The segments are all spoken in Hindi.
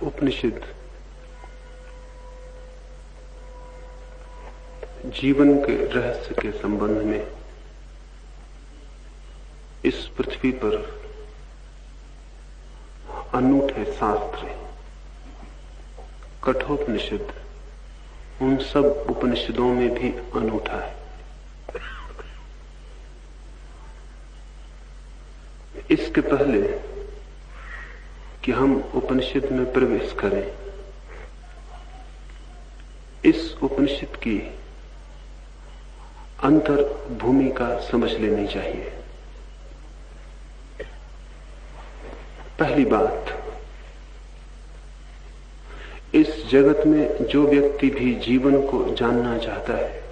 उपनिषद जीवन के रहस्य के संबंध में इस पृथ्वी पर अनूठे शास्त्र हैं। कठोपनिषद उन सब उपनिषदों में भी अनूठा है। इसके पहले कि हम उपनिषद में प्रवेश करें, इस उपनिषद की अंतर भूमिका समझ लेनी चाहिए। पहली बात, इस जगत में जो व्यक्ति भी जीवन को जानना चाहता है,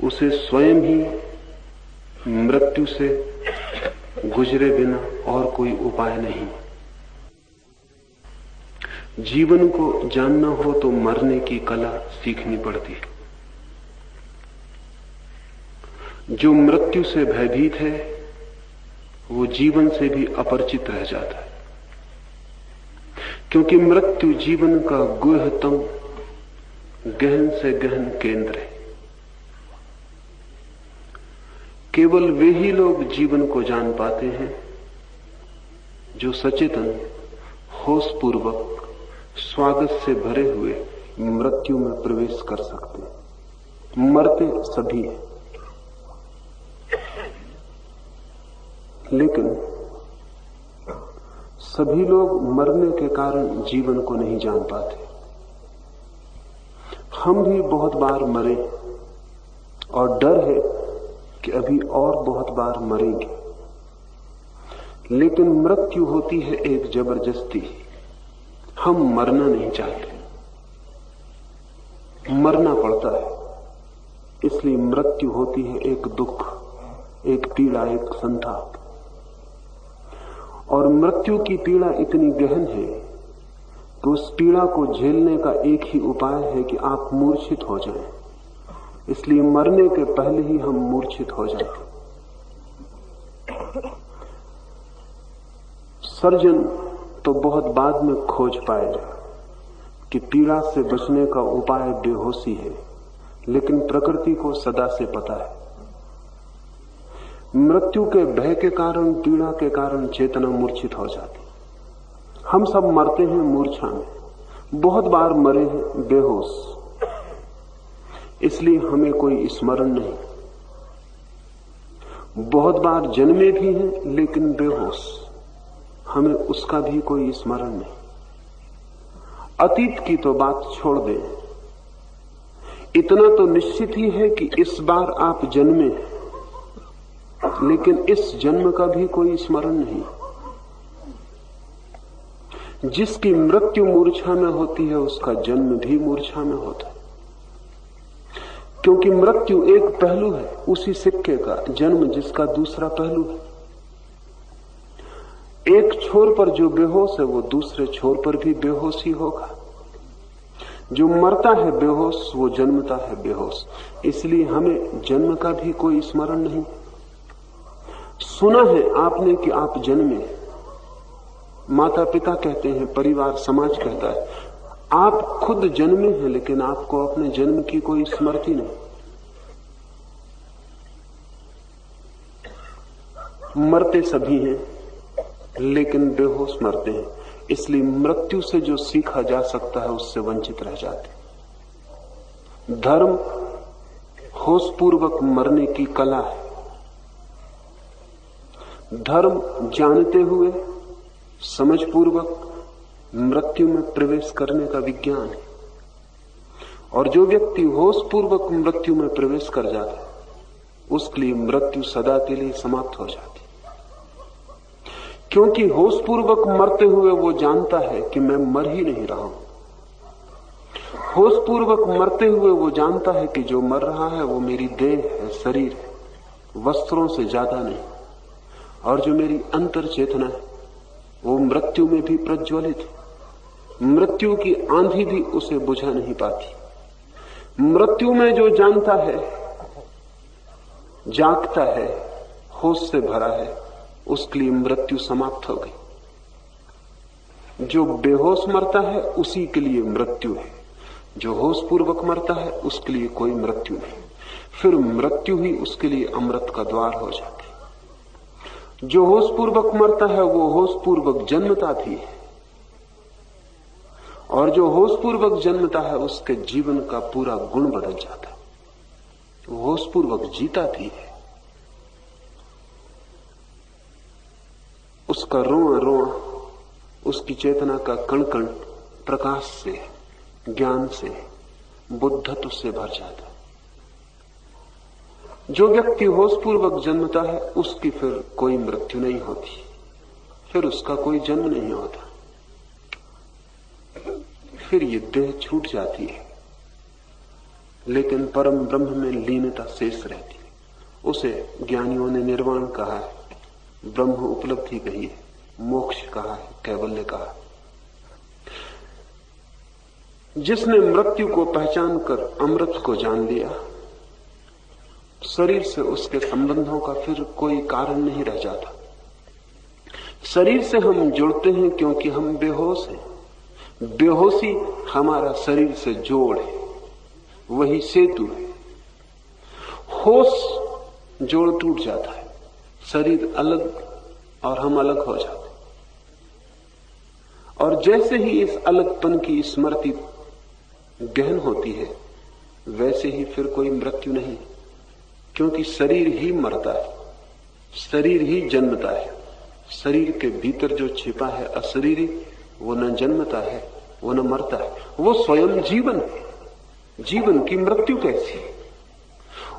उसे स्वयं ही मृत्यु से गुजरे बिना और कोई उपाय नहीं। जीवन को जानना हो तो मरने की कला सीखनी पड़ती है। जो मृत्यु से भयभीत है वो जीवन से भी अपरिचित रह जाता है, क्योंकि मृत्यु जीवन का गुह्यतम गहन से गहन केंद्र है। केवल वे ही लोग जीवन को जान पाते हैं जो सचेतन होशपूर्वक स्वागत से भरे हुए मृत्यु में प्रवेश कर सकते हैं। मरते सभी हैं, लेकिन सभी लोग मरने के कारण जीवन को नहीं जान पाते। हम भी बहुत बार मरे और डर है कि अभी और बहुत बार मरेंगे, लेकिन मृत्यु होती है एक जबरदस्ती। हम मरना नहीं चाहते, मरना पड़ता है, इसलिए मृत्यु होती है एक दुख, एक पीड़ा, एक संताप। और मृत्यु की पीड़ा इतनी गहन है कि उस पीड़ा को झेलने का एक ही उपाय है कि आप मूर्छित हो जाएं। इसलिए मरने के पहले ही हम मूर्छित हो जाते। सर्जन तो बहुत बाद में खोज पाए कि पीड़ा से बचने का उपाय बेहोशी है, लेकिन प्रकृति को सदा से पता है। मृत्यु के भय के कारण, पीड़ा के कारण चेतना मूर्छित हो जाती। हम सब मरते हैं मूर्छा में, बहुत बार मरे हैं बेहोश, इसलिए हमें कोई स्मरण नहीं। बहुत बार जन्मे भी हैं लेकिन बेहोश, हमें उसका भी कोई स्मरण नहीं। अतीत की तो बात छोड़ दें, इतना तो निश्चित ही है कि इस बार आप जन्मे, लेकिन इस जन्म का भी कोई स्मरण नहीं। जिसकी मृत्यु मूर्छा में होती है उसका जन्म भी मूर्छा में होता है, क्योंकि मृत्यु एक पहलू है उसी सिक्के का, जन्म जिसका दूसरा पहलू है। एक छोर पर जो बेहोश है वो दूसरे छोर पर भी बेहोश ही होगा। जो मरता है बेहोश वो जन्मता है बेहोश, इसलिए हमें जन्म का भी कोई स्मरण नहीं। सुना है आपने कि आप जन्मे, माता पिता कहते हैं, परिवार समाज कहता है, आप खुद जन्मे हैं, लेकिन आपको अपने जन्म की कोई स्मृति नहीं। मरते सभी हैं लेकिन बेहोश मरते हैं, इसलिए मृत्यु से जो सीखा जा सकता है उससे वंचित रह जाते। धर्म होशपूर्वक मरने की कला है। धर्म जानते हुए समझपूर्वक मृत्यु में प्रवेश करने का विज्ञान है। और जो व्यक्ति होशपूर्वक मृत्यु में प्रवेश कर जाता है उसके लिए मृत्यु सदा के लिए समाप्त हो जाती है, क्योंकि होशपूर्वक मरते हुए वो जानता है कि मैं मर ही नहीं रहा हूं। होशपूर्वक मरते हुए वो जानता है कि जो मर रहा है वो मेरी देह है, शरीर है, वस्त्रों से ज्यादा नहीं। और जो मेरी अंतर चेतना है वो मृत्यु में भी प्रज्वलित है। मृत्यु की आंधी भी उसे बुझा नहीं पाती। मृत्यु में जो जानता है, जागता है, होश से भरा है, उसके लिए मृत्यु समाप्त हो गई। जो बेहोश मरता है उसी के लिए मृत्यु है, जो होश पूर्वक मरता है उसके लिए कोई मृत्यु नहीं। फिर मृत्यु ही उसके लिए अमृत का द्वार हो जाती। जो होश पूर्वक मरता है वो होश पूर्वक जन्मता भी है, और जो होश पूर्वक जन्मता है उसके जीवन का पूरा गुण बदल जाता है, वो होश पूर्वक जीता भी है। उसका रोआ रोआ, उसकी चेतना का कण कण प्रकाश से, ज्ञान से, बुद्धत्व से भर जाता है। जो व्यक्ति होश पूर्वक जन्मता है उसकी फिर कोई मृत्यु नहीं होती, फिर उसका कोई जन्म नहीं होता, फिर ये देह छूट जाती है, लेकिन परम ब्रह्म में लीनता शेष रहती है। उसे ज्ञानियों ने निर्वाण कहा है, ब्रह्म उपलब्धि कही है, मोक्ष कहा है, कैवल्य कहा। जिसने मृत्यु को पहचान कर अमृत को जान लिया, शरीर से उसके संबंधों का फिर कोई कारण नहीं रह जाता। शरीर से हम जुड़ते हैं क्योंकि हम बेहोश हैं। बेहोशी हमारा शरीर से जोड़ है, वही सेतु है। होश जोड़ टूट जाता है, शरीर अलग और हम अलग हो जाते। और जैसे ही इस अलगपन की स्मृति गहन होती है, वैसे ही फिर कोई मृत्यु नहीं, क्योंकि शरीर ही मरता है, शरीर ही जन्मता है। शरीर के भीतर जो छिपा है अशरीरी, वो न जन्मता है, वो न मरता है, वो स्वयं जीवन है। जीवन की मृत्यु कैसी?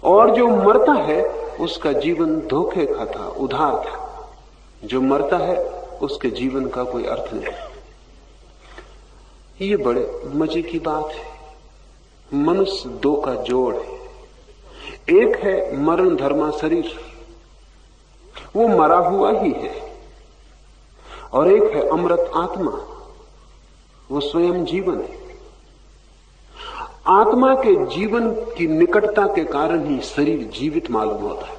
और जो मरता है उसका जीवन धोखे का था, उधार था। जो मरता है उसके जीवन का कोई अर्थ नहीं। ये बड़े मजे की बात है। मनुष्य दो का जोड़ है। एक है मरण धर्मा शरीर, वो मरा हुआ ही है, और एक है अमृत आत्मा, वो स्वयं जीवन है। आत्मा के जीवन की निकटता के कारण ही शरीर जीवित मालूम होता है।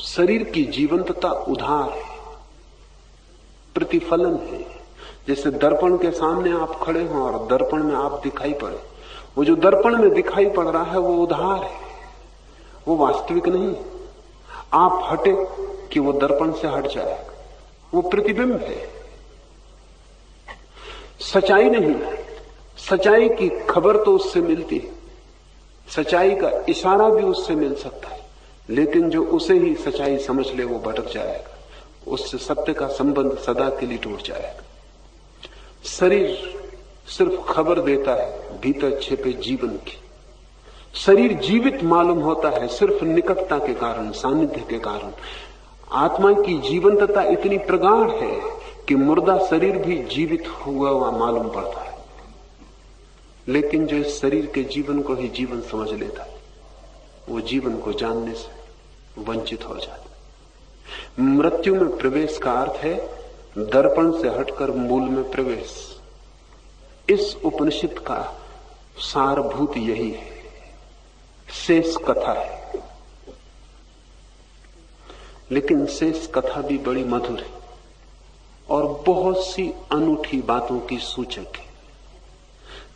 शरीर की जीवंतता उधार है, प्रतिफलन है। जैसे दर्पण के सामने आप खड़े हो और दर्पण में आप दिखाई पड़े, वो जो दर्पण में दिखाई पड़ रहा है वो उधार है, वो वास्तविक नहीं। आप हटे कि वो दर्पण से हट जाएगा, वो प्रतिबिंब है, सच्चाई नहीं। सच्चाई की खबर तो उससे मिलती है, सच्चाई का इशारा भी उससे मिल सकता है, लेकिन जो उसे ही सच्चाई समझ ले वो भटक जाएगा, उससे सत्य का संबंध सदा के लिए टूट जाएगा। शरीर सिर्फ खबर देता है भीतर छिपे जीवन की। शरीर जीवित मालूम होता है सिर्फ निकटता के कारण, सानिध्य के कारण। आत्मा की जीवंतता इतनी प्रगाढ़ है कि मुर्दा शरीर भी जीवित हुआ मालूम पड़ता है। लेकिन जो इस शरीर के जीवन को ही जीवन समझ लेता है, वो जीवन को जानने से वंचित हो जाता है। मृत्यु में प्रवेश का अर्थ है दर्पण से हटकर मूल में प्रवेश। इस उपनिषद का सारभूत यही है, शेष कथा है। लेकिन शेष कथा भी बड़ी मधुर है और बहुत सी अनूठी बातों की सूचक है।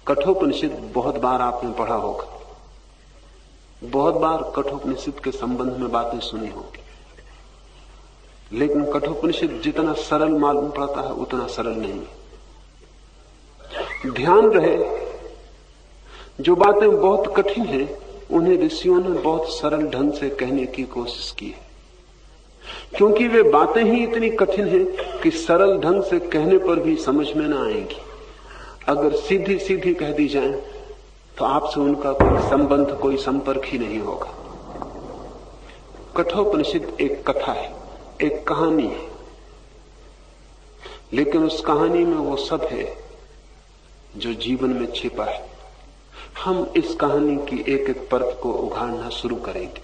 कठोपनिषद बहुत बार आपने पढ़ा होगा, बहुत बार कठोपनिषद के संबंध में बातें सुनी होगी, लेकिन कठोपनिषद जितना सरल मालूम पड़ता है उतना सरल नहीं है। ध्यान रहे, जो बातें बहुत कठिन हैं उन्हें ऋषियों ने बहुत सरल ढंग से कहने की कोशिश की है, क्योंकि वे बातें ही इतनी कठिन हैं कि सरल ढंग से कहने पर भी समझ में ना आएंगी। अगर सीधी सीधी कह दी जाए तो आपसे उनका कोई संबंध, कोई संपर्क ही नहीं होगा। कठोपनिषद एक कथा है, एक कहानी है, लेकिन उस कहानी में वो सब है जो जीवन में छिपा है। हम इस कहानी की एक एक परत को उघाड़ना शुरू करेंगे।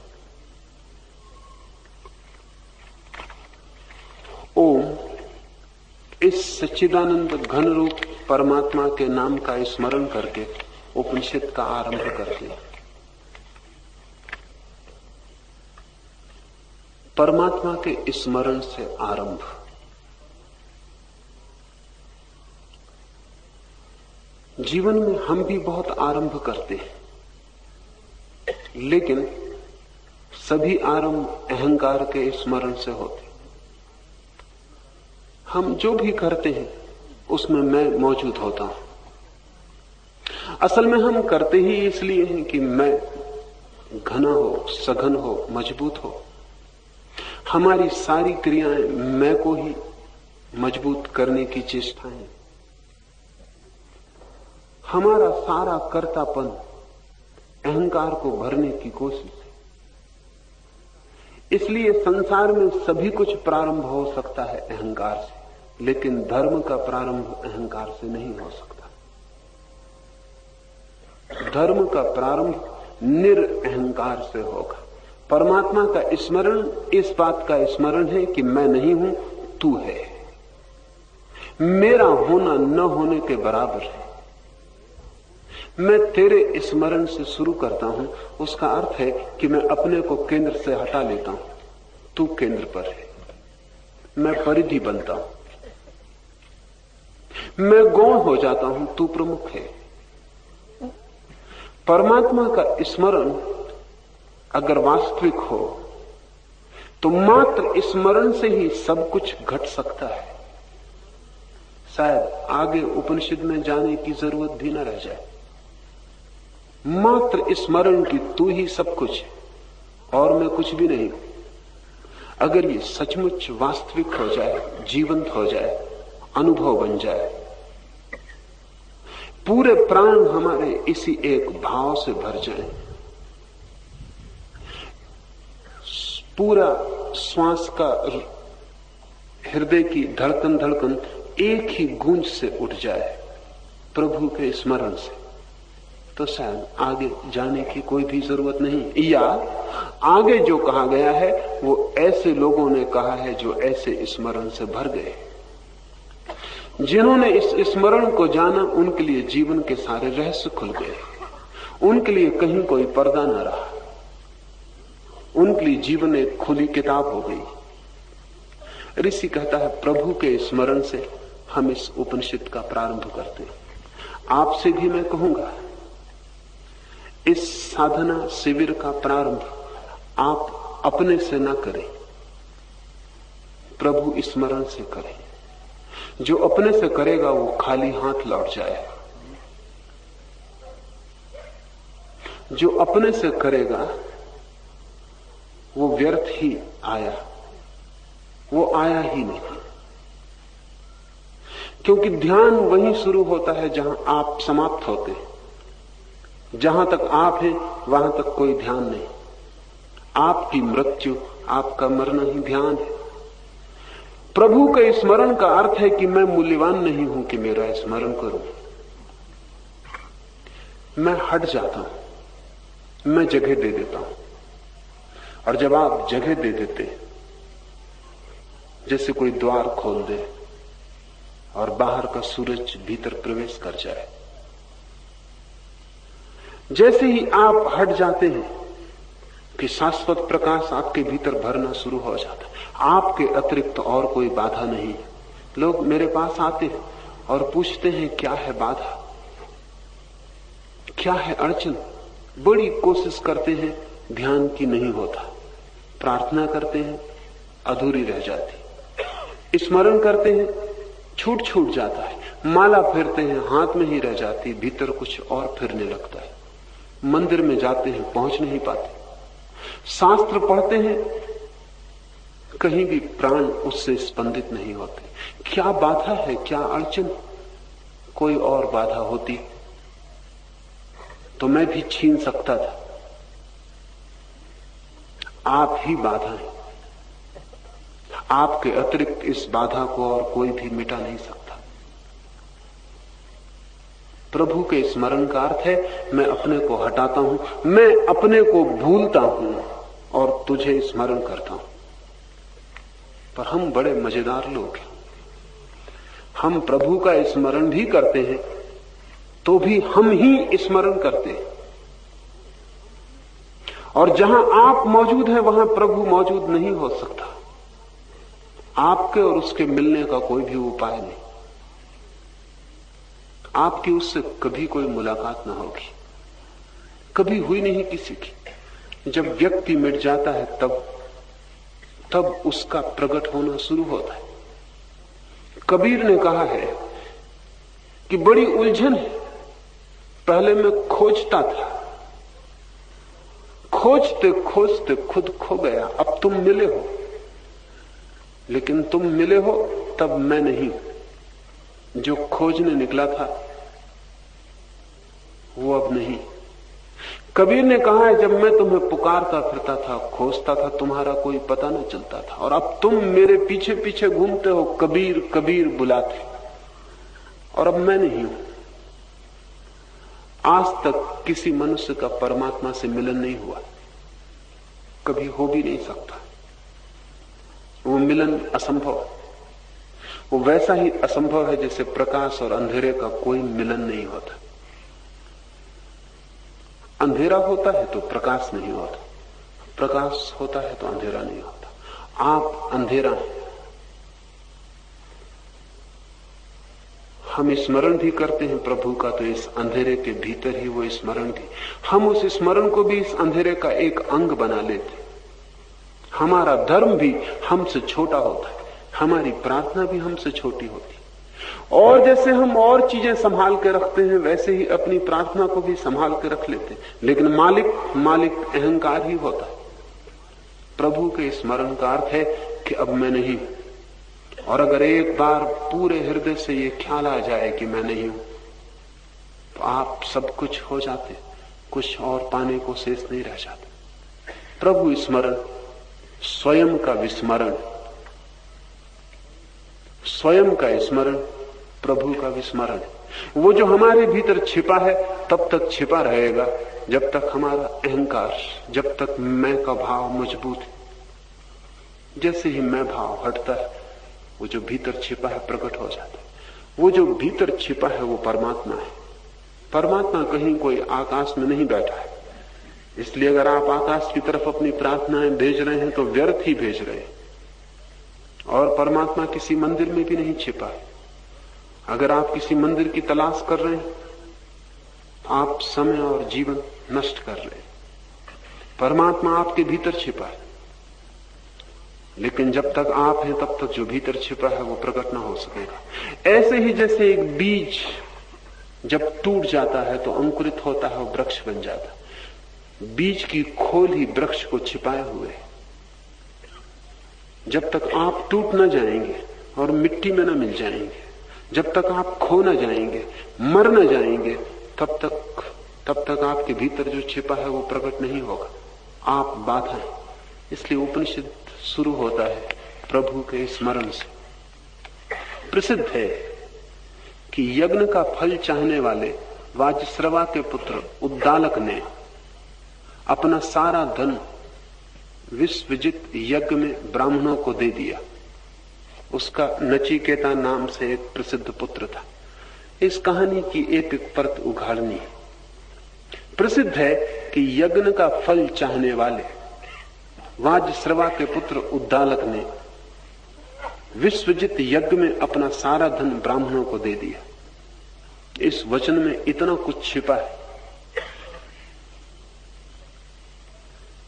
ओम इस सच्चिदानंद घन रूप परमात्मा के नाम का स्मरण करके उपनिषद का आरंभ करते हैं। परमात्मा के स्मरण से आरंभ। जीवन में हम भी बहुत आरंभ करते हैं, लेकिन सभी आरंभ अहंकार के स्मरण से होते। हम जो भी करते हैं उसमें मैं मौजूद होता हूं। असल में हम करते ही इसलिए हैं कि मैं घना हो, सघन हो, मजबूत हो। हमारी सारी क्रियाएं मैं को ही मजबूत करने की चेष्टाएं। हमारा सारा कर्तापन अहंकार को भरने की कोशिश है। इसलिए संसार में सभी कुछ प्रारंभ हो सकता है अहंकार से, लेकिन धर्म का प्रारंभ अहंकार से नहीं हो सकता। धर्म का प्रारंभ निरअहंकार से होगा। परमात्मा का स्मरण इस बात का स्मरण है कि मैं नहीं हूं, तू है। मेरा होना न होने के बराबर है। मैं तेरे स्मरण से शुरू करता हूं, उसका अर्थ है कि मैं अपने को केंद्र से हटा लेता हूं। तू केंद्र पर है, मैं परिधि बनता हूं। मैं गौण हो जाता हूं, तू प्रमुख है। परमात्मा का स्मरण अगर वास्तविक हो तो मात्र स्मरण से ही सब कुछ घट सकता है। शायद आगे उपनिषद में जाने की जरूरत भी न रह जाए। मात्र स्मरण की तू ही सब कुछ है और मैं कुछ भी नहीं। अगर ये सचमुच वास्तविक हो जाए, जीवंत हो जाए, अनुभव बन जाए, पूरे प्राण हमारे इसी एक भाव से भर जाएं, पूरा श्वास का हृदय की धड़कन धड़कन एक ही गूंज से उठ जाए प्रभु के स्मरण से, तो शायद आगे जाने की कोई भी जरूरत नहीं। या आगे जो कहा गया है वो ऐसे लोगों ने कहा है जो ऐसे स्मरण से भर गए। जिन्होंने इस स्मरण को जाना उनके लिए जीवन के सारे रहस्य खुल गए। उनके लिए कहीं कोई पर्दा न रहा। उनके लिए जीवन एक खुली किताब हो गई। ऋषि कहता है प्रभु के स्मरण से हम इस उपनिषद का प्रारंभ करते हैं। आपसे भी मैं कहूंगा इस साधना शिविर का प्रारंभ आप अपने से ना करें, प्रभु स्मरण से करें। जो अपने से करेगा वो खाली हाथ लौट जाए। जो अपने से करेगा वो व्यर्थ ही आया, वो आया ही नहीं। क्योंकि ध्यान वहीं शुरू होता है जहां आप समाप्त होते हैं। जहां तक आप हैं वहां तक कोई ध्यान नहीं। आपकी मृत्यु, आपका मरना ही ध्यान है। प्रभु के स्मरण का अर्थ है कि मैं मूल्यवान नहीं हूं कि मेरा स्मरण करूं। मैं हट जाता हूं, मैं जगह दे देता हूं। और जब आप जगह दे देते, जैसे कोई द्वार खोल दे और बाहर का सूरज भीतर प्रवेश कर जाए, जैसे ही आप हट जाते हैं कि शाश्वत प्रकाश आपके भीतर भरना शुरू हो जाता है। आपके अतिरिक्त और कोई बाधा नहीं। लोग मेरे पास आते हैं और पूछते हैं क्या है बाधा, क्या है अड़चन। बड़ी कोशिश करते हैं, ध्यान की नहीं होता। प्रार्थना करते हैं, अधूरी रह जाती। स्मरण करते हैं, छूट जाता है। माला फेरते हैं, हाथ में ही रह जाती, भीतर कुछ और फिरने लगता है। मंदिर में जाते हैं, पहुंच नहीं पाते। शास्त्र पढ़ते हैं, कहीं भी प्राण उससे स्पंदित नहीं होते। क्या बाधा है, क्या अड़चन? कोई और बाधा होती तो मैं भी छीन सकता था। आप ही बाधा हैं। आपके अतिरिक्त इस बाधा को और कोई भी मिटा नहीं सकता। प्रभु के स्मरण का अर्थ है मैं अपने को हटाता हूं, मैं अपने को भूलता हूं और तुझे स्मरण करता हूं। पर हम बड़े मजेदार लोग हैं। हम प्रभु का स्मरण भी करते हैं तो भी हम ही स्मरण करते हैं। और जहां आप मौजूद हैं वहां प्रभु मौजूद नहीं हो सकता। आपके और उसके मिलने का कोई भी उपाय नहीं। आपकी उससे कभी कोई मुलाकात ना होगी, कभी हुई नहीं किसी की। जब व्यक्ति मिट जाता है तब उसका प्रकट होना शुरू होता है। कबीर ने कहा है कि बड़ी उलझन है, पहले मैं खोजता था, खोजते खोजते खुद खो गया, अब तुम मिले हो, लेकिन तुम मिले हो तब मैं नहीं। जो खोजने निकला था वो अब नहीं। कबीर ने कहा है, जब मैं तुम्हें पुकारता फिरता था, खोजता था, तुम्हारा कोई पता न चलता था, और अब तुम मेरे पीछे पीछे घूमते हो, कबीर कबीर बुलाते, और अब मैं नहीं हूं। आज तक किसी मनुष्य का परमात्मा से मिलन नहीं हुआ, कभी हो भी नहीं सकता। वो मिलन असंभव है। वो वैसा ही असंभव है जैसे प्रकाश और अंधेरे का कोई मिलन नहीं होता। अंधेरा होता है तो प्रकाश नहीं होता, प्रकाश होता है तो अंधेरा नहीं होता। आप अंधेरा हैं। हम स्मरण भी करते हैं प्रभु का, तो इस अंधेरे के भीतर ही वो स्मरण भी, हम उस स्मरण को भी इस अंधेरे का एक अंग बना लेते। हमारा धर्म भी हमसे छोटा होता है, हमारी प्रार्थना भी हमसे छोटी होती है। और जैसे हम और चीजें संभाल के रखते हैं, वैसे ही अपनी प्रार्थना को भी संभाल के रख लेते हैं, लेकिन मालिक अहंकार ही होता है। प्रभु के स्मरण का अर्थ है कि अब मैं नहीं हूं। और अगर एक बार पूरे हृदय से ये ख्याल आ जाए कि मैं नहीं हूं, तो आप सब कुछ हो जाते, कुछ और पाने को शेष नहीं रह जाता। प्रभु स्मरण स्वयं का विस्मरण, स्वयं का स्मरण प्रभु का विस्मरण। वो जो हमारे भीतर छिपा है तब तक छिपा रहेगा जब तक हमारा अहंकार, जब तक मैं का भाव मजबूत है। जैसे ही मैं भाव हटता है, वो जो भीतर छिपा है प्रकट हो जाता है। वो जो भीतर छिपा है वो परमात्मा है। परमात्मा कहीं कोई आकाश में नहीं बैठा है। इसलिए अगर आप आकाश की तरफ अपनी प्रार्थनाएं भेज रहे हैं तो व्यर्थ ही भेज रहे हैं। और परमात्मा किसी मंदिर में भी नहीं छिपा है। अगर आप किसी मंदिर की तलाश कर रहे हैं, आप समय और जीवन नष्ट कर रहे हैं। परमात्मा आपके भीतर छिपा है, लेकिन जब तक आप हैं तब तक जो भीतर छिपा है वो प्रकट ना हो सकेगा। ऐसे ही जैसे एक बीज जब टूट जाता है तो अंकुरित होता है, वो वृक्ष बन जाता है। बीज की खोल ही वृक्ष को छिपाए हुए है। जब तक आप टूट न जाएंगे और मिट्टी में न मिल जाएंगे, जब तक आप खो न जाएंगे, मर न जाएंगे, तब तक आपके भीतर जो छिपा है वो प्रकट नहीं होगा। आप बाधा हैं। इसलिए उपनिषद शुरू होता है प्रभु के स्मरण से। प्रसिद्ध है कि यज्ञ का फल चाहने वाले वाजश्रवा के पुत्र उद्दालक ने अपना सारा धन विश्वजित यज्ञ में ब्राह्मणों को दे दिया। उसका नचिकेता नाम से एक प्रसिद्ध पुत्र था। इस कहानी की एक परत उघाड़नी है। प्रसिद्ध है कि यज्ञ का फल चाहने वाले वाजश्रवा के पुत्र उद्दालक ने विश्वजित यज्ञ में अपना सारा धन ब्राह्मणों को दे दिया। इस वचन में इतना कुछ छिपा है।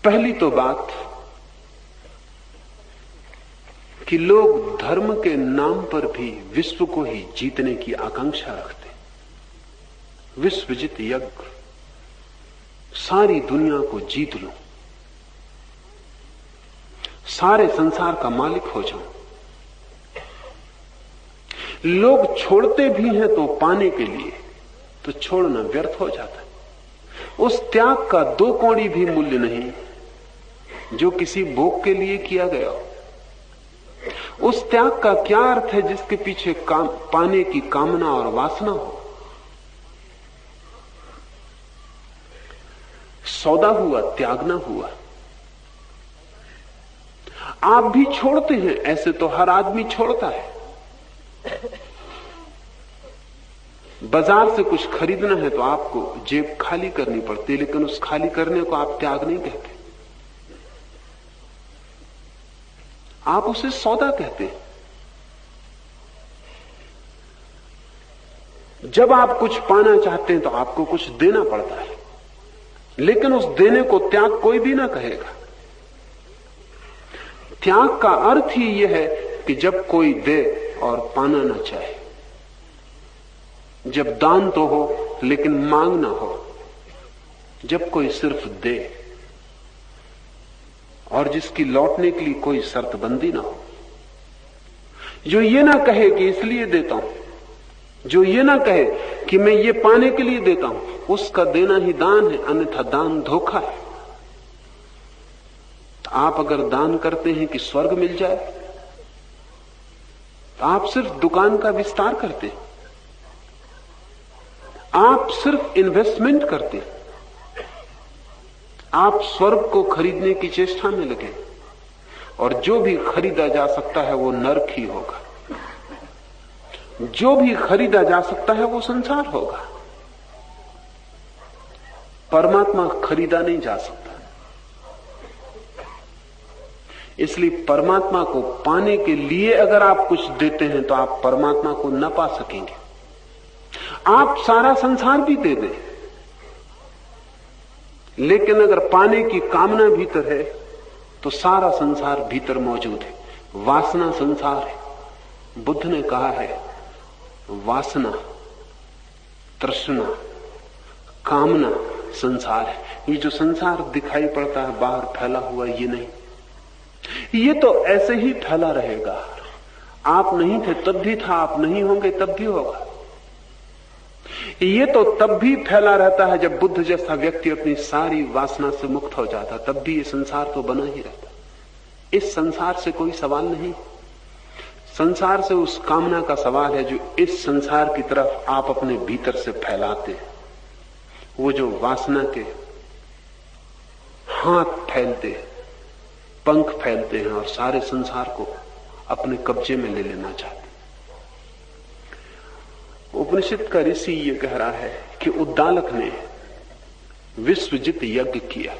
पहली तो बात कि लोग धर्म के नाम पर भी विश्व को ही जीतने की आकांक्षा रखते। विश्वजित यज्ञ, सारी दुनिया को जीत लो, सारे संसार का मालिक हो जाओ। लोग छोड़ते भी हैं तो पाने के लिए, तो छोड़ना व्यर्थ हो जाता है। उस त्याग का दो कौड़ी भी मूल्य नहीं जो किसी भोग के लिए किया गया हो। उस त्याग का क्या अर्थ है जिसके पीछे पाने की कामना और वासना हो। सौदा हुआ, त्याग ना हुआ। आप भी छोड़ते हैं, ऐसे तो हर आदमी छोड़ता है। बाजार से कुछ खरीदना है तो आपको जेब खाली करनी पड़ती है, लेकिन उस खाली करने को आप त्याग नहीं कहते, आप उसे सौदा कहते हैं। जब आप कुछ पाना चाहते हैं तो आपको कुछ देना पड़ता है, लेकिन उस देने को त्याग कोई भी ना कहेगा। त्याग का अर्थ ही यह है कि जब कोई दे और पाना ना चाहे, जब दान तो हो लेकिन मांग ना हो, जब कोई सिर्फ दे और जिसकी लौटने के लिए कोई शर्तबंदी ना हो, जो ये ना कहे कि इसलिए देता हूं, जो ये ना कहे कि मैं ये पाने के लिए देता हूं, उसका देना ही दान है, अन्यथा दान धोखा है। आप अगर दान करते हैं कि स्वर्ग मिल जाए तो आप सिर्फ दुकान का विस्तार करते हैं, आप सिर्फ इन्वेस्टमेंट करते हैं, आप स्वर्ग को खरीदने की चेष्टा में लगे, और जो भी खरीदा जा सकता है वो नरक ही होगा, जो भी खरीदा जा सकता है वो संसार होगा। परमात्मा खरीदा नहीं जा सकता, इसलिए परमात्मा को पाने के लिए अगर आप कुछ देते हैं तो आप परमात्मा को न पा सकेंगे। आप सारा संसार भी दे दें, लेकिन अगर पाने की कामना भीतर है तो सारा संसार भीतर मौजूद है। वासना संसार है। बुद्ध ने कहा है वासना, तृष्णा, कामना संसार है। ये जो संसार दिखाई पड़ता है बाहर फैला हुआ, ये नहीं, ये तो ऐसे ही फैला रहेगा। आप नहीं थे तब भी था, आप नहीं होंगे तब भी होगा। ये तो तब भी फैला रहता है जब बुद्ध जैसा व्यक्ति अपनी सारी वासना से मुक्त हो जाता, तब भी ये संसार तो बना ही रहता। इस संसार से कोई सवाल नहीं, संसार से उस कामना का सवाल है जो इस संसार की तरफ आप अपने भीतर से फैलाते हैं। वो जो वासना के हाथ फैलते हैं, पंख फैलते हैं और सारे संसार को अपने कब्जे में ले लेना चाहते हैं। उपनिषद का ऋषि ये कह रहा है कि उद्दालक ने विश्वजित यज्ञ किया,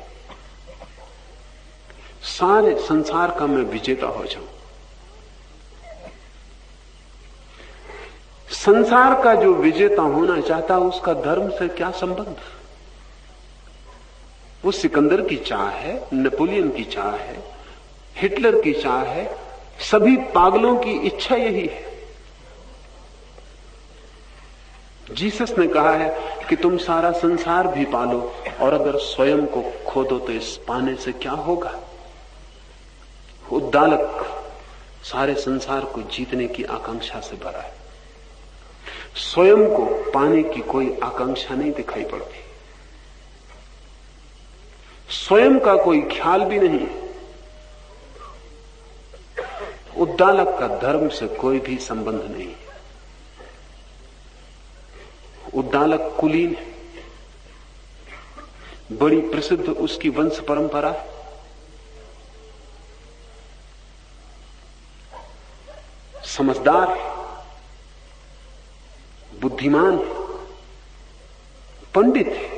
सारे संसार का मैं विजेता हो जाऊं। संसार का जो विजेता होना चाहता उसका धर्म से क्या संबंध? वो सिकंदर की चाह है, नेपोलियन की चाह है, हिटलर की चाह है, सभी पागलों की इच्छा यही है। जीसस ने कहा है कि तुम सारा संसार भी पालो और अगर स्वयं को खो दो तो इस पाने से क्या होगा? उद्दालक सारे संसार को जीतने की आकांक्षा से भरा है, स्वयं को पाने की कोई आकांक्षा नहीं दिखाई पड़ती, स्वयं का कोई ख्याल भी नहीं। उद्दालक का धर्म से कोई भी संबंध नहीं। उद्दालक कुलीन है, बड़ी प्रसिद्ध उसकी वंश परंपरा है। समझदार है, बुद्धिमान है, पंडित है,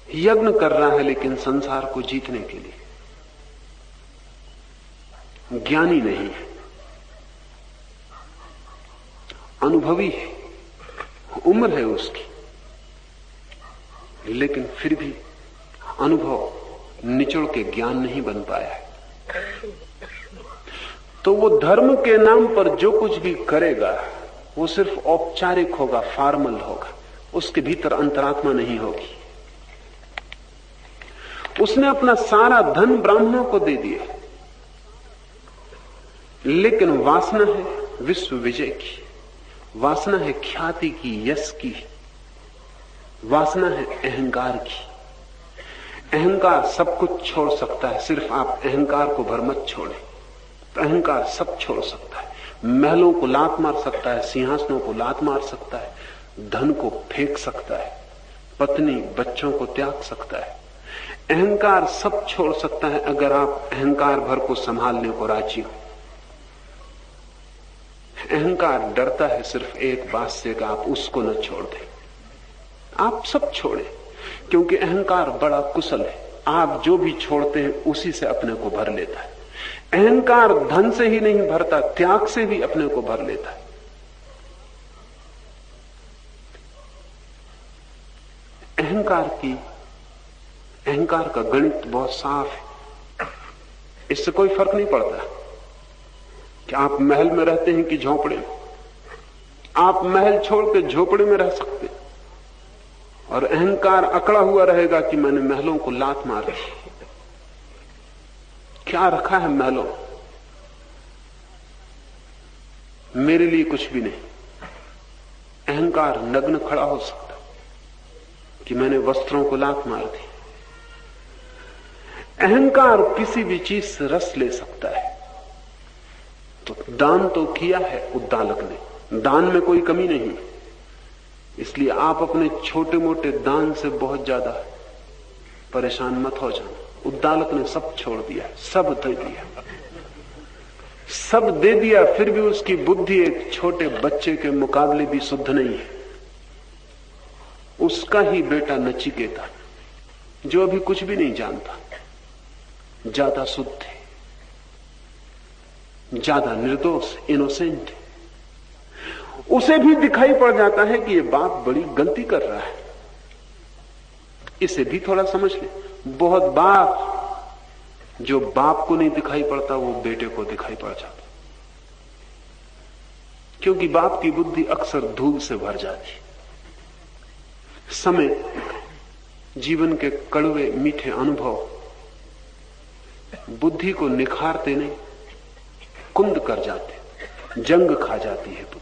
यज्ञ कर रहा है लेकिन संसार को जीतने के लिए। ज्ञानी नहीं है, अनुभवी है, उम्र है उसकी, लेकिन फिर भी अनुभव निचोड़ के ज्ञान नहीं बन पाया है। तो वो धर्म के नाम पर जो कुछ भी करेगा वो सिर्फ औपचारिक होगा, फॉर्मल होगा, उसके भीतर अंतरात्मा नहीं होगी। उसने अपना सारा धन ब्राह्मणों को दे दिया, लेकिन वासना है विश्व विजय की, वासना है ख्याति की, यश की, वासना है अहंकार की। अहंकार सब कुछ छोड़ सकता है, सिर्फ आप अहंकार को भर मत छोड़ें। तो अहंकार सब छोड़ सकता है, महलों को लात मार सकता है, सिंहासनों को लात मार सकता है, धन को फेंक सकता है, पत्नी बच्चों को त्याग सकता है। अहंकार सब छोड़ सकता है अगर आप अहंकार भर को संभालने को राजी हो। अहंकार डरता है सिर्फ एक बात से कि आप उसको न छोड़ दें। आप सब छोड़ें, क्योंकि अहंकार बड़ा कुशल है, आप जो भी छोड़ते हैं उसी से अपने को भर लेता है। अहंकार धन से ही नहीं भरता, त्याग से भी अपने को भर लेता है। अहंकार का गणित बहुत साफ है। इससे कोई फर्क नहीं पड़ता कि आप महल में रहते हैं कि झोंपड़े में। आप महल छोड़ के झोपड़े में रह सकते हैं और अहंकार अकड़ा हुआ रहेगा कि मैंने महलों को लात मार दी। क्या रखा है महलों? मेरे लिए कुछ भी नहीं। अहंकार नग्न खड़ा हो सकता कि मैंने वस्त्रों को लात मार दी। अहंकार किसी भी चीज से रस ले सकता है। तो दान तो किया है उद्दालक ने, दान में कोई कमी नहीं। इसलिए आप अपने छोटे मोटे दान से बहुत ज्यादा परेशान मत हो जाना। उद्दालक ने सब छोड़ दिया, सब दे दिया, सब दे दिया, फिर भी उसकी बुद्धि एक छोटे बच्चे के मुकाबले भी शुद्ध नहीं है। उसका ही बेटा नचिकेता, जो अभी कुछ भी नहीं जानता, ज्यादा शुद्ध है, ज्यादा निर्दोष, इनोसेंट है। उसे भी दिखाई पड़ जाता है कि ये बाप बड़ी गलती कर रहा है। इसे भी थोड़ा समझ ले। बहुत बार जो बाप को नहीं दिखाई पड़ता वो बेटे को दिखाई पड़ जाता, क्योंकि बाप की बुद्धि अक्सर धूल से भर जाती। समय, जीवन के कड़वे मीठे अनुभव बुद्धि को निखारते नहीं, कुंद कर जाते, जंग खा जाती है बुद्धि।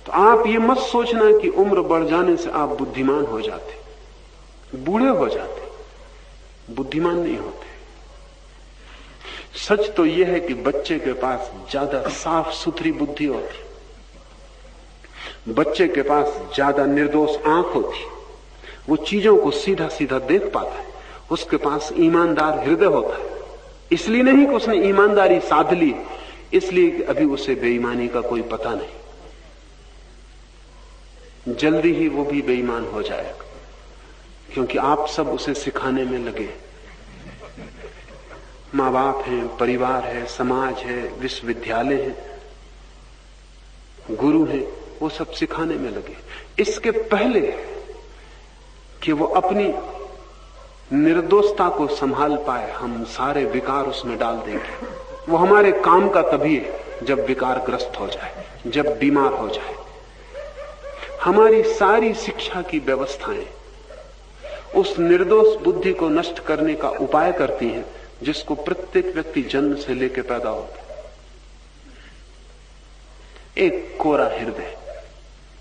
तो आप ये मत सोचना कि उम्र बढ़ जाने से आप बुद्धिमान हो जाते, बूढ़े हो जाते, बुद्धिमान नहीं होते। सच तो यह है कि बच्चे के पास ज्यादा साफ सुथरी बुद्धि होती, बच्चे के पास ज्यादा निर्दोष आंख होती, वो चीजों को सीधा सीधा देख पाता है, उसके पास ईमानदार हृदय होता है। इसलिए नहीं कि उसने ईमानदारी साध ली, इसलिए कि अभी उसे बेईमानी का कोई पता नहीं। जल्दी ही वो भी बेईमान हो जाएगा, क्योंकि आप सब उसे सिखाने में लगे। माँ बाप हैं, परिवार है, समाज है, विश्वविद्यालय है, गुरु हैं, वो सब सिखाने में लगे। इसके पहले कि वो अपनी निर्दोषता को संभाल पाए, हम सारे विकार उसमें डाल देंगे। वो हमारे काम का तभी है जब विकार ग्रस्त हो जाए, जब बीमार हो जाए। हमारी सारी शिक्षा की व्यवस्थाएं उस निर्दोष बुद्धि को नष्ट करने का उपाय करती हैं, जिसको प्रत्येक व्यक्ति जन्म से लेकर पैदा होता है। एक कोरा हृदय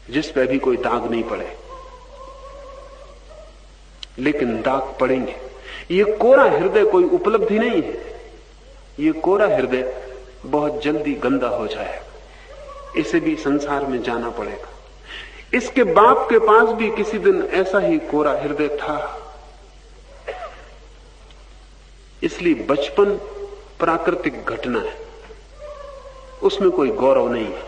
जिस पे भी कोई दाग नहीं पड़े, लेकिन दाग पड़ेंगे। ये कोरा हृदय कोई उपलब्धि नहीं है, ये कोरा हृदय बहुत जल्दी गंदा हो जाएगा। इसे भी संसार में जाना पड़ेगा। इसके बाप के पास भी किसी दिन ऐसा ही कोरा हृदय था। इसलिए बचपन प्राकृतिक घटना है, उसमें कोई गौरव नहीं है।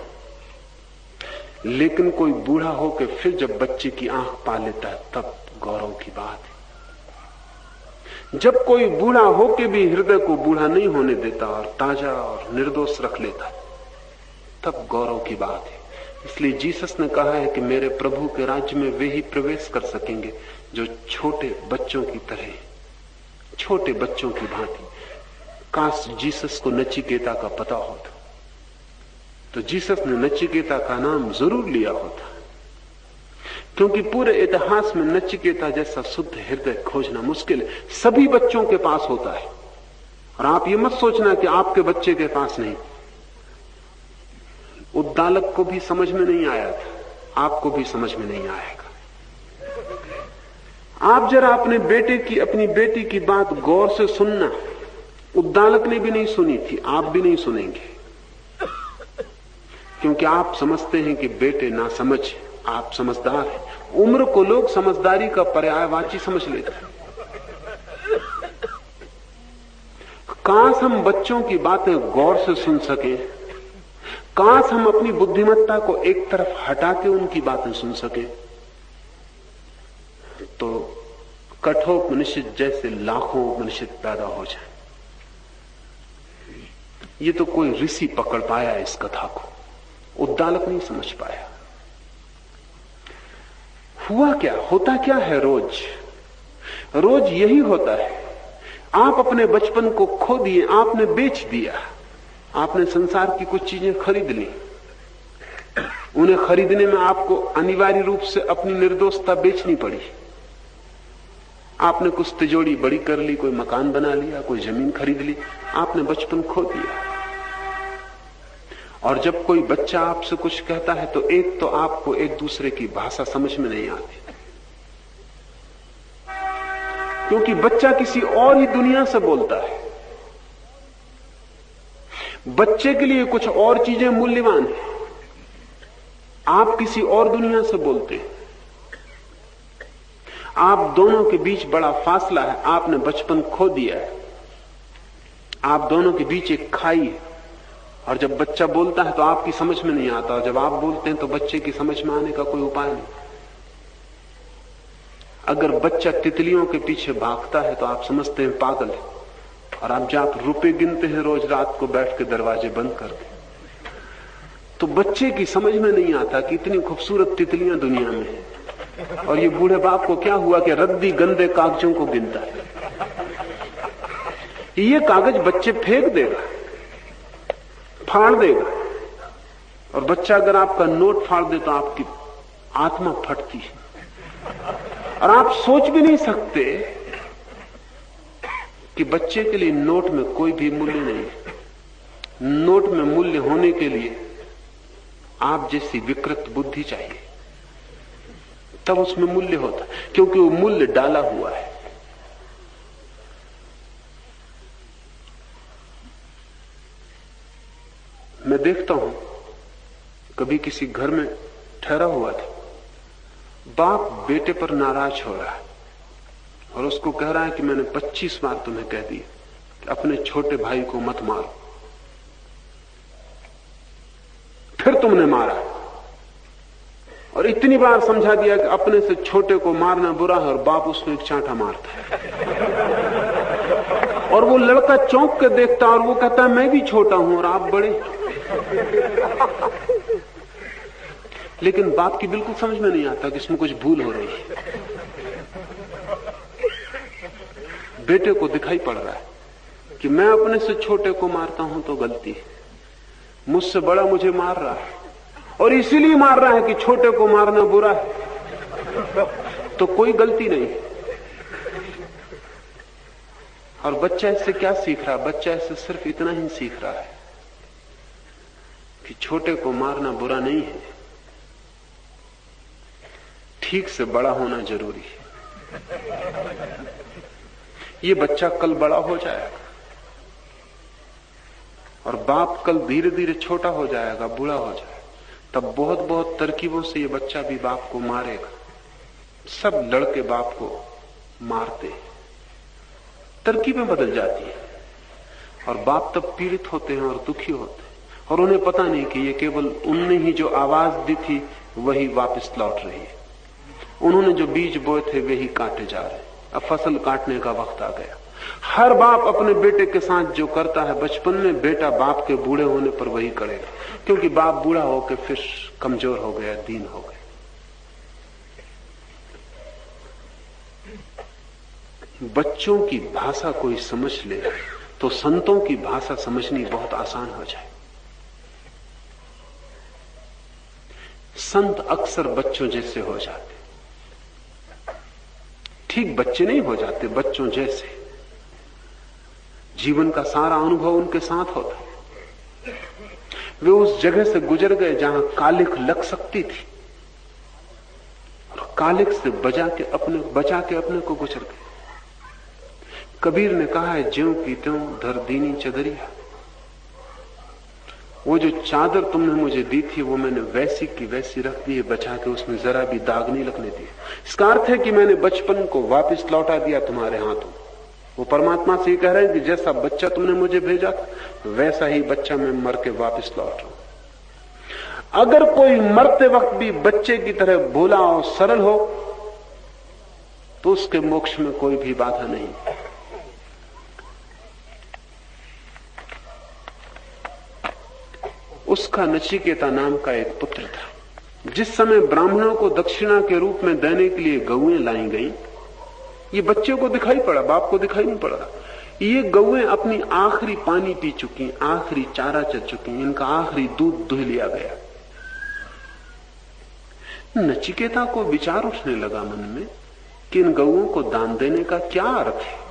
लेकिन कोई बूढ़ा होकर फिर जब बच्चे की आंख पा लेता है, तब गौरव की बात है। जब कोई बूढ़ा होकर भी हृदय को बूढ़ा नहीं होने देता और ताजा और निर्दोष रख लेता, तब गौरव की बात है। इसलिए जीसस ने कहा है कि मेरे प्रभु के राज्य में वे ही प्रवेश कर सकेंगे जो छोटे बच्चों की तरह, छोटे बच्चों की भांति। काश जीसस को नचिकेता का पता होता, तो जीसस ने नचिकेता का नाम जरूर लिया होता, क्योंकि पूरे इतिहास में नचिकेता जैसा शुद्ध हृदय खोजना मुश्किल है। सभी बच्चों के पास होता है, और आप ये मत सोचना कि आपके बच्चे के पास नहीं। उद्दालक को भी समझ में नहीं आया था, आपको भी समझ में नहीं आएगा। आप जरा अपने बेटे की, अपनी बेटी की बात गौर से सुनना। उद्दालक ने भी नहीं सुनी थी, आप भी नहीं सुनेंगे, क्योंकि आप समझते हैं कि बेटे ना समझ, आप समझदार हैं। उम्र को लोग समझदारी का पर्यायवाची समझ लेते हैं। काश हम बच्चों की बातें गौर से सुन सकें, काश हम अपनी बुद्धिमत्ता को एक तरफ हटा के उनकी बातें सुन सके, तो कठोपनिषद जैसे लाखों उपनिषद पैदा हो जाए। ये तो कोई ऋषि पकड़ पाया इस कथा को, उद्दालक नहीं समझ पाया। हुआ क्या, होता क्या है रोज? रोज यही होता है, आप अपने बचपन को खो दिए, आपने बेच दिया, आपने संसार की कुछ चीजें खरीद ली। उन्हें खरीदने में आपको अनिवार्य रूप से अपनी निर्दोषता बेचनी पड़ी। आपने कुछ तिजोरी बड़ी कर ली, कोई मकान बना लिया, कोई जमीन खरीद ली, आपने बचपन खो दिया। और जब कोई बच्चा आपसे कुछ कहता है तो एक तो आपको एक दूसरे की भाषा समझ में नहीं आती, क्योंकि बच्चा किसी और ही दुनिया से बोलता है। बच्चे के लिए कुछ और चीजें मूल्यवान है, आप किसी और दुनिया से बोलते हैं। आप दोनों के बीच बड़ा फासला है, आपने बचपन खो दिया है। आप दोनों के बीच एक खाई है, और जब बच्चा बोलता है तो आपकी समझ में नहीं आता, और जब आप बोलते हैं तो बच्चे की समझ में आने का कोई उपाय नहीं। अगर बच्चा तितलियों के पीछे भागता है तो आप समझते हैं पागल है, और आप जब रुपए गिनते हैं रोज रात को बैठ के दरवाजे बंद करके, तो बच्चे की समझ में नहीं आता कि इतनी खूबसूरत तितलियां दुनिया में है, और ये बूढ़े बाप को क्या हुआ कि रद्दी गंदे कागजों को गिनता है। ये कागज बच्चे फेंक देगा, फाड़ देगा, और बच्चा अगर आपका नोट फाड़ दे तो आपकी आत्मा फटती है, और आप सोच भी नहीं सकते कि बच्चे के लिए नोट में कोई भी मूल्य नहीं है। नोट में मूल्य होने के लिए आप जैसी विकृत बुद्धि चाहिए, तब उसमें मूल्य होता, क्योंकि वो मूल्य डाला हुआ है। मैं देखता हूं, कभी किसी घर में ठहरा हुआ था, बाप बेटे पर नाराज हो रहा है और उसको कह रहा है कि मैंने 25 बार तुम्हें कह दिया कि अपने छोटे भाई को मत मारो, फिर तुमने मारा, और इतनी बार समझा दिया कि अपने से छोटे को मारना बुरा है, और बाप उसको एक चांटा मारता है। और वो लड़का चौंक के देखता और वो कहता है मैं भी छोटा हूं और आप बड़े। लेकिन बाप की बिल्कुल समझ में नहीं आता कि इसमें कुछ भूल हो रही है। बेटे को दिखाई पड़ रहा है कि मैं अपने से छोटे को मारता हूं तो गलती है, मुझसे बड़ा मुझे मार रहा है, और इसीलिए मार रहा है कि छोटे को मारना बुरा है, तो कोई गलती नहीं। और बच्चा इससे क्या सीख रहा है? बच्चा इससे सिर्फ इतना ही सीख रहा है कि छोटे को मारना बुरा नहीं है, ठीक से बड़ा होना जरूरी है। ये बच्चा कल बड़ा हो जाएगा, और बाप कल धीरे धीरे छोटा हो जाएगा, बूढ़ा हो जाएगा, तब बहुत बहुत तरकीबों से ये बच्चा भी बाप को मारेगा। सब लड़के बाप को मारते, तरकीबें बदल जाती है, और बाप तब पीड़ित होते हैं और दुखी होते हैं, और उन्हें पता नहीं कि ये केवल उनने ही जो आवाज दी थी वही वापस लौट रही है। उन्होंने जो बीज बोए थे वे ही काटे जा रहे हैं। अब फसल काटने का वक्त आ गया। हर बाप अपने बेटे के साथ जो करता है बचपन में, बेटा बाप के बूढ़े होने पर वही करेगा, क्योंकि बाप बूढ़ा होकर फिर कमजोर हो गया, दीन हो गया। बच्चों की भाषा कोई समझ ले तो संतों की भाषा समझनी बहुत आसान हो जाए। संत अक्सर बच्चों जैसे हो जाते, ठीक बच्चे नहीं हो जाते, बच्चों जैसे। जीवन का सारा अनुभव उनके साथ होता है। वे उस जगह से गुजर गए जहां कालिख लग सकती थी, और कालिख से बचा के अपने को गुजर गए। कबीर ने कहा है, ज्यों की त्यों धर दीनी चदरिया। वो जो चादर तुमने मुझे दी थी वो मैंने वैसी की वैसी रख दी है, बचा के, उसमें जरा भी दाग नहीं लगने दिए। इसका अर्थ है कि मैंने बचपन को वापस लौटा दिया तुम्हारे हाथों। वो परमात्मा से ही कह रहे हैं कि जैसा बच्चा तुमने मुझे भेजा था वैसा ही बच्चा मैं मर के वापस लौट रहा हूं। अगर कोई मरते वक्त भी बच्चे की तरह भोला और सरल हो तो उसके मोक्ष में कोई भी बाधा नहीं। उसका नचिकेता नाम का एक पुत्र था, जिस समय ब्राह्मणों को दक्षिणा के रूप में देने के लिए गौएं लाई गई, ये बच्चे को दिखाई पड़ा, बाप को दिखाई नहीं पड़ा। ये गौएं अपनी आखिरी पानी पी चुकी, आखिरी चारा चल चुकी, इनका आखिरी दूध दुह लिया गया। नचिकेता को विचार उठने लगा मन में कि इन गौओं को दान देने का क्या अर्थ है।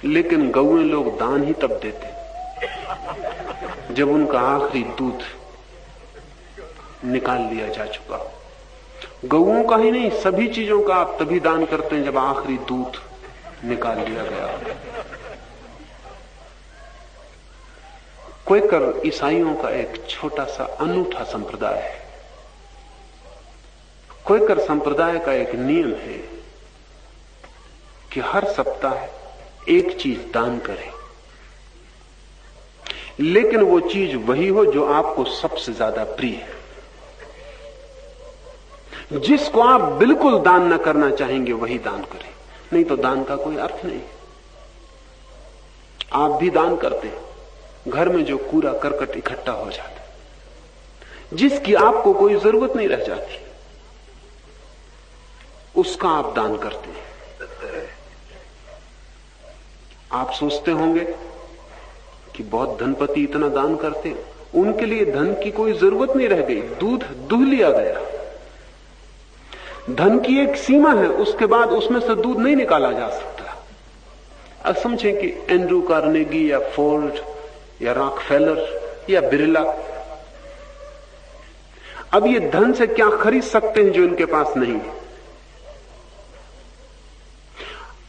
लेकिन गौएं लोग दान ही तब देते जब उनका आखिरी दूध निकाल लिया जा चुका हो। गौओं का ही नहीं, सभी चीजों का आप तभी दान करते हैं जब आखिरी दूध निकाल लिया गया। क्वेकर ईसाइयों का एक छोटा सा अनूठा संप्रदाय है। क्वेकर संप्रदाय का एक नियम है कि हर सप्ताह एक चीज दान करें, लेकिन वो चीज वही हो जो आपको सबसे ज्यादा प्रिय है। जिसको आप बिल्कुल दान न करना चाहेंगे वही दान करें, नहीं तो दान का कोई अर्थ नहीं। आप भी दान करते हैं, घर में जो कूड़ा करकट इकट्ठा हो जाता है, जिसकी आपको कोई जरूरत नहीं रह जाती, उसका आप दान करते हैं। आप सोचते होंगे कि बहुत धनपति इतना दान करते हैं, उनके लिए धन की कोई जरूरत नहीं रह गई, दूध दुह लिया गया। धन की एक सीमा है, उसके बाद उसमें से दूध नहीं निकाला जा सकता। अब समझें कि एंड्रू कार्नेगी या फोर्ड या रॉकफेलर या बिरला, अब ये धन से क्या खरीद सकते हैं जो इनके पास नहीं है।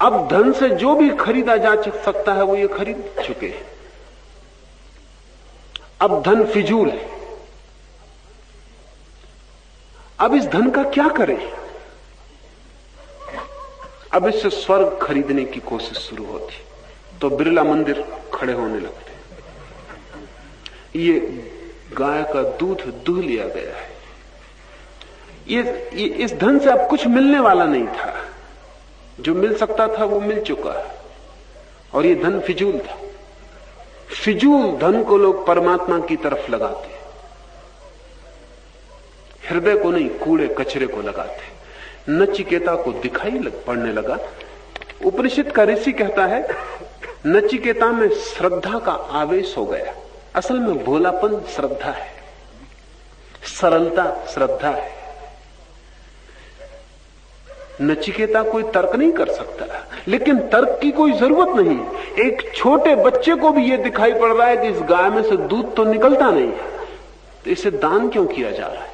अब धन से जो भी खरीदा जा सकता है वो ये खरीद चुके हैं। अब धन फिजूल है। अब इस धन का क्या करें? अब इससे स्वर्ग खरीदने की कोशिश शुरू होती तो बिरला मंदिर खड़े होने लगते। ये गाय का दूध दुह लिया गया है। ये इस धन से अब कुछ मिलने वाला नहीं था। जो मिल सकता था वो मिल चुका है, और ये धन फिजूल था। फिजूल धन को लोग परमात्मा की तरफ लगाते, हृदय को नहीं, कूड़े कचरे को लगाते। नचिकेता को दिखाई पड़ने लगा। उपनिषद का ऋषि कहता है नचिकेता में श्रद्धा का आवेश हो गया। असल में भोलापन श्रद्धा है, सरलता श्रद्धा है। नचिकेता कोई तर्क नहीं कर सकता, लेकिन तर्क की कोई जरूरत नहीं। एक छोटे बच्चे को भी यह दिखाई पड़ रहा है कि इस गाय में से दूध तो निकलता नहीं है, तो इसे दान क्यों किया जा रहा है?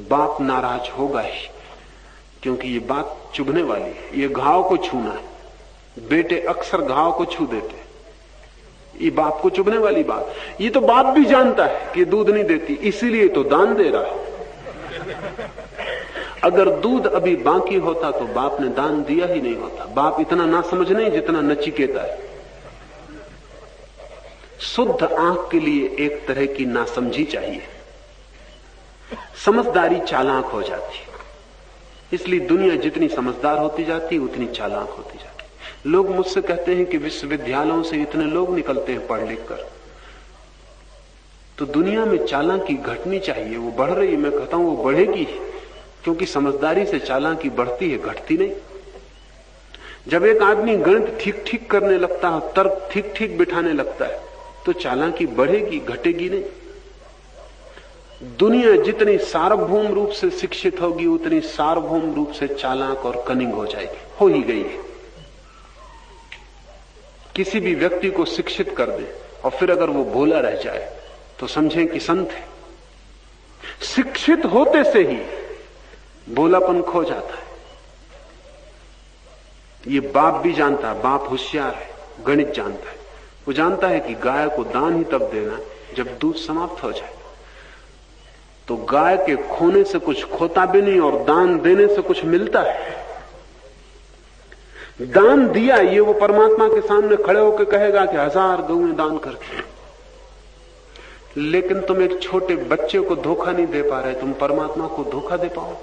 बाप नाराज होगा ही, क्योंकि ये बात चुभने वाली है। ये घाव को छूना है। बेटे अक्सर घाव को छू देते, ये बाप को चुभने वाली बात। ये तो बाप भी जानता है कि दूध नहीं देती, इसीलिए तो दान दे रहा है। अगर दूध अभी बाकी होता तो बाप ने दान दिया ही नहीं होता। बाप इतना ना समझ नहीं जितना नचिकेता है। शुद्ध आंख के लिए एक तरह की नासमझी चाहिए। समझदारी चालाक हो जाती है। इसलिए दुनिया जितनी समझदार होती जाती है उतनी चालाक होती जाती है। लोग मुझसे कहते हैं कि विश्वविद्यालयों से इतने लोग निकलते हैं पढ़ लिख कर, तो दुनिया में चालाकी घटनी चाहिए। वो बढ़ रही है, मैं कहता हूं वो बढ़ेगी, क्योंकि समझदारी से चालाकी बढ़ती है, घटती नहीं। जब एक आदमी गणित ठीक ठीक करने लगता है, तर्क ठीक ठीक बिठाने लगता है, तो चालाकी बढ़ेगी, घटेगी नहीं। दुनिया जितनी सार्वभौम रूप से शिक्षित होगी उतनी सार्वभौम रूप से चालाक और कनिंग हो जाएगी। हो ही गई है। किसी भी व्यक्ति को शिक्षित कर दे और फिर अगर वो भोला रह जाए तो समझें कि संत है। शिक्षित होते से ही भोलापन खो जाता है। ये बाप भी जानता है, बाप होशियार है, गणित जानता है। वो जानता है कि गाय को दान ही तब देना जब दूध समाप्त हो जाए। तो गाय के खोने से कुछ खोता भी नहीं और दान देने से कुछ मिलता है। दान दिया ये वो परमात्मा के सामने खड़े होकर कहेगा कि 1000 गौएं दान करके, लेकिन तुम एक छोटे बच्चे को धोखा नहीं दे पा रहे, तुम परमात्मा को धोखा दे पाओ।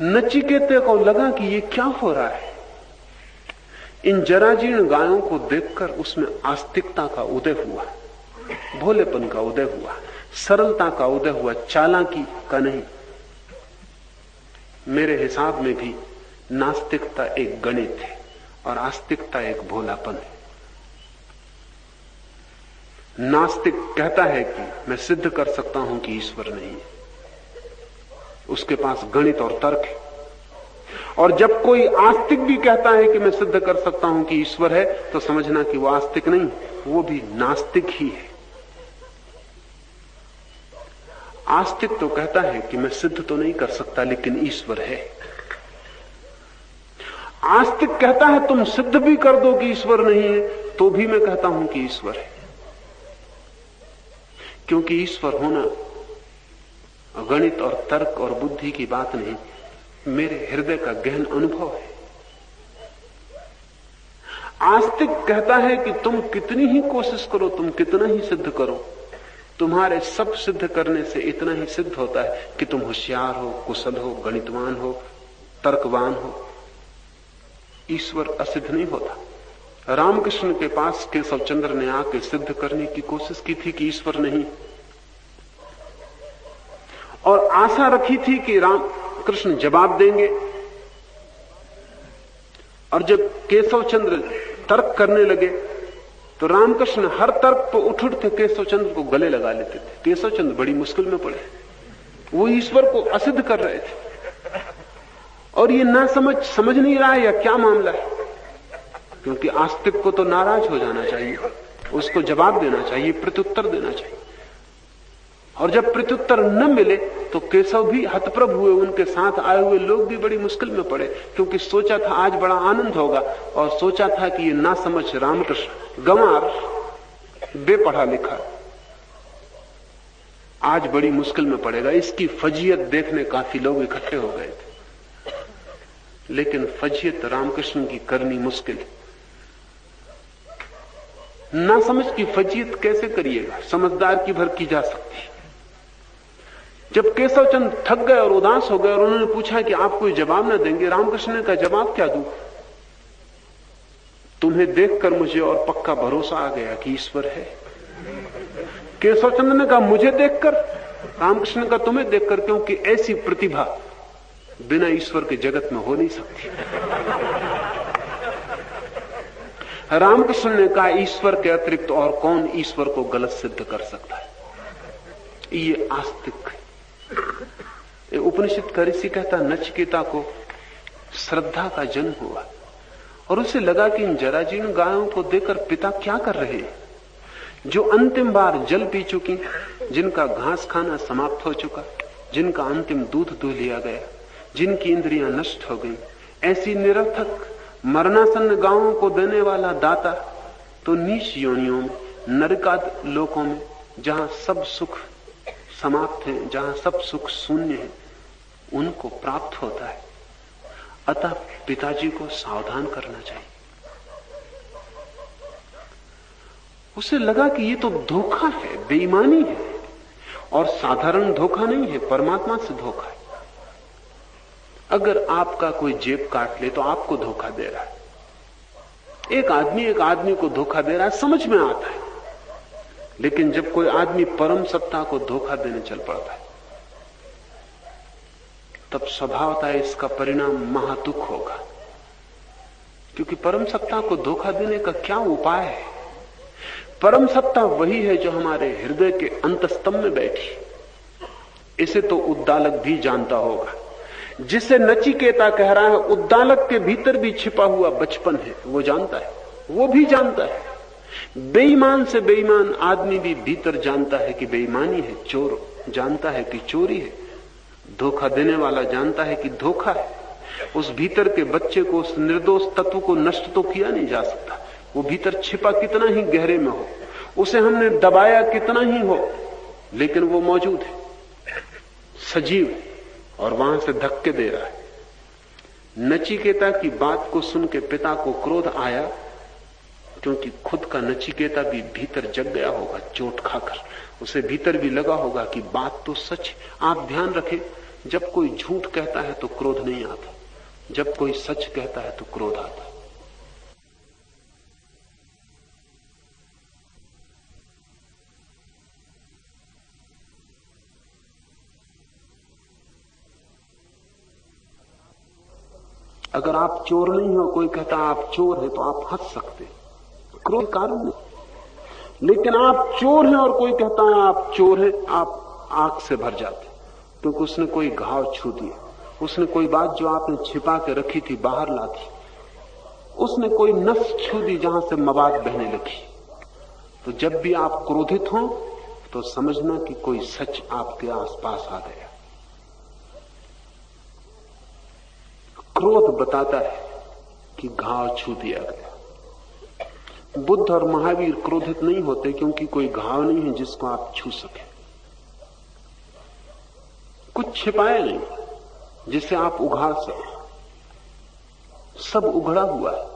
नचिकेते को लगा कि ये क्या हो रहा है। इन जराजीर्ण गायों को देखकर उसमें आस्तिकता का उदय हुआ, भोलेपन का उदय हुआ, सरलता का उदय हुआ, चालाकी का नहीं। मेरे हिसाब में भी नास्तिकता एक गणित है और आस्तिकता एक भोलापन है। नास्तिक कहता है कि मैं सिद्ध कर सकता हूं कि ईश्वर नहीं है, उसके पास गणित और तर्क है। और जब कोई आस्तिक भी कहता है कि मैं सिद्ध कर सकता हूं कि ईश्वर है, तो समझना कि वो आस्तिक नहीं, वो भी नास्तिक ही है। आस्तिक तो कहता है कि मैं सिद्ध तो नहीं कर सकता लेकिन ईश्वर है। आस्तिक कहता है तुम सिद्ध भी कर दो कि ईश्वर नहीं है तो भी मैं कहता हूं कि ईश्वर है, क्योंकि ईश्वर होना गणित और तर्क और बुद्धि की बात नहीं, मेरे हृदय का गहन अनुभव है। आस्तिक कहता है कि तुम कितनी ही कोशिश करो, तुम कितना ही सिद्ध करो, तुम्हारे सब सिद्ध करने से इतना ही सिद्ध होता है कि तुम होशियार हो, कुशल हो, गणितवान हो, तर्कवान हो। ईश्वर असिद्ध नहीं होता। रामकृष्ण के पास केशव चंद्र ने आके सिद्ध करने की कोशिश की थी कि ईश्वर नहीं, और आशा रखी थी कि रामकृष्ण जवाब देंगे। और जब केशव चंद्र तर्क करने लगे तो रामकृष्ण हर तर्क पर उठ उठ के केशव चंद्र को गले लगा लेते थे। केशव चंद्र बड़ी मुश्किल में पड़े, वो ईश्वर को असिद्ध कर रहे थे और ये ना समझ नहीं रहा है या क्या मामला है, क्योंकि आस्तिक को तो नाराज हो जाना चाहिए, उसको जवाब देना चाहिए, प्रत्युत्तर देना चाहिए। और जब प्रत्युत्तर न मिले तो केशव भी हतप्रभ हुए, उनके साथ आए हुए लोग भी बड़ी मुश्किल में पड़े, क्योंकि सोचा था आज बड़ा आनंद होगा और सोचा था कि ये ना समझ रामकृष्ण गंवार बेपढ़ा लिखा आज बड़ी मुश्किल में पड़ेगा। इसकी फजीयत देखने काफी लोग इकट्ठे हो गए थे, लेकिन फजीयत रामकृष्ण की करनी मुश्किल है। ना समझ की फजीयत कैसे करिएगा, समझदार की भर की जा सकती है। जब केशव चंद थक गए और उदास हो गए और उन्होंने पूछा कि आप कोई जवाब ना देंगे, रामकृष्ण ने कहा जवाब क्या दूं, तुम्हें देखकर मुझे और पक्का भरोसा आ गया कि ईश्वर है। केशव चंद्र ने कहा मुझे देखकर, रामकृष्ण ने कहा तुम्हें देखकर, क्योंकि ऐसी प्रतिभा बिना ईश्वर के जगत में हो नहीं सकती। रामकृष्ण ने कहा ईश्वर के अतिरिक्त और कौन ईश्वर को गलत सिद्ध कर सकता है। ये आस्तिक उपनिषद का ऋषि कहता नचिकेता को श्रद्धा का जन्म हुआ और उसे लगा कि इन जराजीर्ण गायों को देखकर पिता क्या कर रहे हैं, जो अंतिम बार जल पी चुकी, जिनका घास खाना समाप्त हो चुका, जिनका अंतिम दूध दूह लिया गया, जिनकी इंद्रियां नष्ट हो गई। ऐसी निरर्थक मरणासन्न गायों को देने वाला दाता तो नीच योनियों में, नरकाद लोकों में, जहां सब सुख समाप्त है, जहां सब सुख शून्य है, उनको प्राप्त होता है। अतः पिताजी को सावधान करना चाहिए। उसे लगा कि ये तो धोखा है, बेईमानी है, और साधारण धोखा नहीं है, परमात्मा से धोखा है। अगर आपका कोई जेब काट ले तो आपको धोखा दे रहा है। एक आदमी को धोखा दे रहा है, समझ में आता है। लेकिन जब कोई आदमी परम सत्ता को धोखा देने चल पड़ता है, तब स्वभावतः इसका परिणाम महादुख होगा, क्योंकि परम सत्ता को धोखा देने का क्या उपाय है। परम सत्ता वही है जो हमारे हृदय के अंतस्तंभ में बैठी। इसे तो उद्दालक भी जानता होगा। जिसे नचिकेता कह रहा है, उद्दालक के भीतर भी छिपा हुआ बचपन है, वो जानता है, वो भी जानता है। बेईमान से बेईमान आदमी भी भीतर जानता है कि बेईमानी है, चोर जानता है कि चोरी है, धोखा देने वाला जानता है कि धोखा है। उस भीतर के बच्चे को, उस निर्दोष तत्व को नष्ट तो किया नहीं जा सकता। वो भीतर छिपा कितना ही गहरे में हो, उसे हमने दबाया कितना ही हो, लेकिन वो मौजूद है, सजीव है, और वहां से धक्के दे रहा है। नचिकेता की बात को सुन के पिता को क्रोध आया, क्योंकि खुद का नचिकेता भी भीतर जग गया होगा चोट खाकर। उसे भीतर भी लगा होगा कि बात तो सच है। आप ध्यान रखें, जब कोई झूठ कहता है तो क्रोध नहीं आता, जब कोई सच कहता है तो क्रोध आता है। अगर आप चोर नहीं हो, कोई कहता आप चोर है, तो आप हंस सकते, क्रोध कारण नहीं। लेकिन आप चोर हैं और कोई कहता है आप चोर हैं, आप आंख से भर जाते, क्योंकि उसने कोई घाव छू दिया, उसने कोई बात जो आपने छिपा के रखी थी बाहर ला दी, उसने कोई नस छू दी जहां से मवाद बहने लगी। तो जब भी आप क्रोधित हो तो समझना कि कोई सच आपके आसपास आ गया। क्रोध बताता है कि घाव छू दिया गया। बुद्ध और महावीर क्रोधित नहीं होते क्योंकि कोई घाव नहीं है जिसको आप छू सके, कुछ छिपाया नहीं जिसे आप उघाड़ सके, सब उघड़ा हुआ है।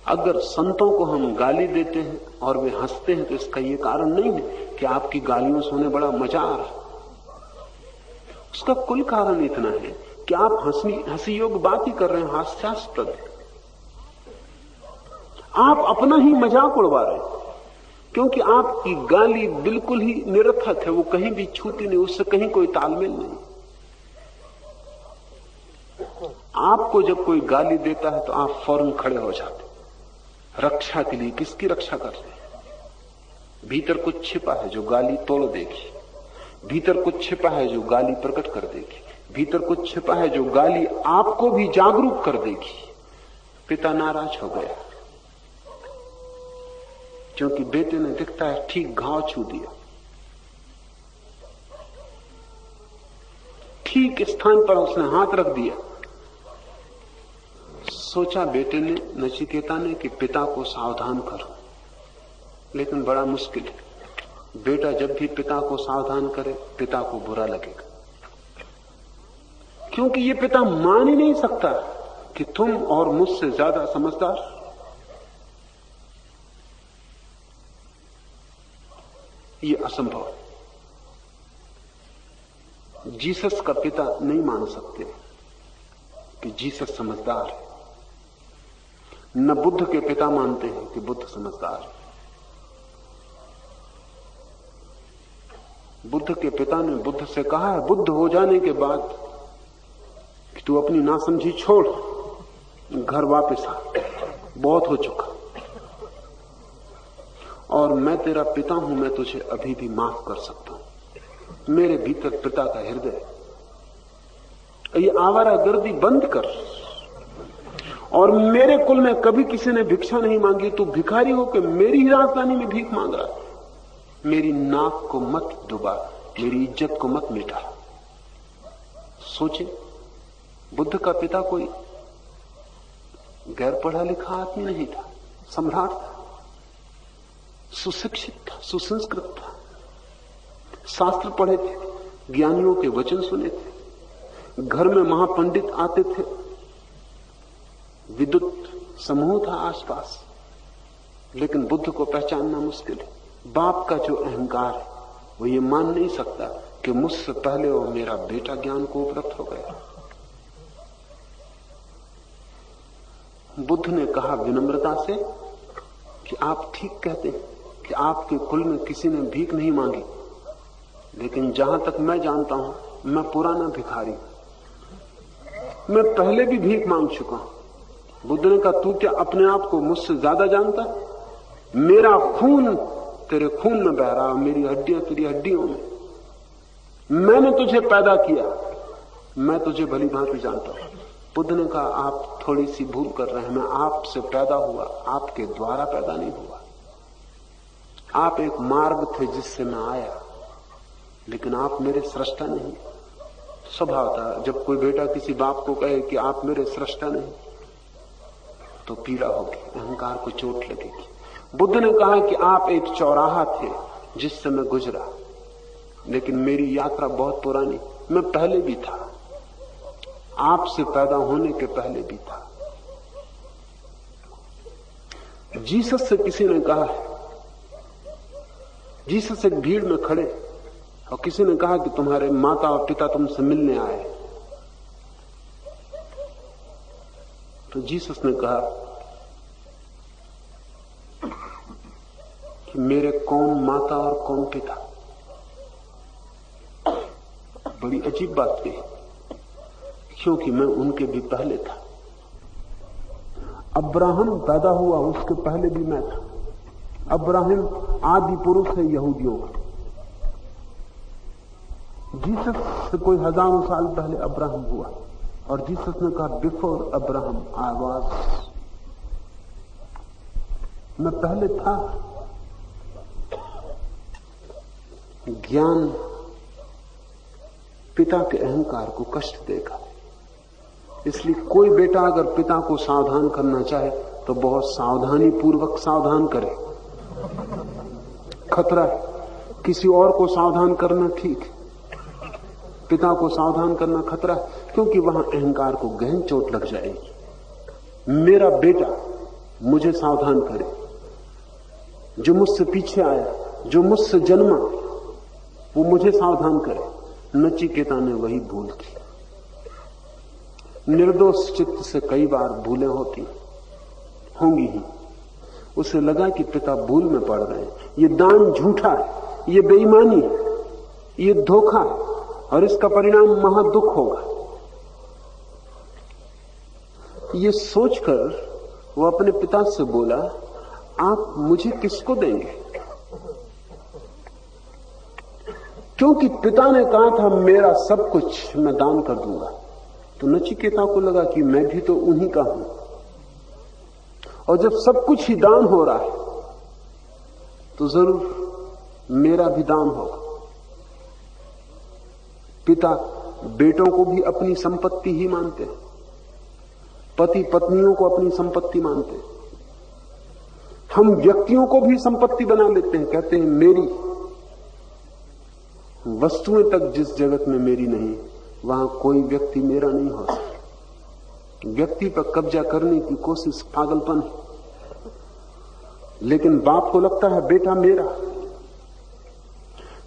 अगर संतों को हम गाली देते हैं और वे हंसते हैं तो इसका यह कारण नहीं है कि आपकी गालियों से उन्हें बड़ा मजा आ रहा। उसका कुल कारण इतना है कि आप हंसी योग्य बात ही कर रहे हैं, हास्यास्पद है। आप अपना ही मजाक उड़वा रहे हैं, क्योंकि आपकी गाली बिल्कुल ही निरर्थक है, वो कहीं भी छूती नहीं, उससे कहीं कोई तालमेल नहीं। आपको जब कोई गाली देता है तो आप फौरन खड़े हो जाते, रक्षा के लिए। किसकी रक्षा करते हैं? भीतर कुछ छिपा है जो गाली तोड़ देगी, भीतर कुछ छिपा है जो गाली प्रकट कर देगी, भीतर कुछ छिपा है जो गाली आपको भी जागरूक कर देगी। पिता नाराज हो गया क्योंकि बेटे ने दिखता है ठीक घाव छू दिया, ठीक स्थान पर उसने हाथ रख दिया। सोचा बेटे ने, नचिकेता ने, कि पिता को सावधान करो, लेकिन बड़ा मुश्किल है। बेटा जब भी पिता को सावधान करे, पिता को बुरा लगेगा, क्योंकि ये पिता मान ही नहीं सकता कि तुम और मुझसे ज्यादा समझदार। ये असंभव है। जीसस का पिता नहीं मान सकते कि जीसस समझदार है, न बुद्ध के पिता मानते हैं कि बुद्ध समझदार है। बुद्ध के पिता ने बुद्ध से कहा है बुद्ध हो जाने के बाद कि तू अपनी नासमझी छोड़, घर वापस आ, बहुत हो चुका, और मैं तेरा पिता हूं, मैं तुझे अभी भी माफ कर सकता हूं। मेरे भीतर पिता का हृदय, ये आवारागर्दी बंद कर। और मेरे कुल में कभी किसी ने भिक्षा नहीं मांगी, तू भिखारी हो के मेरी ही राजधानी में भीख मांग रहा है। मेरी नाक को मत डुबा, मेरी इज्जत को मत मिटा। सोचे, बुद्ध का पिता कोई गैर पढ़ा लिखा आदमी नहीं था, सम्राट था, सुशिक्षित था, सुसंस्कृत था, शास्त्र पढ़े थे, ज्ञानियों के वचन सुने थे, घर में महापंडित आते थे, विद्युत समूह था आसपास। लेकिन बुद्ध को पहचानना मुश्किल है। बाप का जो अहंकार है वो ये मान नहीं सकता कि मुझसे पहले वो मेरा बेटा ज्ञान को उपलब्ध हो गया। बुद्ध ने कहा विनम्रता से कि आप ठीक कहते हैं कि आपके कुल में किसी ने भीख नहीं मांगी, लेकिन जहां तक मैं जानता हूं मैं पुराना भिखारी हूं, मैं पहले भी भीख मांग चुका हूं। बुद्ध ने कहा तू क्या अपने आप को मुझसे ज्यादा जानता? मेरा खून तेरे खून में बह रहा, मेरी हड्डियां तेरी हड्डियों में। मैंने तुझे पैदा किया, मैं तुझे भली भांति जानता हूं। बुद्ध ने कहा आप थोड़ी सी भूल कर रहे हैं, मैं आपसे पैदा हुआ, आपके द्वारा पैदा नहीं हुआ। आप एक मार्ग थे जिससे मैं आया, लेकिन आप मेरे सृष्टा नहीं। स्वभाव था जब कोई बेटा किसी बाप को कहे कि आप मेरे सृष्टा नहीं, तो पीड़ा होगी, अहंकार को चोट लगेगी। बुद्ध ने कहा कि आप एक चौराहा थे जिससे मैं गुजरा, लेकिन मेरी यात्रा बहुत पुरानी, मैं पहले भी था, आपसे पैदा होने के पहले भी था। जीसस से किसी ने कहा, जीसस एक भीड़ में खड़े और किसी ने कहा कि तुम्हारे माता और पिता तुमसे मिलने आए। तो जीसस ने कहा कि मेरे कौन माता और कौन पिता? बड़ी अजीब बात कही। क्योंकि मैं उनके भी पहले था। अब्राहम पैदा हुआ, उसके पहले भी मैं था। अब्राहम आदि पुरुष है यहूदियों का। जीसस से कोई हजारों साल पहले अब्राहम हुआ, और जीसस ने कहा बिफोर अब्राहम आई वाज, मैं पहले था। ज्ञान पिता के अहंकार को कष्ट देगा, इसलिए कोई बेटा अगर पिता को सावधान करना चाहे तो बहुत सावधानी पूर्वक सावधान करे। खतरा है। किसी और को सावधान करना ठीक है, पिता को सावधान करना खतरा है, क्योंकि वहां अहंकार को गहन चोट लग जाएगी। मेरा बेटा मुझे सावधान करे, जो मुझसे पीछे आया, जो मुझसे जन्मा, वो मुझे सावधान करे। नचिकेता ने वही भूल की। निर्दोष चित्त से कई बार भूलें होती होंगी ही। उसे लगा कि पिता भूल में पड़ रहे हैं, ये दान झूठा है, ये बेईमानी है, ये धोखा है, और इसका परिणाम महादुख होगा। ये सोचकर वो अपने पिता से बोला, आप मुझे किसको देंगे? क्योंकि पिता ने कहा था मेरा सब कुछ मैं दान कर दूंगा। तो नचिकेता को लगा कि मैं भी तो उन्हीं का हूं, और जब सब कुछ ही दान हो रहा है तो जरूर मेरा भी दान होगा। पिता बेटों को भी अपनी संपत्ति ही मानते हैं, पति पत्नियों को अपनी संपत्ति मानते हैं। हम व्यक्तियों को भी संपत्ति बना लेते हैं, कहते हैं मेरी। वस्तुएं तक जिस जगत में मेरी नहीं, वहां कोई व्यक्ति मेरा नहीं हो सकता। व्यक्ति पर कब्जा करने की कोशिश पागलपन है, लेकिन बाप को लगता है बेटा मेरा।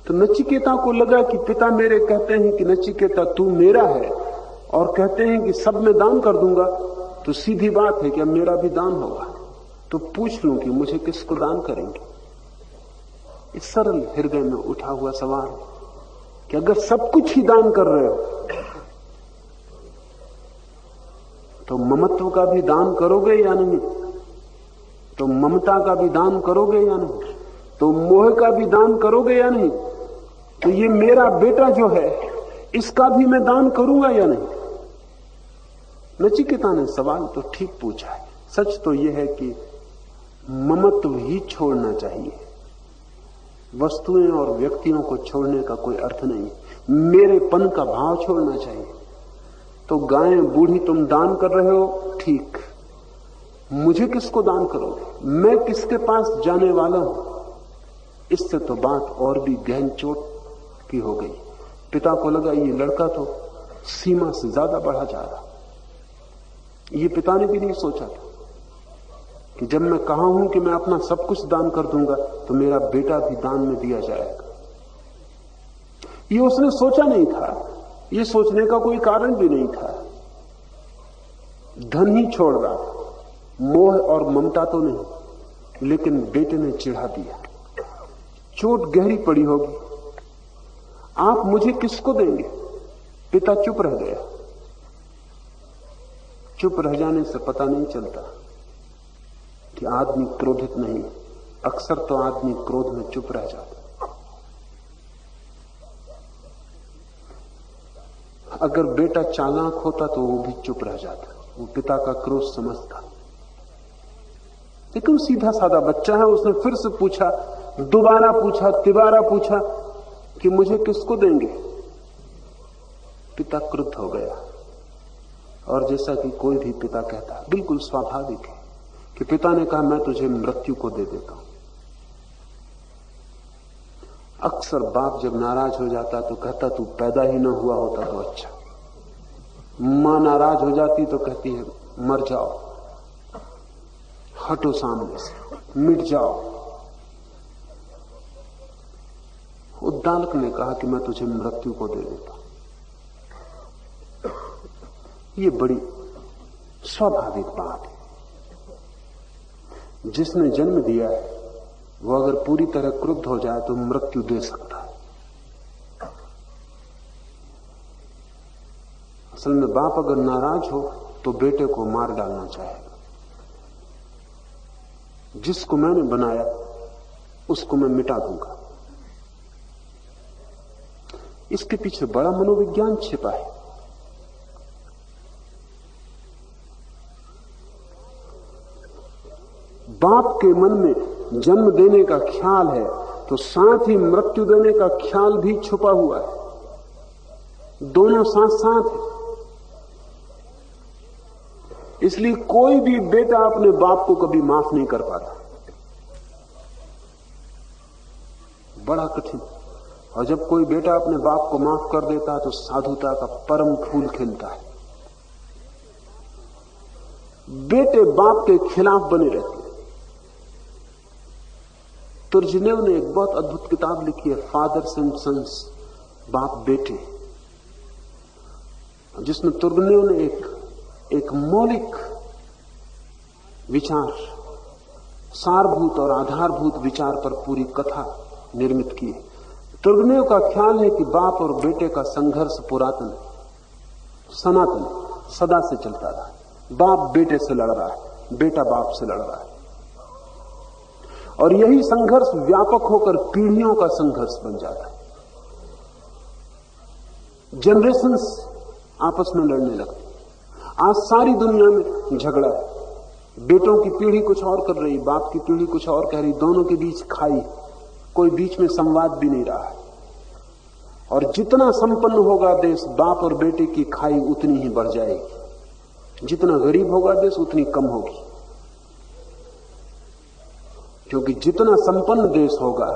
तो नचिकेता को लगा कि पिता मेरे कहते हैं कि नचिकेता तू मेरा है, और कहते हैं कि सब मैं दान कर दूंगा, तो सीधी बात है कि अब मेरा भी दान होगा। तो पूछ लूं कि मुझे किसको दान करेंगे? इस सरल हृदय में उठा हुआ सवाल कि अगर सब कुछ ही दान कर रहे हो तो ममत्व का भी दान करोगे या नहीं? तो ममता का भी दान करोगे या नहीं? तो मोह का भी दान करोगे या नहीं? तो ये मेरा बेटा जो है, इसका भी मैं दान करूंगा या नहीं? नचिकेता ने सवाल तो ठीक पूछा है। सच तो यह है कि ममत्व ही छोड़ना चाहिए, वस्तुएं और व्यक्तियों को छोड़ने का कोई अर्थ नहीं। मेरेपन का भाव छोड़ना चाहिए। तो गायें बूढ़ी तुम दान कर रहे हो, ठीक, मुझे किसको दान करोगे? मैं किसके पास जाने वाला हूं? इससे तो बात और भी गहन चोट की हो गई। पिता को लगा ये लड़का तो सीमा से ज्यादा बढ़ा जा रहा। ये पिता ने भी नहीं सोचा था कि जब मैं कहा हूं कि मैं अपना सब कुछ दान कर दूंगा तो मेरा बेटा भी दान में दिया जाएगा। ये उसने सोचा नहीं था, ये सोचने का कोई कारण भी नहीं था। धन ही छोड़ रहा था, मोह और ममता तो नहीं। लेकिन बेटे ने चिढ़ा दिया। चोट गहरी पड़ी होगी। आप मुझे किसको देंगे? पिता चुप रह गया। चुप रह जाने से पता नहीं चलता कि आदमी क्रोधित नहीं। अक्सर तो आदमी क्रोध में चुप रह जाता। अगर बेटा चालाक होता तो वो भी चुप रह जाता, वो पिता का क्रोध समझता। लेकिन सीधा साधा बच्चा है, उसने फिर से पूछा, दोबारा पूछा, तिबारा पूछा कि मुझे किसको देंगे? पिता क्रुद्ध हो गया। और जैसा कि कोई भी पिता कहता, बिल्कुल स्वाभाविक है कि पिता ने कहा मैं तुझे मृत्यु को दे देता हूं। अक्सर बाप जब नाराज हो जाता तो कहता तू पैदा ही ना हुआ होता तो अच्छा। मां नाराज हो जाती तो कहती है मर जाओ, हटो सामने से, मिट जाओ। उद्दालक ने कहा कि मैं तुझे मृत्यु को दे देता हूं। ये बड़ी स्वाभाविक बात है। जिसने जन्म दिया है वो अगर पूरी तरह क्रुद्ध हो जाए तो मृत्यु दे सकता है। असल में बाप अगर नाराज हो तो बेटे को मार डालना चाहेगा। जिसको मैंने बनाया उसको मैं मिटा दूंगा। इसके पीछे बड़ा मनोविज्ञान छिपा है। बाप के मन में जन्म देने का ख्याल है तो साथ ही मृत्यु देने का ख्याल भी छुपा हुआ है। दोनों साथ साथ है। इसलिए कोई भी बेटा अपने बाप को कभी माफ नहीं कर पाता। बड़ा कठिन। और जब कोई बेटा अपने बाप को माफ कर देता है तो साधुता का परम फूल खिलता है। बेटे बाप के खिलाफ बने रहते हैं। तुर्जनेव ने एक बहुत अद्भुत किताब लिखी है, फादर्स एंड सन्स, बाप बेटे, जिसमें तुर्गनेव ने एक मौलिक विचार, सारभूत और आधारभूत विचार पर पूरी कथा निर्मित की है। तुर्गनेव का ख्याल है कि बाप और बेटे का संघर्ष पुरातन, सनातन, सदा से चलता रहा। बाप बेटे से लड़ रहा है, बेटा बाप से लड़ रहा है, और यही संघर्ष व्यापक होकर पीढ़ियों का संघर्ष बन जाता है। जनरेशंस आपस में लड़ने लगते। आज सारी दुनिया में झगड़ा है। बेटों की पीढ़ी कुछ और कर रही, बाप की पीढ़ी कुछ और कह रही, दोनों के बीच खाई, कोई बीच में संवाद भी नहीं रहा है। और जितना संपन्न होगा देश, बाप और बेटे की खाई उतनी ही बढ़ जाएगी। जितना गरीब होगा देश, उतनी कम होगी। क्योंकि जितना संपन्न देश होगा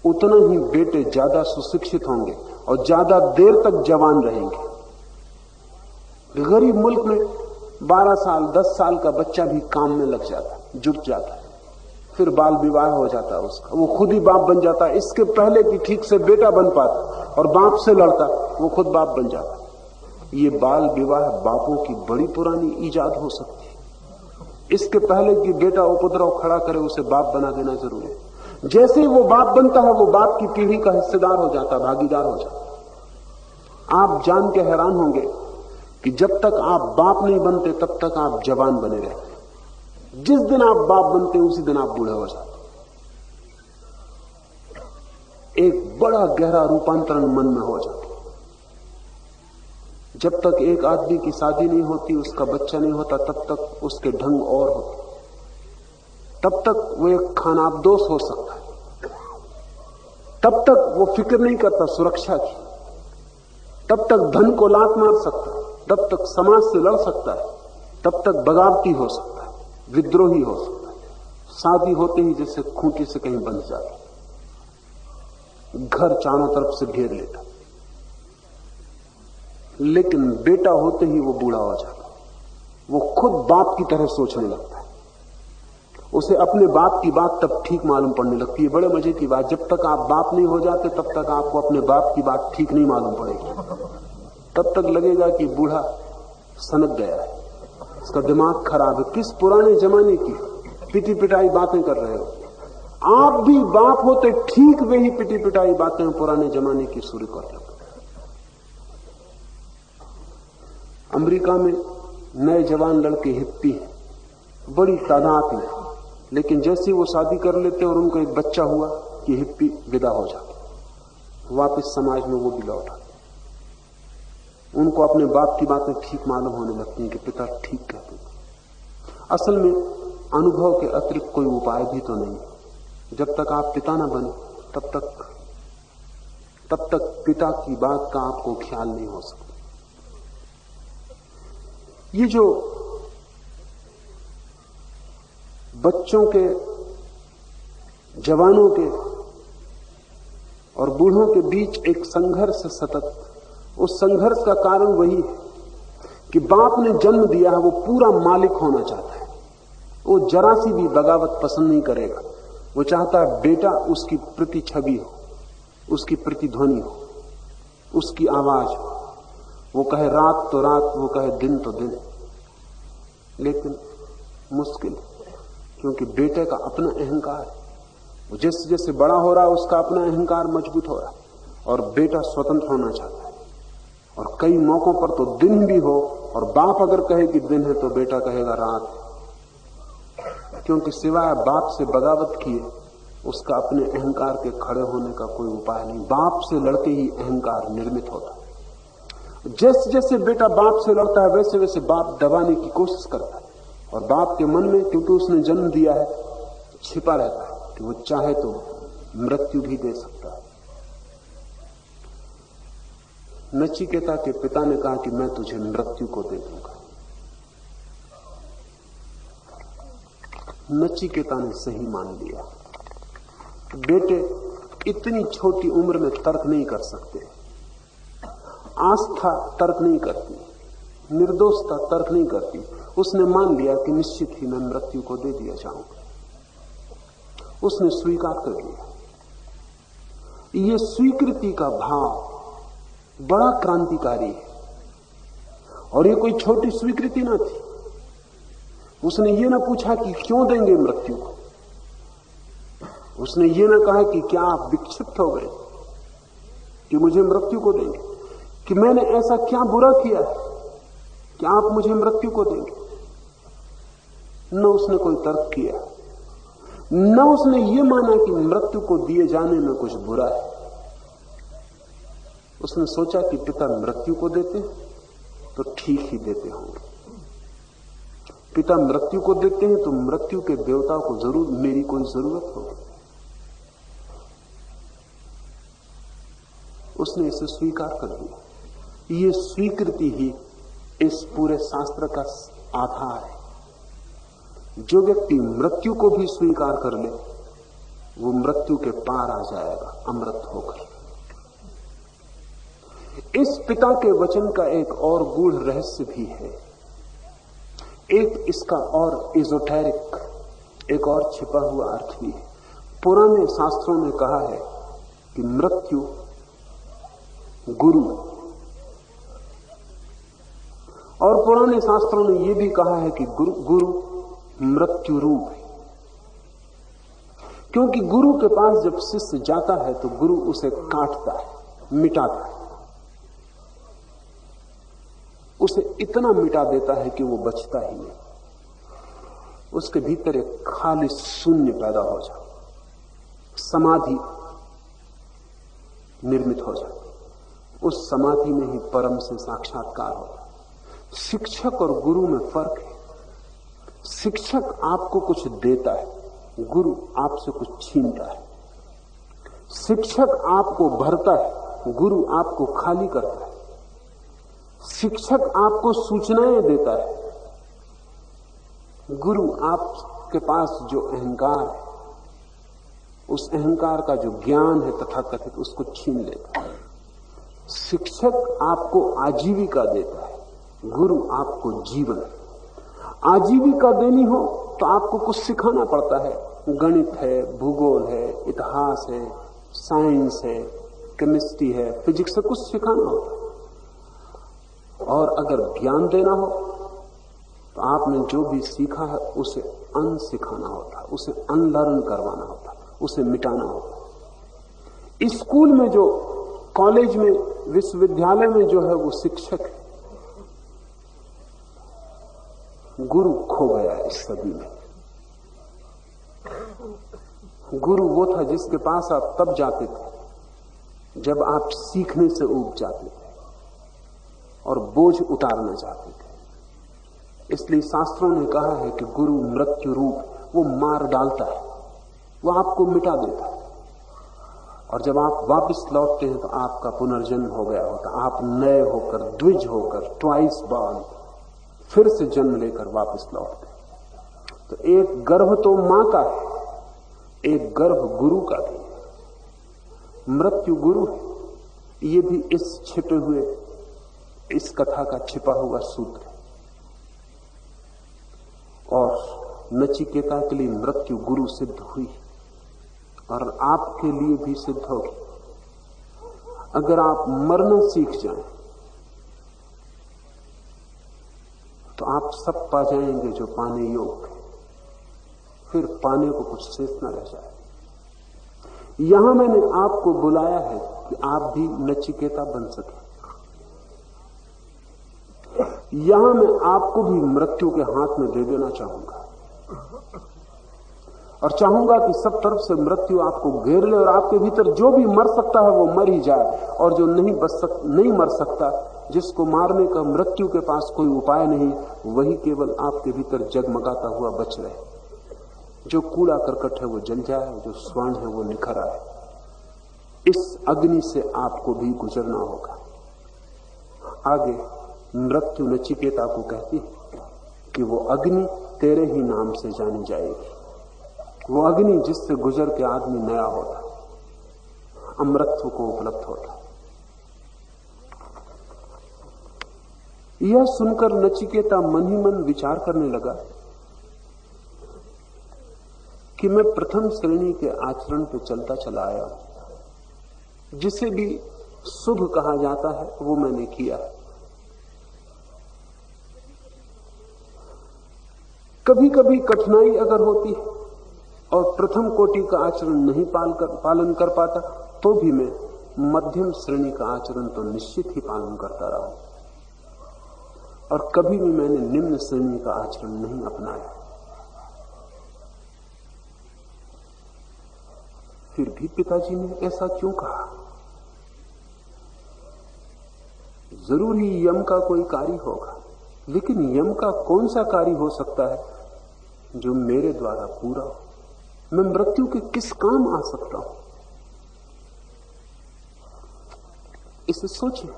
उतना ही बेटे ज्यादा सुशिक्षित होंगे और ज्यादा देर तक जवान रहेंगे। गरीब मुल्क में 12 साल 10 साल का बच्चा भी काम में लग जाता, जुट जाता है, फिर बाल विवाह हो जाता है उसका, वो खुद ही बाप बन जाता है। इसके पहले कि ठीक से बेटा बन पाता और बाप से लड़ता, वो खुद बाप बन जाता। ये बाल विवाह बापों की बड़ी पुरानी ईजाद हो सकती है। इसके पहले कि बेटा उपद्रव खड़ा करे, उसे बाप बना देना जरूरी है। जैसे ही वो बाप बनता है, वो बाप की पीढ़ी का हिस्सेदार हो जाता, भागीदार हो जाता। आप जान के हैरान होंगे कि जब तक आप बाप नहीं बनते तब तक आप जवान बने रहते। जिस दिन आप बाप बनते उसी दिन आप बूढ़े हो जाते। एक बड़ा गहरा रूपांतरण मन में हो जाता। जब तक एक आदमी की शादी नहीं होती, उसका बच्चा नहीं होता, तब तक उसके ढंग और होते। तब तक वो एक खानाबदोश हो सकता है। तब तक वो फिक्र नहीं करता सुरक्षा की। तब तक धन को लात मार सकता है। तब तक समाज से लड़ सकता है। तब तक बगावती हो सकता है, विद्रोही हो सकता है। शादी होते ही जैसे खूंटी से कहीं बंध जाता, घर चारों तरफ से घेर लेता। लेकिन बेटा होते ही वो बूढ़ा हो जाता। वो खुद बाप की तरह सोचने लगता है। उसे अपने बाप की बात तब ठीक मालूम पड़ने लगती है। बड़े मजे की बात, जब तक आप बाप नहीं हो जाते तब तक आपको अपने बाप की बात ठीक नहीं मालूम पड़ेगी। तब तक लगेगा कि बूढ़ा सनक गया है, इसका दिमाग खराब है। किस पुराने जमाने की पिटी पिटाई बातें कर रहे हो। आप भी बाप होते ठीक वे ही पिटी पिटाई बातें पुराने जमाने की शुरू कर लो। अमेरिका में नए जवान लड़के हिप्पी हैं, बड़ी तादाद में, लेकिन जैसे वो शादी कर लेते और उनको एक बच्चा हुआ कि हिप्पी विदा हो जाते, वापस समाज में वो भी लौट आते। उनको अपने बाप की बातें ठीक मालूम होने लगती हैं कि पिता ठीक कहते थे। असल में अनुभव के अतिरिक्त कोई उपाय भी तो नहीं। जब तक आप पिता ना बने तब तक पिता की बात का आपको ख्याल नहीं हो सकता। ये जो बच्चों के, जवानों के और बूढ़ों के बीच एक संघर्ष सतत, उस संघर्ष का कारण वही है कि बाप ने जन्म दिया है, वो पूरा मालिक होना चाहता है। वो जरा सी भी बगावत पसंद नहीं करेगा। वो चाहता है बेटा उसकी प्रति छवि हो, उसकी प्रतिध्वनि हो, उसकी आवाज हो। वो कहे रात तो रात, वो कहे दिन तो दिन। लेकिन मुश्किल, क्योंकि बेटे का अपना अहंकार है। वो जैसे जैसे बड़ा हो रहा है उसका अपना अहंकार मजबूत हो रहा है, और बेटा स्वतंत्र होना चाहता है और कई मौकों पर तो दिन भी हो और बाप अगर कहे कि दिन है तो बेटा कहेगा रात है, क्योंकि सिवाय बाप से बगावत किए उसका अपने अहंकार के खड़े होने का कोई उपाय नहीं। बाप से लड़के ही अहंकार निर्मित होता है। जैसे जैसे बेटा बाप से लड़ता है वैसे वैसे बाप दबाने की कोशिश करता है, और बाप के मन में, क्योंकि उसने जन्म दिया है, छिपा रहता है कि वो चाहे तो मृत्यु भी दे सकता है। नचिकेता के पिता ने कहा कि मैं तुझे मृत्यु को दे दूंगा। नचिकेता ने सही मान लिया। बेटे इतनी छोटी उम्र में तर्क नहीं कर सकते, आस्था तर्क नहीं करती, निर्दोषता तर्क नहीं करती। उसने मान लिया कि निश्चित ही मैं मृत्यु को दे दिया जाऊंगा। उसने स्वीकार कर लिया। यह स्वीकृति का भाव बड़ा क्रांतिकारी है, और ये कोई छोटी स्वीकृति ना थी। उसने ये ना पूछा कि क्यों देंगे मृत्यु को, उसने ये ना कहा कि क्या आप विक्षिप्त हो गए कि मुझे मृत्यु को देंगे, कि मैंने ऐसा क्या बुरा किया है कि आप मुझे मृत्यु को देंगे। न उसने कोई तर्क किया, न उसने ये माना कि मृत्यु को दिए जाने में कुछ बुरा है। उसने सोचा कि पिता मृत्यु को देते तो ठीक ही देते होंगे, पिता मृत्यु को देते हैं तो मृत्यु के देवता को जरूर मेरी कोई जरूरत होगी। उसने इसे स्वीकार कर लिया। ये स्वीकृति ही इस पूरे शास्त्र का आधार है। जो व्यक्ति मृत्यु को भी स्वीकार कर ले वो मृत्यु के पार आ जाएगा अमृत होकर। इस पिता के वचन का एक और गूढ़ रहस्य भी है, एक इसका और इजोटेरिक, एक और छिपा हुआ अर्थ भी है। पुराने शास्त्रों ने कहा है कि मृत्यु गुरु, और पुराने शास्त्रों ने यह भी कहा है कि गुरु मृत्यु रूप है, क्योंकि गुरु के पास जब शिष्य जाता है तो गुरु उसे काटता है, मिटाता है, उसे इतना मिटा देता है कि वो बचता ही नहीं। उसके भीतर एक खाली शून्य पैदा हो जाता, समाधि निर्मित हो जाती। उस समाधि में ही परम से साक्षात्कार होता। शिक्षक और गुरु में फर्क है। शिक्षक आपको कुछ देता है, गुरु आपसे कुछ छीनता है। शिक्षक आपको भरता है, गुरु आपको खाली करता है। शिक्षक आपको सूचनाएं देता है, गुरु आपके पास जो अहंकार है, उस अहंकार का जो ज्ञान है तथाकथित, उसको छीन लेता है। शिक्षक आपको आजीविका देता है, गुरु आपको जीवन। आजीविका देनी हो तो आपको कुछ सिखाना पड़ता है, गणित है, भूगोल है, इतिहास है, साइंस है, केमिस्ट्री है, फिजिक्स है, कुछ सिखाना होता है। और अगर ज्ञान देना हो तो आपने जो भी सीखा है उसे अनसिखाना होता है, उसे अनलर्न करवाना होता है, उसे मिटाना होता है। स्कूल में जो, कॉलेज में, विश्वविद्यालय में जो है वो शिक्षक है। गुरु खो गया इस सदी में। गुरु वो था जिसके पास आप तब जाते थे जब आप सीखने से ऊब जाते थे और बोझ उतारना चाहते थे। इसलिए शास्त्रों ने कहा है कि गुरु मृत्यु रूप, वो मार डालता है, वो आपको मिटा देता है। और जब आप वापस लौटते हैं तो आपका पुनर्जन्म हो गया होता, आप नए होकर, द्विज होकर, ट्वाइस बॉर्न, फिर से जन्म लेकर वापस लौटते हैं। तो एक गर्भ तो मां का है, एक गर्भ गुरु का भी है। मृत्यु गुरु है। ये भी इस छिपे हुए, इस कथा का छिपा हुआ सूत्र है। और नचिकेता के लिए मृत्यु गुरु सिद्ध हुई और आपके लिए भी सिद्ध होगी। अगर आप मरना सीख जाएं तो आप सब पा जाएंगे जो पाने योग्य है, फिर पाने को कुछ शेष न रह जाए। यहां मैंने आपको बुलाया है कि आप भी नचिकेता बन सके, यहां मैं आपको भी मृत्यु के हाथ में दे देना चाहूंगा और चाहूंगा कि सब तरफ से मृत्यु आपको घेर ले और आपके भीतर जो भी मर सकता है वो मर ही जाए, और जो नहीं मर सकता, जिसको मारने का मृत्यु के पास कोई उपाय नहीं, वही केवल आपके भीतर जगमगाता हुआ बच रहे। जो कूड़ा करकट है वो जल जाए, जो स्वर्ण है वो निखर आए। इस अग्नि से आपको भी गुजरना होगा। आगे मृत्यु नचिकेता को कहती है कि वो अग्नि तेरे ही नाम से जानी जाएगी। वो अग्नि जिससे गुजर के आदमी नया होता, अमृतत्व को उपलब्ध होता। यह सुनकर नचिकेता मन ही मन विचार करने लगा कि मैं प्रथम श्रेणी के आचरण पे चलता चला आया हूं। जिसे भी शुभ कहा जाता है वो मैंने किया है। कभी कभी कठिनाई अगर होती है और प्रथम कोटि का आचरण नहीं पालन कर पाता, तो भी मैं मध्यम श्रेणी का आचरण तो निश्चित ही पालन करता रहा, और कभी भी मैंने निम्न श्रेणी का आचरण नहीं अपनाया। फिर भी पिताजी ने ऐसा क्यों कहा? जरूर ही यम का कोई कार्य होगा, लेकिन यम का कौन सा कार्य हो सकता है जो मेरे द्वारा पूरा हो? मैं मृत्यु के किस काम आ सकता हूं? इसे सोचें।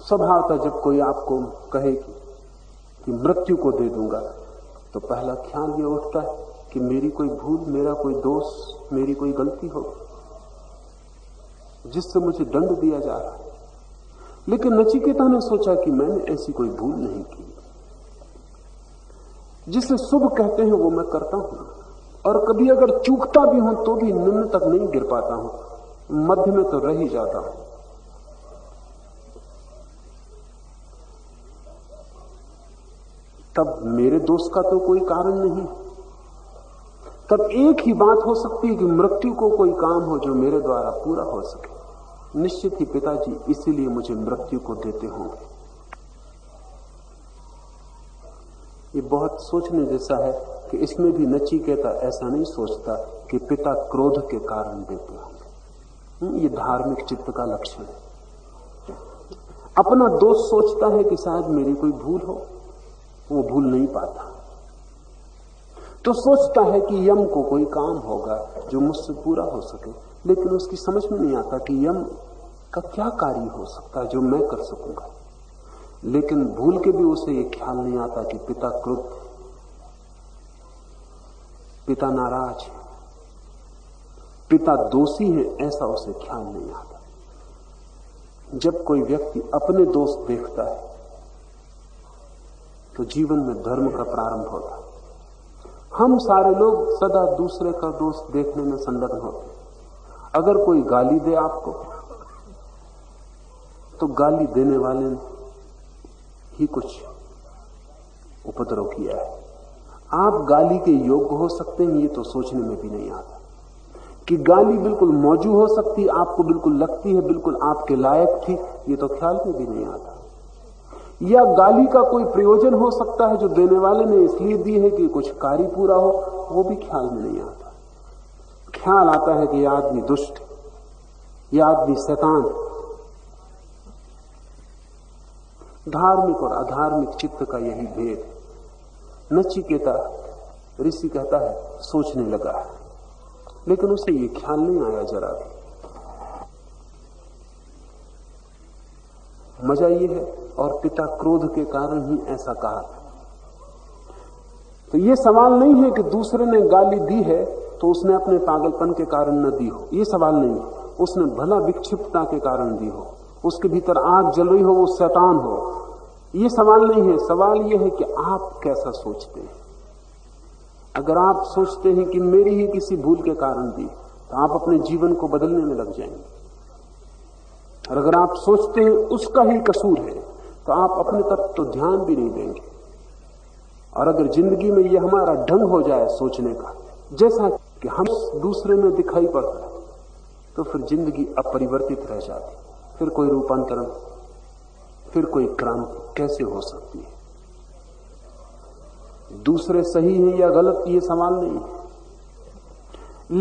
स्वभावतः जब कोई आपको कहे कि मृत्यु को दे दूंगा, तो पहला ख्याल यह उठता है कि मेरी कोई भूल, मेरा कोई दोष, मेरी कोई गलती हो जिससे मुझे दंड दिया जा रहा है। लेकिन नचिकेता ने सोचा कि मैंने ऐसी कोई भूल नहीं की। जिसे शुभ कहते हैं वो मैं करता हूं, और कभी अगर चूकता भी हूं तो भी निम्न तक नहीं गिर पाता हूं, मध्य में तो रह ही जाता हूं। तब मेरे दोष का तो कोई कारण नहीं। तब एक ही बात हो सकती है कि मृत्यु को कोई काम हो जो मेरे द्वारा पूरा हो सके। निश्चित ही पिताजी इसीलिए मुझे मृत्यु को देते होंगे। ये बहुत सोचने जैसा है कि इसमें भी नचिकेता ऐसा नहीं सोचता कि पिता क्रोध के कारण देते होंगे। ये धार्मिक चित्त का लक्षण है। अपना दोष सोचता है कि शायद मेरी कोई भूल हो, वो भूल नहीं पाता, तो सोचता है कि यम को कोई काम होगा जो मुझसे पूरा हो सके, लेकिन उसकी समझ में नहीं आता कि यम का क्या कार्य हो सकता है जो मैं कर सकूंगा। लेकिन भूल के भी उसे ये ख्याल नहीं आता कि पिता क्रुद्ध, पिता नाराज है, पिता दोषी है, ऐसा उसे ख्याल नहीं आता। जब कोई व्यक्ति अपने दोष देखता है तो जीवन में धर्म का प्रारंभ होता है। हम सारे लोग सदा दूसरे का दोष देखने में संलग्न होते हैं। अगर कोई गाली दे आपको, तो गाली देने वाले ने ही कुछ उपद्रव किया है। आप गाली के योग्य हो सकते हैं, ये तो सोचने में भी नहीं आता। कि गाली बिल्कुल मौजूद हो सकती, आपको बिल्कुल लगती है, बिल्कुल आपके लायक थी, ये तो ख्याल में भी नहीं आता। या गाली का कोई प्रयोजन हो सकता है जो देने वाले ने इसलिए दी है कि कुछ कार्य पूरा हो, वो भी ख्याल में नहीं आता। ख्याल आता है कि यह आदमी दुष्ट, यह आदमी शैतान। धार्मिक और अधार्मिक चित्त का यही भेद है। नचिकेता ऋषि कहता है सोचने लगा, लेकिन उसे ये ख्याल नहीं आया जरा भी। मजा ये है, और पिता क्रोध के कारण ही ऐसा कहा था। तो ये सवाल नहीं है कि दूसरे ने गाली दी है तो उसने अपने पागलपन के कारण न दी हो, ये सवाल नहीं है। उसने भला विक्षिप्तता के कारण दी हो, उसके भीतर आग जल रही हो, वो शैतान हो, ये सवाल नहीं है। सवाल ये है कि आप कैसा सोचते हैं। अगर आप सोचते हैं कि मेरी ही किसी भूल के कारण दी, तो आप अपने जीवन को बदलने में लग जाएंगे। और अगर आप सोचते हैं उसका ही कसूर है, तो आप अपने तक तो ध्यान भी नहीं देंगे। और अगर जिंदगी में यह हमारा ढंग हो जाए सोचने का, जैसा कि हम दूसरे में दिखाई पड़ता है, तो फिर जिंदगी अपरिवर्तित रह जाती, फिर कोई रूपांतरण, फिर कोई क्रांति कैसे हो सकती है? दूसरे सही है या गलत ये सवाल नहीं है,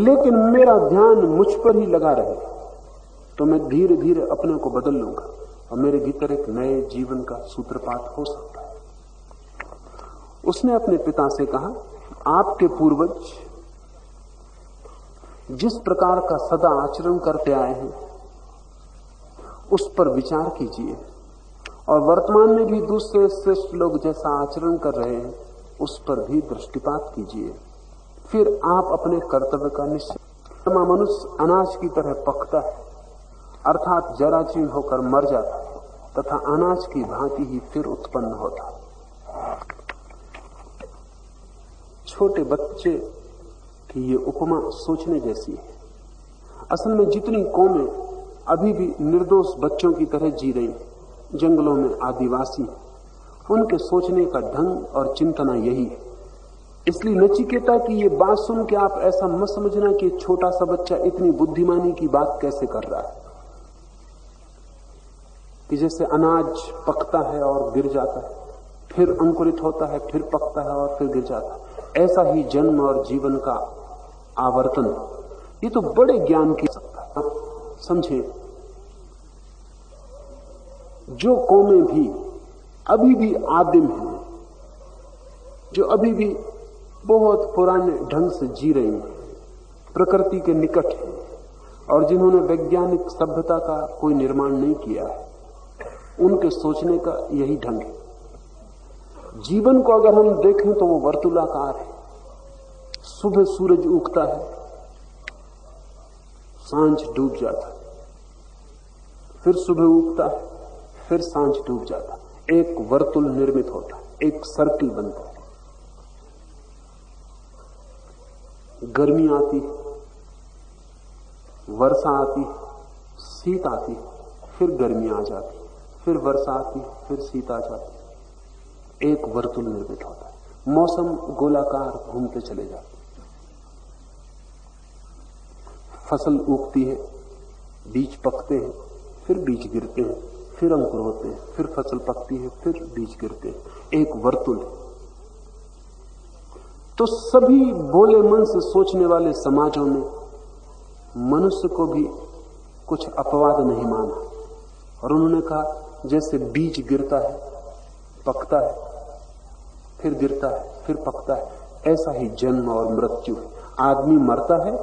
लेकिन मेरा ध्यान मुझ पर ही लगा रहे तो मैं धीरे धीरे अपने को बदल लूंगा और मेरे भीतर एक नए जीवन का सूत्रपात हो सकता है। उसने अपने पिता से कहा, आपके पूर्वज जिस प्रकार का सदा आचरण करते आए हैं उस पर विचार कीजिए, और वर्तमान में भी दूसरे श्रेष्ठ लोग जैसा आचरण कर रहे हैं उस पर भी दृष्टिपात कीजिए। फिर आप अपने कर्तव्य का निश्चय। मनुष्य अनाज की तरह पकता है, अर्थात जराजीर्ण होकर मर जाता है तथा अनाज की भांति ही फिर उत्पन्न होता है। छोटे बच्चे की ये उपमा सोचने जैसी है। असल में जितनी कौमें अभी भी निर्दोष बच्चों की तरह जी रही, जंगलों में आदिवासी, उनके सोचने का ढंग और चिंतना यही है। इसलिए नचिकेता की ये बात सुन के आप ऐसा मत समझना कि छोटा सा बच्चा इतनी बुद्धिमानी की बात कैसे कर रहा है, कि जैसे अनाज पकता है और गिर जाता है, फिर अंकुरित होता है, फिर पकता है और फिर गिर जाता है, ऐसा ही जन्म और जीवन का आवर्तन। ये तो बड़े ज्ञान की सकता है। आप समझे, जो कौमें भी अभी भी आदिम हैं, जो अभी भी बहुत पुराने ढंग से जी रही हैं, प्रकृति के निकट हैं, और जिन्होंने वैज्ञानिक सभ्यता का कोई निर्माण नहीं किया है, उनके सोचने का यही ढंग है। जीवन को अगर हम देखें तो वो वर्तुलाकार है। सुबह सूरज उगता है, सांझ डूब जाता है, फिर सुबह उगता है, फिर सांझ डूब जाता है, एक वर्तुल निर्मित होता है, एक सर्किल बनता है। गर्मी आती है, वर्षा आती है, शीत आती है, फिर गर्मी आ जाती है, फिर वर्षा आती है, फिर शीत आ जाती है, एक वर्तुल निर्मित होता है। मौसम गोलाकार घूमते चले जाते हैं। फसल उगती है, बीज पकते हैं, फिर बीज गिरते हैं, फिर अंकुर होते हैं, फिर फसल पकती है, फिर बीज गिरते हैं, एक वर्तुल है। तो सभी भोले मन से सोचने वाले समाजों में मनुष्य को भी कुछ अपवाद नहीं माना, और उन्होंने कहा जैसे बीज गिरता है, पकता है, फिर गिरता है, फिर पकता है, ऐसा ही जन्म और मृत्यु है। आदमी मरता है,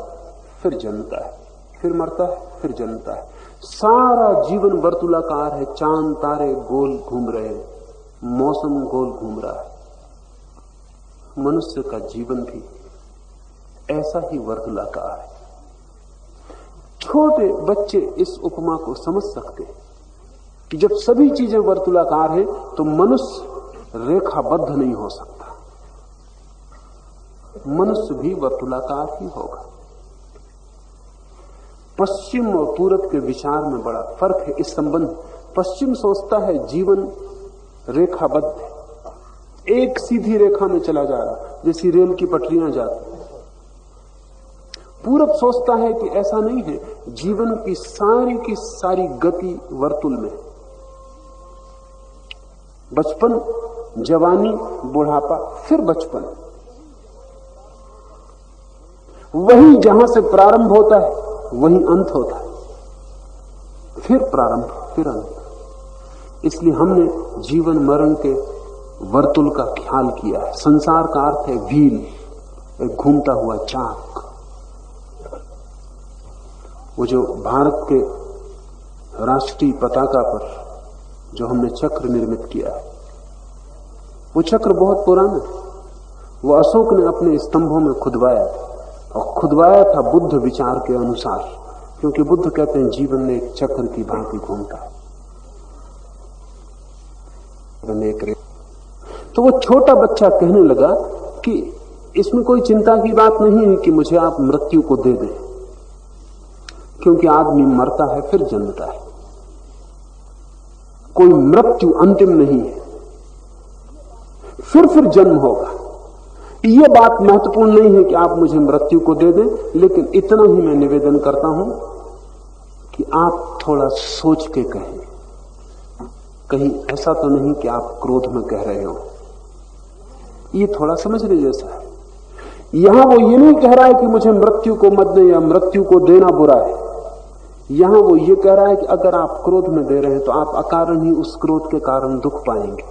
फिर जन्मता है, फिर मरता है, फिर जन्मता है। सारा जीवन वर्तुलाकार है। चांद तारे गोल घूम रहे हैं, मौसम गोल घूम रहा है। मनुष्य का जीवन भी ऐसा ही वर्तुलाकार है। छोटे बच्चे इस उपमा को समझ सकते हैं कि जब सभी चीजें वर्तुलाकार हैं तो मनुष्य रेखाबद्ध नहीं हो सकता, मनुष्य भी वर्तुलाकार ही होगा। पश्चिम और पूरब के विचार में बड़ा फर्क है इस संबंध। पश्चिम सोचता है जीवन रेखाबद्ध है, एक सीधी रेखा में चला जा रहा, जैसी रेल की पटरियां जाती। पूरब सोचता है कि ऐसा नहीं है, जीवन की सारी गति वर्तुल में। बचपन, जवानी, बुढ़ापा, फिर बचपन, वही जहां से प्रारंभ होता है वही अंत होता है, फिर प्रारंभ, फिर अंत। इसलिए हमने जीवन मरण के वर्तुल का ख्याल किया है। संसार का अर्थ है व्हील, एक घूमता हुआ चाक। वो जो भारत के राष्ट्रीय पताका पर जो हमने चक्र निर्मित किया है, वो चक्र बहुत पुराना है। वो अशोक ने अपने स्तंभों में खुदवाया था, और खुदवाया था बुद्ध विचार के अनुसार, क्योंकि बुद्ध कहते हैं जीवन में एक चक्र की भांति घूमता है। तो वो छोटा बच्चा कहने लगा कि इसमें कोई चिंता की बात नहीं है कि मुझे आप मृत्यु को दे दें, क्योंकि आदमी मरता है फिर जन्मता है, कोई मृत्यु अंतिम नहीं है, फिर जन्म होगा। ये बात महत्वपूर्ण नहीं है कि आप मुझे मृत्यु को दे दें, लेकिन इतना ही मैं निवेदन करता हूं कि आप थोड़ा सोच के कहें। कहीं ऐसा तो नहीं कि आप क्रोध में कह रहे हो। ये थोड़ा समझने जैसा है। यहां वो ये नहीं कह रहा है कि मुझे मृत्यु को मत दे या मृत्यु को देना बुरा है। यहां वो ये कह रहा है कि अगर आप क्रोध में दे रहे हैं तो आप अकारण ही उस क्रोध के कारण दुख पाएंगे।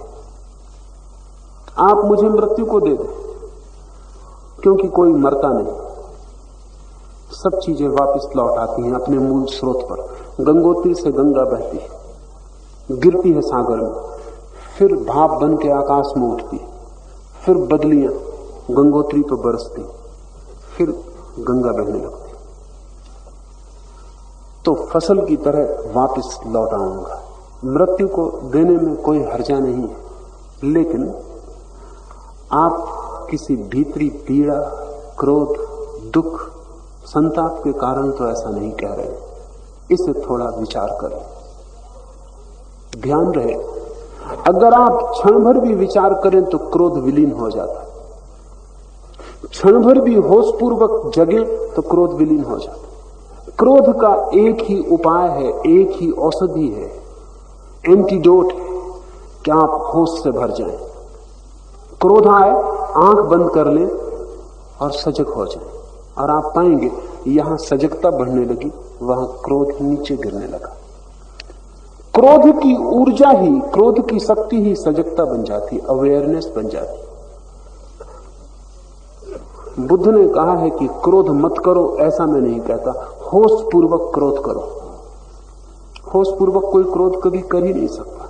आप मुझे मृत्यु को दे दें, क्योंकि कोई मरता नहीं, सब चीजें वापस लौट आती हैं अपने मूल स्रोत पर। गंगोत्री से गंगा बहती है, गिरती है सागर में, फिर भाप बन के आकाश में उठती, फिर बदलियां गंगोत्री पर बरसती, फिर गंगा बहने लगती। तो फसल की तरह वापस लौट आऊंगा। मृत्यु को देने में कोई हर्जा नहीं है, लेकिन आप किसी भीतरी पीड़ा, क्रोध, दुख, संताप के कारण तो ऐसा नहीं कह रहे। इसे थोड़ा विचार करें, ध्यान रहे। अगर आप क्षण भर भी विचार करें तो क्रोध विलीन हो जाता है। क्षण भर भी होशपूर्वक जगे तो क्रोध विलीन हो जाता है। क्रोध का एक ही उपाय है, एक ही औषधि है, एंटीडोट है कि आप होश से भर जाएं। क्रोध आए, आंख बंद कर लें और सजग हो जाएं, और आप पाएंगे यहां सजगता बढ़ने लगी, वहां क्रोध नीचे गिरने लगा। क्रोध की ऊर्जा ही, क्रोध की शक्ति ही सजगता बन जाती, अवेयरनेस बन जाती। बुद्ध ने कहा है कि क्रोध मत करो, ऐसा मैं नहीं कहता, होश पूर्वक क्रोध करो। होश पूर्वक कोई क्रोध कभी कर ही नहीं सकता।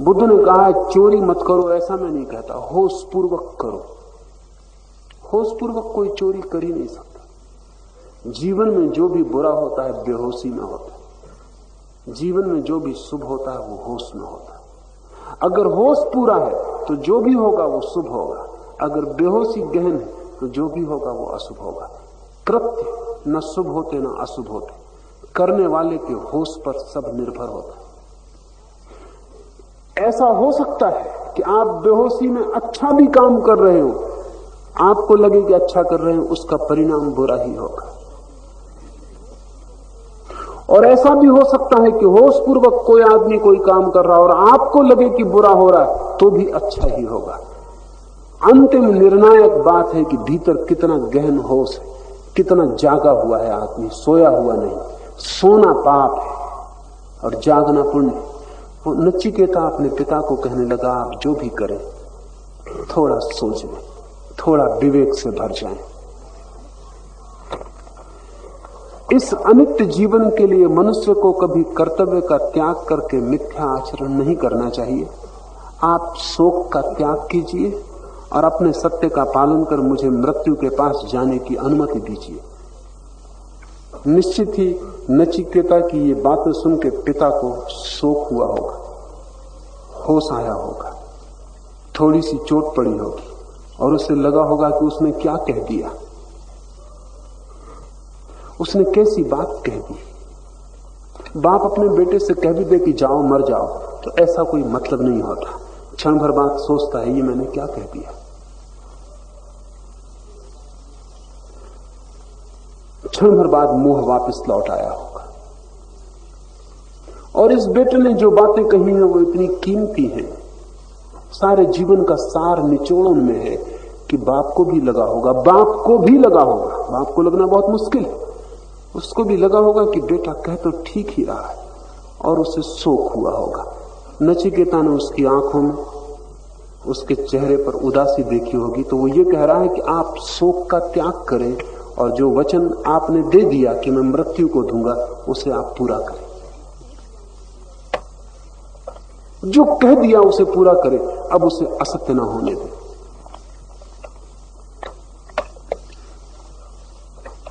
बुद्ध ने कहा है चोरी मत करो, ऐसा मैं नहीं कहता, होश पूर्वक करो। होश पूर्वक कोई चोरी कर ही नहीं सकता। जीवन में जो भी बुरा होता है बेहोशी में होता है, जीवन में जो भी शुभ होता है वो होश में होता है। अगर होश पूरा है तो जो भी होगा वो शुभ होगा, अगर बेहोशी गहन है तो जो भी होगा वो अशुभ होगा। कृत्य न शुभ होते न अशुभ होते, करने वाले के होश पर सब निर्भर होता है। ऐसा हो सकता है कि आप बेहोशी में अच्छा भी काम कर रहे हो, आपको लगे कि अच्छा कर रहे हैं, उसका परिणाम बुरा ही होगा। और ऐसा भी हो सकता है कि होश पूर्वक कोई आदमी कोई काम कर रहा है और आपको लगे कि बुरा हो रहा है तो भी अच्छा ही होगा। अंतिम निर्णायक बात है कि भीतर कितना गहन होश है, कितना जागा हुआ है आदमी, सोया हुआ नहीं। सोना पाप है और जागना पुण्य। वो नचिकेता अपने पिता को कहने लगा, आप जो भी करें थोड़ा सोचें, थोड़ा विवेक से भर जाएं। इस अनित्य जीवन के लिए मनुष्य को कभी कर्तव्य का त्याग करके मिथ्या आचरण नहीं करना चाहिए। आप शोक का त्याग कीजिए और अपने सत्य का पालन कर मुझे मृत्यु के पास जाने की अनुमति दीजिए। निश्चित ही नचिकेता की ये बातें सुन के पिता को शोक हुआ होगा, होश आया होगा, थोड़ी सी चोट पड़ी होगी और उसे लगा होगा कि उसने क्या कह दिया, उसने कैसी बात कह दी। बाप अपने बेटे से कह भी दे कि जाओ मर जाओ तो ऐसा कोई मतलब नहीं होता। क्षण भर बाद सोचता है ये मैंने क्या कह दिया। क्षण भर बाद मोह वापस लौट आया होगा। और इस बेटे ने जो बातें कही हैं वो इतनी कीमती हैं, सारे जीवन का सार निचोड़ उनमें है कि बाप को भी लगा होगा, बाप को भी लगा होगा। बाप को लगना बहुत मुश्किल है, उसको भी लगा होगा कि बेटा कह तो ठीक ही रहा है, और उसे शोक हुआ होगा। नचिकेता ने उसकी आंखों में, उसके चेहरे पर उदासी देखी होगी, तो वो ये कह रहा है कि आप शोक का त्याग करें और जो वचन आपने दे दिया कि मैं मृत्यु को दूंगा उसे आप पूरा करें। जो कह दिया उसे पूरा करें, अब उसे असत्य ना होने दें।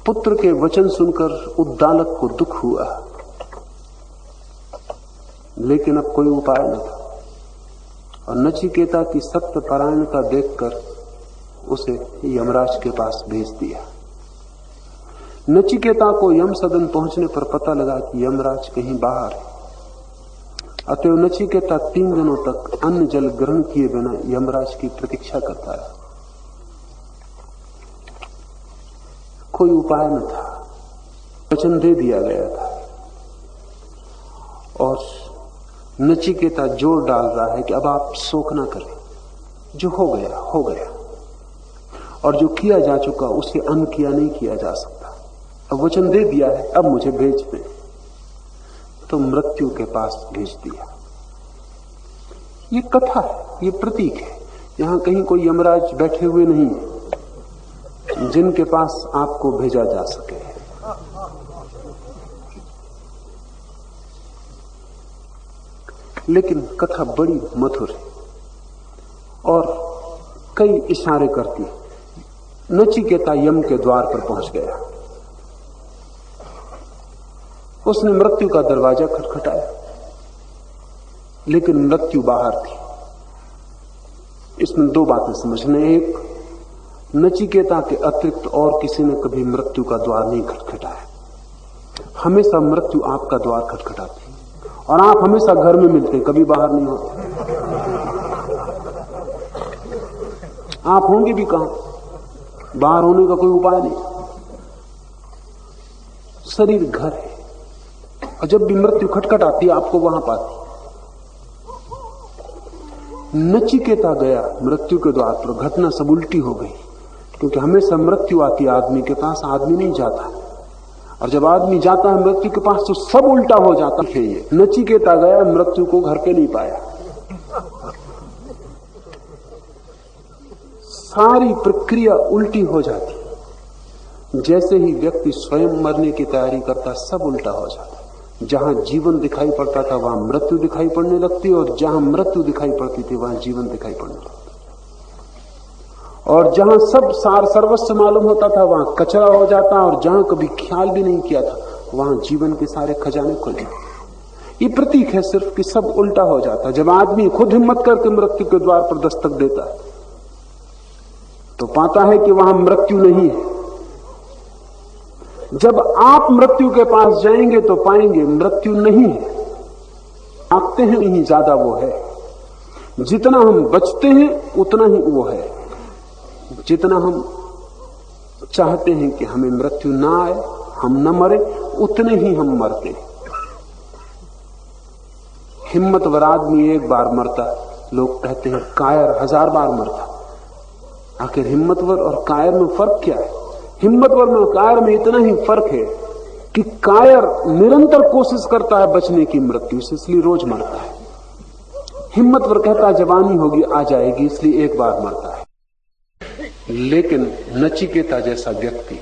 पुत्र के वचन सुनकर उद्दालक को दुख हुआ, लेकिन अब कोई उपाय न था, और नचिकेता की सत्य परायणता देखकर उसे यमराज के पास भेज दिया। नचिकेता को यम सदन पहुंचने पर पता लगा कि यमराज कहीं बाहर है। अतएव नचिकेता 3 दिनों तक अन्न जल ग्रहण किए बिना यमराज की प्रतीक्षा करता रहा। कोई उपाय न था, वचन दे दिया गया था, और नचिकेता जोर डाल रहा है कि अब आप शोक ना करें, जो हो गया हो गया, और जो किया जा चुका उसे अनकिया नहीं किया जा सकता। अब वचन दे दिया है, अब मुझे भेज दें। तो मृत्यु के पास भेज दिया। ये कथा है, ये प्रतीक है। यहां कहीं कोई यमराज बैठे हुए नहीं है जिनके पास आपको भेजा जा सके। लेकिन कथा बड़ी मधुर है और कई इशारे करती है। नचिकेता यम के द्वार पर पहुंच गया। उसने मृत्यु का दरवाजा खटखटाया, लेकिन मृत्यु बाहर थी। इसमें दो बातें समझने। एक, नचिकेता के अतिरिक्त और किसी ने कभी मृत्यु का द्वार नहीं खटखटाया। हमेशा मृत्यु आपका द्वार खटखटाती है और आप हमेशा घर में मिलते, कभी बाहर नहीं होते। आप होंगे भी कहां, बाहर होने का कोई उपाय नहीं। शरीर घर है और जब भी मृत्यु खटखटाती है आपको वहां पाती। नचिकेता गया मृत्यु के द्वार पर, घटना सब उल्टी हो गई, क्योंकि हमेशा मृत्यु आती आदमी के पास, आदमी नहीं जाता। और जब आदमी जाता है मृत्यु के पास तो सब उल्टा हो जाता है। ये नचिकेता गया, मृत्यु को घर पे नहीं पाया। सारी प्रक्रिया उल्टी हो जाती। जैसे ही व्यक्ति स्वयं मरने की तैयारी करता, सब उल्टा हो जाता। जहां जीवन दिखाई पड़ता था वहां मृत्यु दिखाई पड़ने लगती, और जहां मृत्यु दिखाई पड़ती थी वहां जीवन दिखाई पड़ने लगता। और जहां सब सार सर्वस्व मालूम होता था वहां कचरा हो जाता, और जहां कभी ख्याल भी नहीं किया था वहां जीवन के सारे खजाने खुल जाते। ये प्रतीक है सिर्फ कि सब उल्टा हो जाता। जब आदमी खुद हिम्मत करके मृत्यु के द्वार पर दस्तक देता है तो पाता है कि वहां मृत्यु नहीं है। जब आप मृत्यु के पास जाएंगे तो पाएंगे मृत्यु नहीं है। आते हैं नहीं, ज्यादा वो है। जितना हम बचते हैं उतना ही वो है। जितना हम चाहते हैं कि हमें मृत्यु ना आए, हम न मरे, उतने ही हम मरते। हिम्मतवर आदमी एक बार मरता, लोग कहते हैं कायर 1000 बार मरता। आखिर हिम्मतवर और कायर में फर्क क्या है? हिम्मतवर में और कायर में इतना ही फर्क है कि कायर निरंतर कोशिश करता है बचने की मृत्यु से, इसलिए रोज मरता है। हिम्मतवर कहता है जवानी होगी आ जाएगी, इसलिए एक बार मरता है। लेकिन नचिकेता जैसा व्यक्ति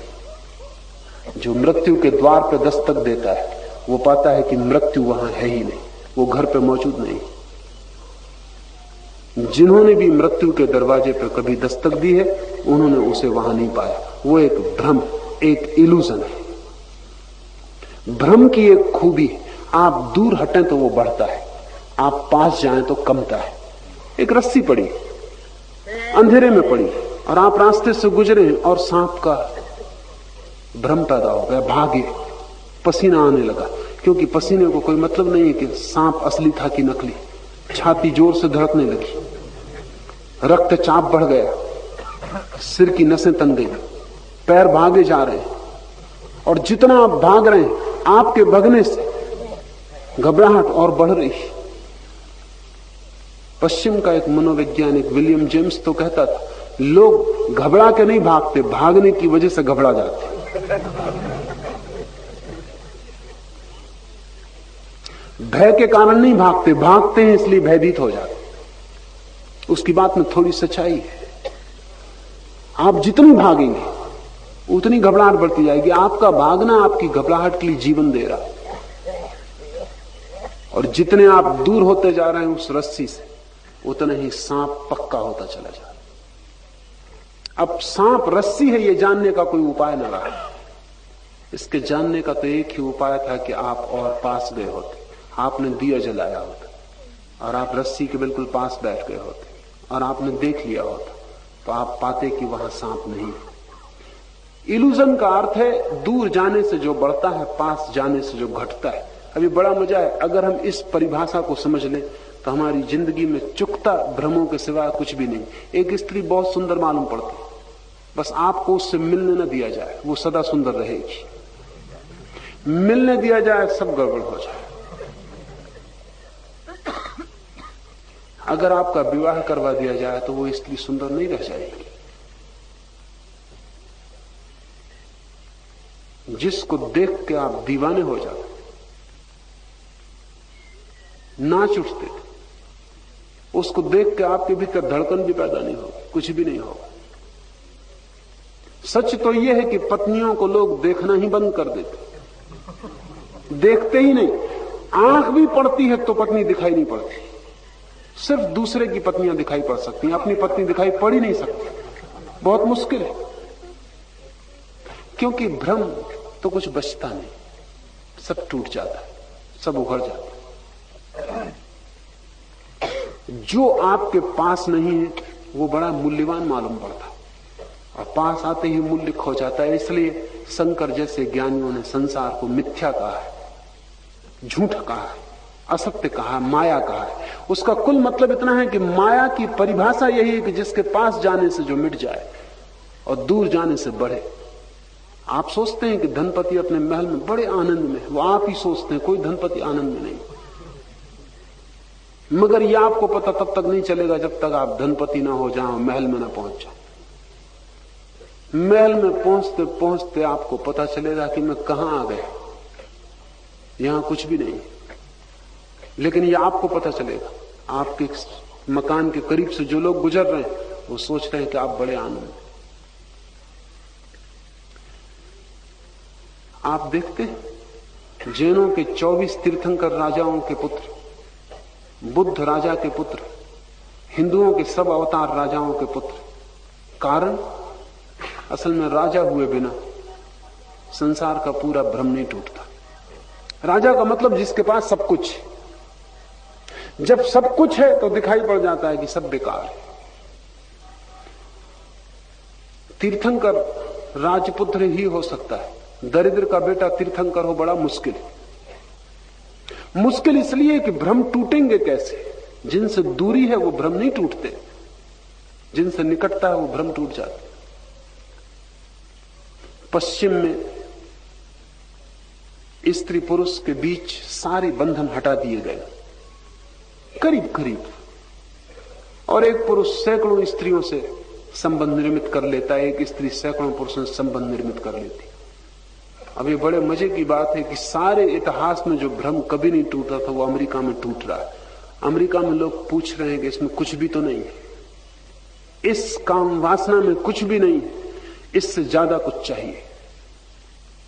जो मृत्यु के द्वार पर दस्तक देता है, वो पाता है कि मृत्यु वहां है ही नहीं, वो घर पे मौजूद नहीं। जिन्होंने भी मृत्यु के दरवाजे पर कभी दस्तक दी है उन्होंने उसे वहां नहीं पाया। वो एक भ्रम, एक इल्यूजन है। भ्रम की एक खूबी है, आप दूर हटें तो वो बढ़ता है, आप पास जाएं तो कमता है। एक रस्सी पड़ी, अंधेरे में पड़ी, और आप रास्ते से गुजरे और सांप का भ्रम पैदा हो गया, भागे, पसीना आने लगा। क्योंकि पसीने को कोई मतलब नहीं है कि सांप असली था कि नकली। छाती जोर से धड़कने लगी, रक्तचाप बढ़ गया, सिर की नसें तन गई, पैर भागे जा रहे हैं, और जितना आप भाग रहे हैं आपके भगने से घबराहट और बढ़ रही। पश्चिम का एक मनोवैज्ञानिक विलियम जेम्स तो कहता था, लोग घबरा के नहीं भागते, भागने की वजह से घबरा जाते। भय के कारण नहीं भागते, भागते हैं इसलिए भयभीत हो जाते। उसकी बात में थोड़ी सच्चाई है। आप जितनी भागेंगे उतनी घबराहट बढ़ती जाएगी। आपका भागना आपकी घबराहट के लिए जीवन दे रहा है, और जितने आप दूर होते जा रहे हैं उस रस्सी से, उतना ही सांप पक्का होता चला जा रहा है। अब सांप रस्सी है ये जानने का कोई उपाय न रहा। इसके जानने का तो एक ही उपाय था कि आप और पास गए होते, आपने दिया जलाया होता और आप रस्सी के बिल्कुल पास बैठ गए होते और आपने देख लिया होता, तो आप पाते कि वहां सांप नहीं। इल्यूजन का अर्थ है दूर जाने से जो बढ़ता है, पास जाने से जो घटता है। अभी बड़ा मजा है, अगर हम इस परिभाषा को समझ लें तो हमारी जिंदगी में चुकता भ्रमों के सिवा कुछ भी नहीं। एक स्त्री बहुत सुंदर मालूम पड़ती, बस आपको उससे मिलने न दिया जाए, वो सदा सुंदर रहेगी। मिलने दिया जाए सब गड़बड़ हो जाए। अगर आपका विवाह करवा दिया जाए तो वो स्त्री सुंदर नहीं रह जाएगी। जिसको देख के आप दीवाने हो जाते, नाच उठते थे, उसको देख के आपके भीतर धड़कन भी पैदा नहीं होगी, कुछ भी नहीं होगा। सच तो यह है कि पत्नियों को लोग देखना ही बंद कर देते, देखते ही नहीं। आंख भी पड़ती है तो पत्नी दिखाई नहीं पड़ती, सिर्फ दूसरे की पत्नियां दिखाई पड़ सकती हैं, अपनी पत्नी दिखाई पड़ ही नहीं सकती। बहुत मुश्किल है, क्योंकि भ्रम तो कुछ बचता नहीं, सब टूट जाता है, सब उखड़ जाता है। जो आपके पास नहीं है वो बड़ा मूल्यवान मालूम पड़ता है, और पास आते ही मूल्य खो जाता है। इसलिए शंकर जैसे ज्ञानियों ने संसार को मिथ्या कहा है, झूठ कहा है, असत्य कहा, माया कहा है। उसका कुल मतलब इतना है कि माया की परिभाषा यही है कि जिसके पास जाने से जो मिट जाए और दूर जाने से बढ़े। आप सोचते हैं कि धनपति अपने महल में बड़े आनंद में, वो आप ही सोचते हैं, कोई धनपति आनंद में नहीं। मगर यह आपको पता तब तक नहीं चलेगा जब तक आप धनपति ना हो जाओ, महल में ना पहुंच जाओ। महल में पहुंचते पहुंचते आपको पता चलेगा कि मैं कहां आ गया, यहां कुछ भी नहीं। लेकिन यह आपको पता चलेगा, आपके मकान के करीब से जो लोग गुजर रहे हैं वो सोच रहे हैं कि आप बड़े आनंद में। आप देखते हैं जैनों के 24 तीर्थंकर राजाओं के पुत्र, बुद्ध राजा के पुत्र, हिंदुओं के सब अवतार राजाओं के पुत्र। कारण असल में राजा हुए बिना संसार का पूरा भ्रम नहीं टूटता। राजा का मतलब जिसके पास सब कुछ है। जब सब कुछ है तो दिखाई पड़ जाता है कि सब बेकार है। तीर्थंकर राजपुत्र ही हो सकता है, दरिद्र का बेटा तीर्थंकर हो बड़ा मुश्किल है। मुश्किल इसलिए कि भ्रम टूटेंगे कैसे? जिनसे दूरी है वो भ्रम नहीं टूटते, जिनसे निकटता है वो भ्रम टूट जाते। पश्चिम में स्त्री पुरुष के बीच सारे बंधन हटा दिए गए करीब करीब, और एक पुरुष सैकड़ों स्त्रियों से संबंध निर्मित कर लेता है, एक स्त्री सैकड़ों पुरुषों से संबंध निर्मित कर लेती। अब ये बड़े मजे की बात है कि सारे इतिहास में जो भ्रम कभी नहीं टूटा था वो अमेरिका में टूट रहा है। अमेरिका में लोग पूछ रहे हैं कि इसमें कुछ भी तो नहीं है, इस काम वासना में कुछ भी नहीं है, इससे ज्यादा कुछ चाहिए।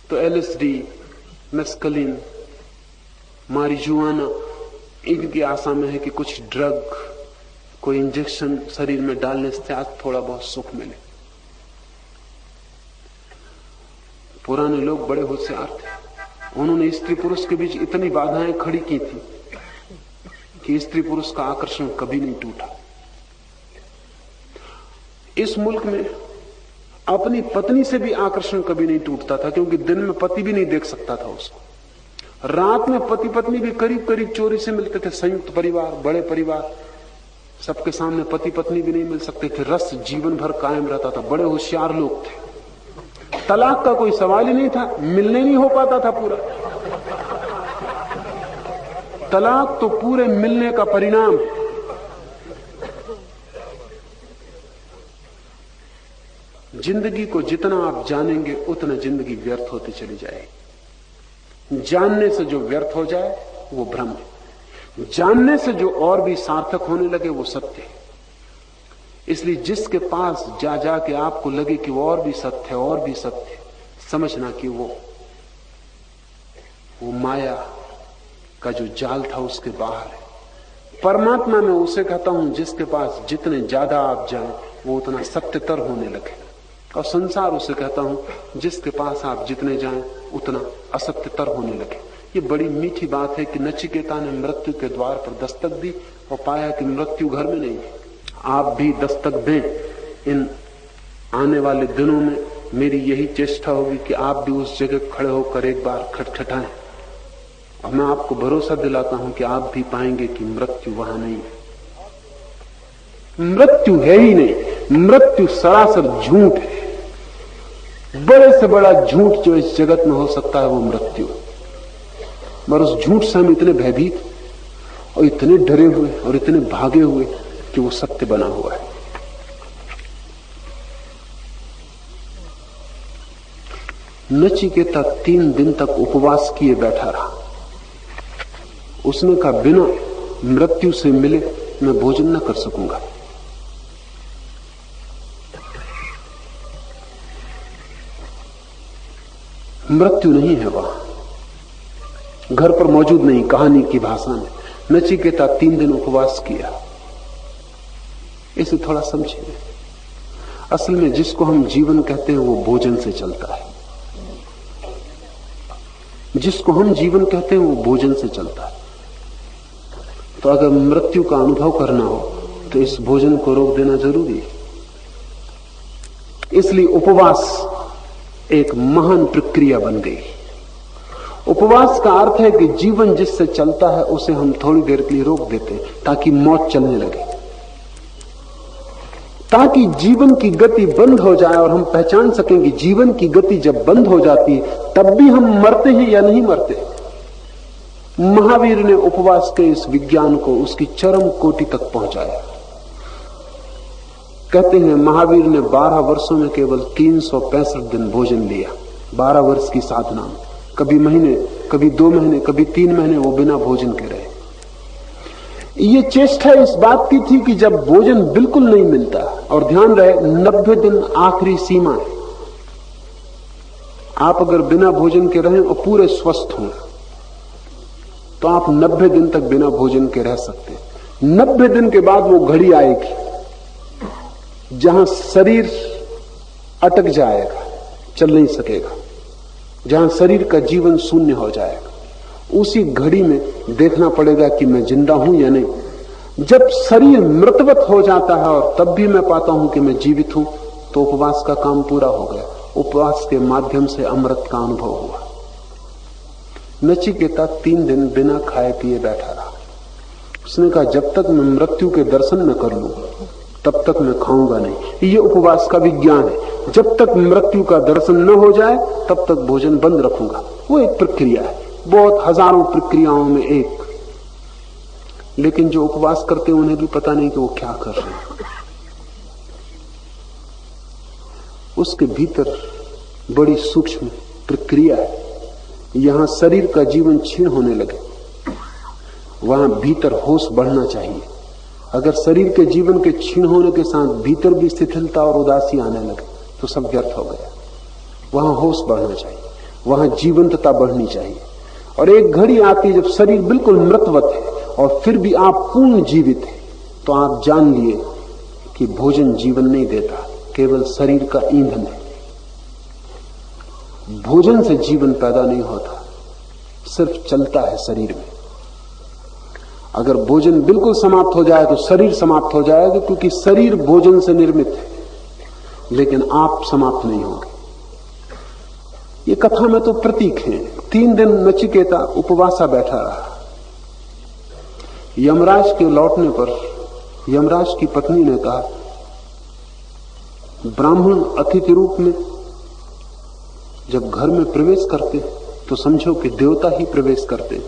तो एलएसडी, मेस्कलिन, मारिजुआना, इनकी आशा में है कि कुछ ड्रग, कोई इंजेक्शन शरीर में डालने से आज थोड़ा बहुत सुख मिले। पुराने लोग बड़े होशियार थे, उन्होंने स्त्री पुरुष के बीच इतनी बाधाएं खड़ी की थी कि स्त्री पुरुष का आकर्षण कभी नहीं टूटा। इस मुल्क में अपनी पत्नी से भी आकर्षण कभी नहीं टूटता था, क्योंकि दिन में पति भी नहीं देख सकता था उसको। रात में पति पत्नी भी करीब करीब चोरी से मिलते थे। संयुक्त परिवार, बड़े परिवार, सबके सामने पति पत्नी भी नहीं मिल सकते थे। रस जीवन भर कायम रहता था। बड़े होशियार लोग थे। तलाक का कोई सवाल ही नहीं था, मिलने नहीं हो पाता था पूरा। तलाक तो पूरे मिलने का परिणाम। जिंदगी को जितना आप जानेंगे उतना जिंदगी व्यर्थ होती चली जाएगी। जानने से जो व्यर्थ हो जाए वो भ्रम है, जानने से जो और भी सार्थक होने लगे वो सत्य है। इसलिए जिसके पास जा जाके आपको लगे कि वो और भी सत्य है, और भी सत्य है, समझना कि वो माया का जो जाल था उसके बाहर है। परमात्मा में उसे कहता हूं जिसके पास जितने ज्यादा आप जाएं वो उतना सत्यतर होने लगे, और संसार उसे कहता हूं जिसके पास आप जितने जाएं उतना असत्यतर होने लगे। ये बड़ी मीठी बात है कि नचिकेता ने मृत्यु के द्वार पर दस्तक दी और पाया कि मृत्यु घर में नहीं है। आप भी दस्तक दें। इन आने वाले दिनों में मेरी यही चेष्टा होगी कि आप भी उस जगह खड़े होकर एक बार खटखटाएं, और मैं आपको भरोसा दिलाता हूं कि आप भी पाएंगे कि मृत्यु वहां नहीं है। मृत्यु है ही नहीं, मृत्यु सरासर झूठ है। बड़े से बड़ा झूठ जो इस जगत में हो सकता है वो मृत्यु। मगर उस झूठ से हम इतने भयभीत, और इतने डरे हुए और इतने भागे हुए कि वो सत्य बना हुआ है। नचिकेता 3 दिन तक उपवास किए बैठा रहा। उसने कहा बिना मृत्यु से मिले मैं भोजन न कर सकूंगा। मृत्यु नहीं है वहां, घर पर मौजूद नहीं। कहानी की भाषा में नचिकेता 3 दिन उपवास किया। इसे थोड़ा समझिए। असल में जिसको हम जीवन कहते हैं वो भोजन से चलता है। जिसको हम जीवन कहते हैं वो भोजन से चलता है। तो अगर मृत्यु का अनुभव करना हो तो इस भोजन को रोक देना जरूरी है। इसलिए उपवास एक महान प्रक्रिया बन गई। उपवास का अर्थ है कि जीवन जिससे चलता है उसे हम थोड़ी देर के लिए रोक देते हैं ताकि मौत चलने लगे, ताकि जीवन की गति बंद हो जाए और हम पहचान सकें कि जीवन की गति जब बंद हो जाती है तब भी हम मरते हैं या नहीं मरते। महावीर ने उपवास के इस विज्ञान को उसकी चरम कोटि तक पहुंचाया। कहते हैं महावीर ने 12 वर्षों में केवल 365 दिन भोजन लिया। 12 वर्ष की साधना में कभी महीने, कभी 2 महीने, कभी 3 महीने वो बिना भोजन के रहे। ये चेष्टा इस बात की थी कि जब भोजन बिल्कुल नहीं मिलता, और ध्यान रहे 90 दिन आखिरी सीमा है। आप अगर बिना भोजन के रहें और पूरे स्वस्थ हों तो आप 90 दिन तक बिना भोजन के रह सकते हैं। 90 दिन के बाद वो घड़ी आएगी जहां शरीर अटक जाएगा, चल नहीं सकेगा, जहां शरीर का जीवन शून्य हो जाएगा। उसी घड़ी में देखना पड़ेगा कि मैं जिंदा हूं या नहीं। जब शरीर मृतवत हो जाता है और तब भी मैं पाता हूं कि मैं जीवित हूं, तो उपवास का काम पूरा हो गया। उपवास के माध्यम से अमृत का अनुभव हुआ। नचिकेता 3 दिन बिना खाए पिए बैठा रहा। उसने कहा जब तक मैं मृत्यु के दर्शन न कर लूं तब तक मैं खाऊंगा नहीं। ये उपवास का विज्ञान है। जब तक मृत्यु का दर्शन न हो जाए तब तक भोजन बंद रखूंगा। वो एक प्रक्रिया है, बहुत हजारों प्रक्रियाओं में एक। लेकिन जो उपवास करते हैं उन्हें भी पता नहीं कि वो क्या कर रहे हैं। उसके भीतर बड़ी सूक्ष्म प्रक्रिया है। यहां शरीर का जीवन क्षीण होने लगे, वहां भीतर होश बढ़ना चाहिए। अगर शरीर के जीवन के क्षीण होने के साथ भीतर भी शिथिलता और उदासी आने लगे तो सब व्यर्थ हो गया। वहां होश बढ़ना चाहिए, वहां जीवंतता बढ़नी चाहिए। और एक घड़ी आती है जब शरीर बिल्कुल मृतवत है और फिर भी आप पूर्ण जीवित है, तो आप जान लिए कि भोजन जीवन नहीं देता, केवल शरीर का ईंधन है। भोजन से जीवन पैदा नहीं होता, सिर्फ चलता है शरीर में। अगर भोजन बिल्कुल समाप्त हो जाए तो शरीर समाप्त हो जाएगा, क्योंकि शरीर भोजन से निर्मित है, लेकिन आप समाप्त नहीं होंगे। ये कथा में तो प्रतीक है। 3 दिन नचिकेता उपवासा बैठा रहा। यमराज के लौटने पर यमराज की पत्नी ने कहा, ब्राह्मण अतिथि रूप में जब घर में प्रवेश करते तो समझो कि देवता ही प्रवेश करते।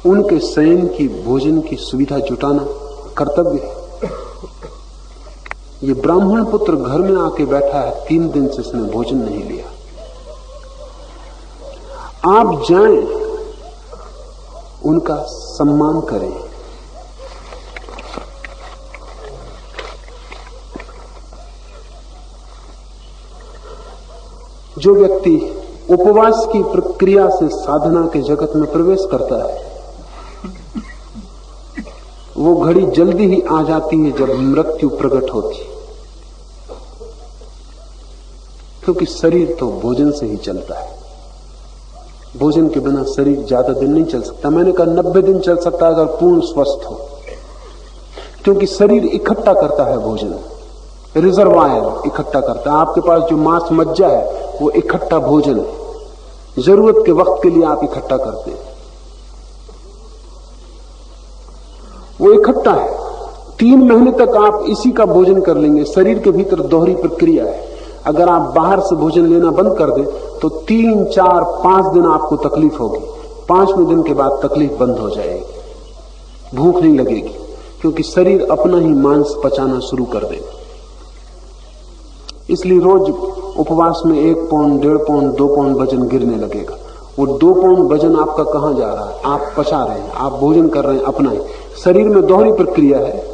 उनके शयन की, भोजन की सुविधा जुटाना कर्तव्य है। ये ब्राह्मण पुत्र घर में आके बैठा है, 3 दिन से इसने भोजन नहीं लिया। आप जाएं, उनका सम्मान करें। जो व्यक्ति उपवास की प्रक्रिया से साधना के जगत में प्रवेश करता है, वो घड़ी जल्दी ही आ जाती है जब मृत्यु प्रकट होती, क्योंकि शरीर तो भोजन से ही चलता है। भोजन के बिना शरीर ज्यादा दिन नहीं चल सकता। मैंने कहा 90 दिन चल सकता है अगर पूर्ण स्वस्थ हो, क्योंकि शरीर इकट्ठा करता है भोजन, रिजर्वायर इकट्ठा करता है। आपके पास जो मांस मज्जा है वो इकट्ठा भोजन है, जरूरत के वक्त के लिए आप इकट्ठा करते हैं, वो इकट्ठा है। 3 महीने तक आप इसी का भोजन कर लेंगे। शरीर के भीतर दोहरी प्रक्रिया है। अगर आप बाहर से भोजन लेना बंद कर दें तो 3, 4, 5 दिन आपको तकलीफ होगी, 5वें दिन के बाद तकलीफ बंद हो जाएगी, भूख नहीं लगेगी, क्योंकि शरीर अपना ही मांस पचाना शुरू कर देगा। इसलिए रोज उपवास में 1 पाउंड, 1.5 पाउंड, 2 पाउंड वजन गिरने लगेगा। वो 2 पाउंड वजन आपका कहां जा रहा है? आप पचा रहे हैं, आप भोजन कर रहे हैं अपना ही। शरीर में दोहरी प्रक्रिया है,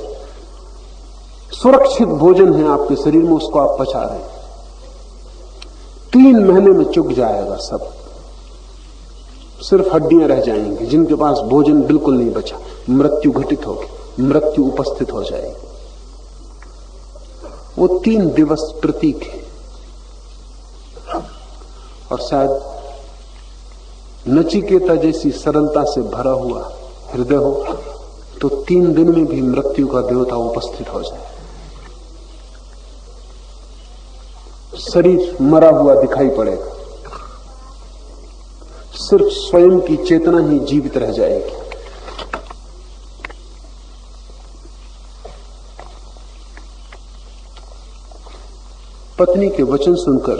सुरक्षित भोजन है आपके शरीर में, उसको आप पचा रहे हैं। 3 महीने में चुक जाएगा सब, सिर्फ हड्डियां रह जाएंगी। जिनके पास भोजन बिल्कुल नहीं बचा, मृत्यु घटित होगी, मृत्यु उपस्थित हो जाएगी। वो 3 दिवस प्रतीक है। और शायद नचिकेता जैसी सरलता से भरा हुआ हृदय हो तो 3 दिन में भी मृत्यु का देवता उपस्थित हो जाए। शरीर मरा हुआ दिखाई पड़ेगा, सिर्फ स्वयं की चेतना ही जीवित रह जाएगी। पत्नी के वचन सुनकर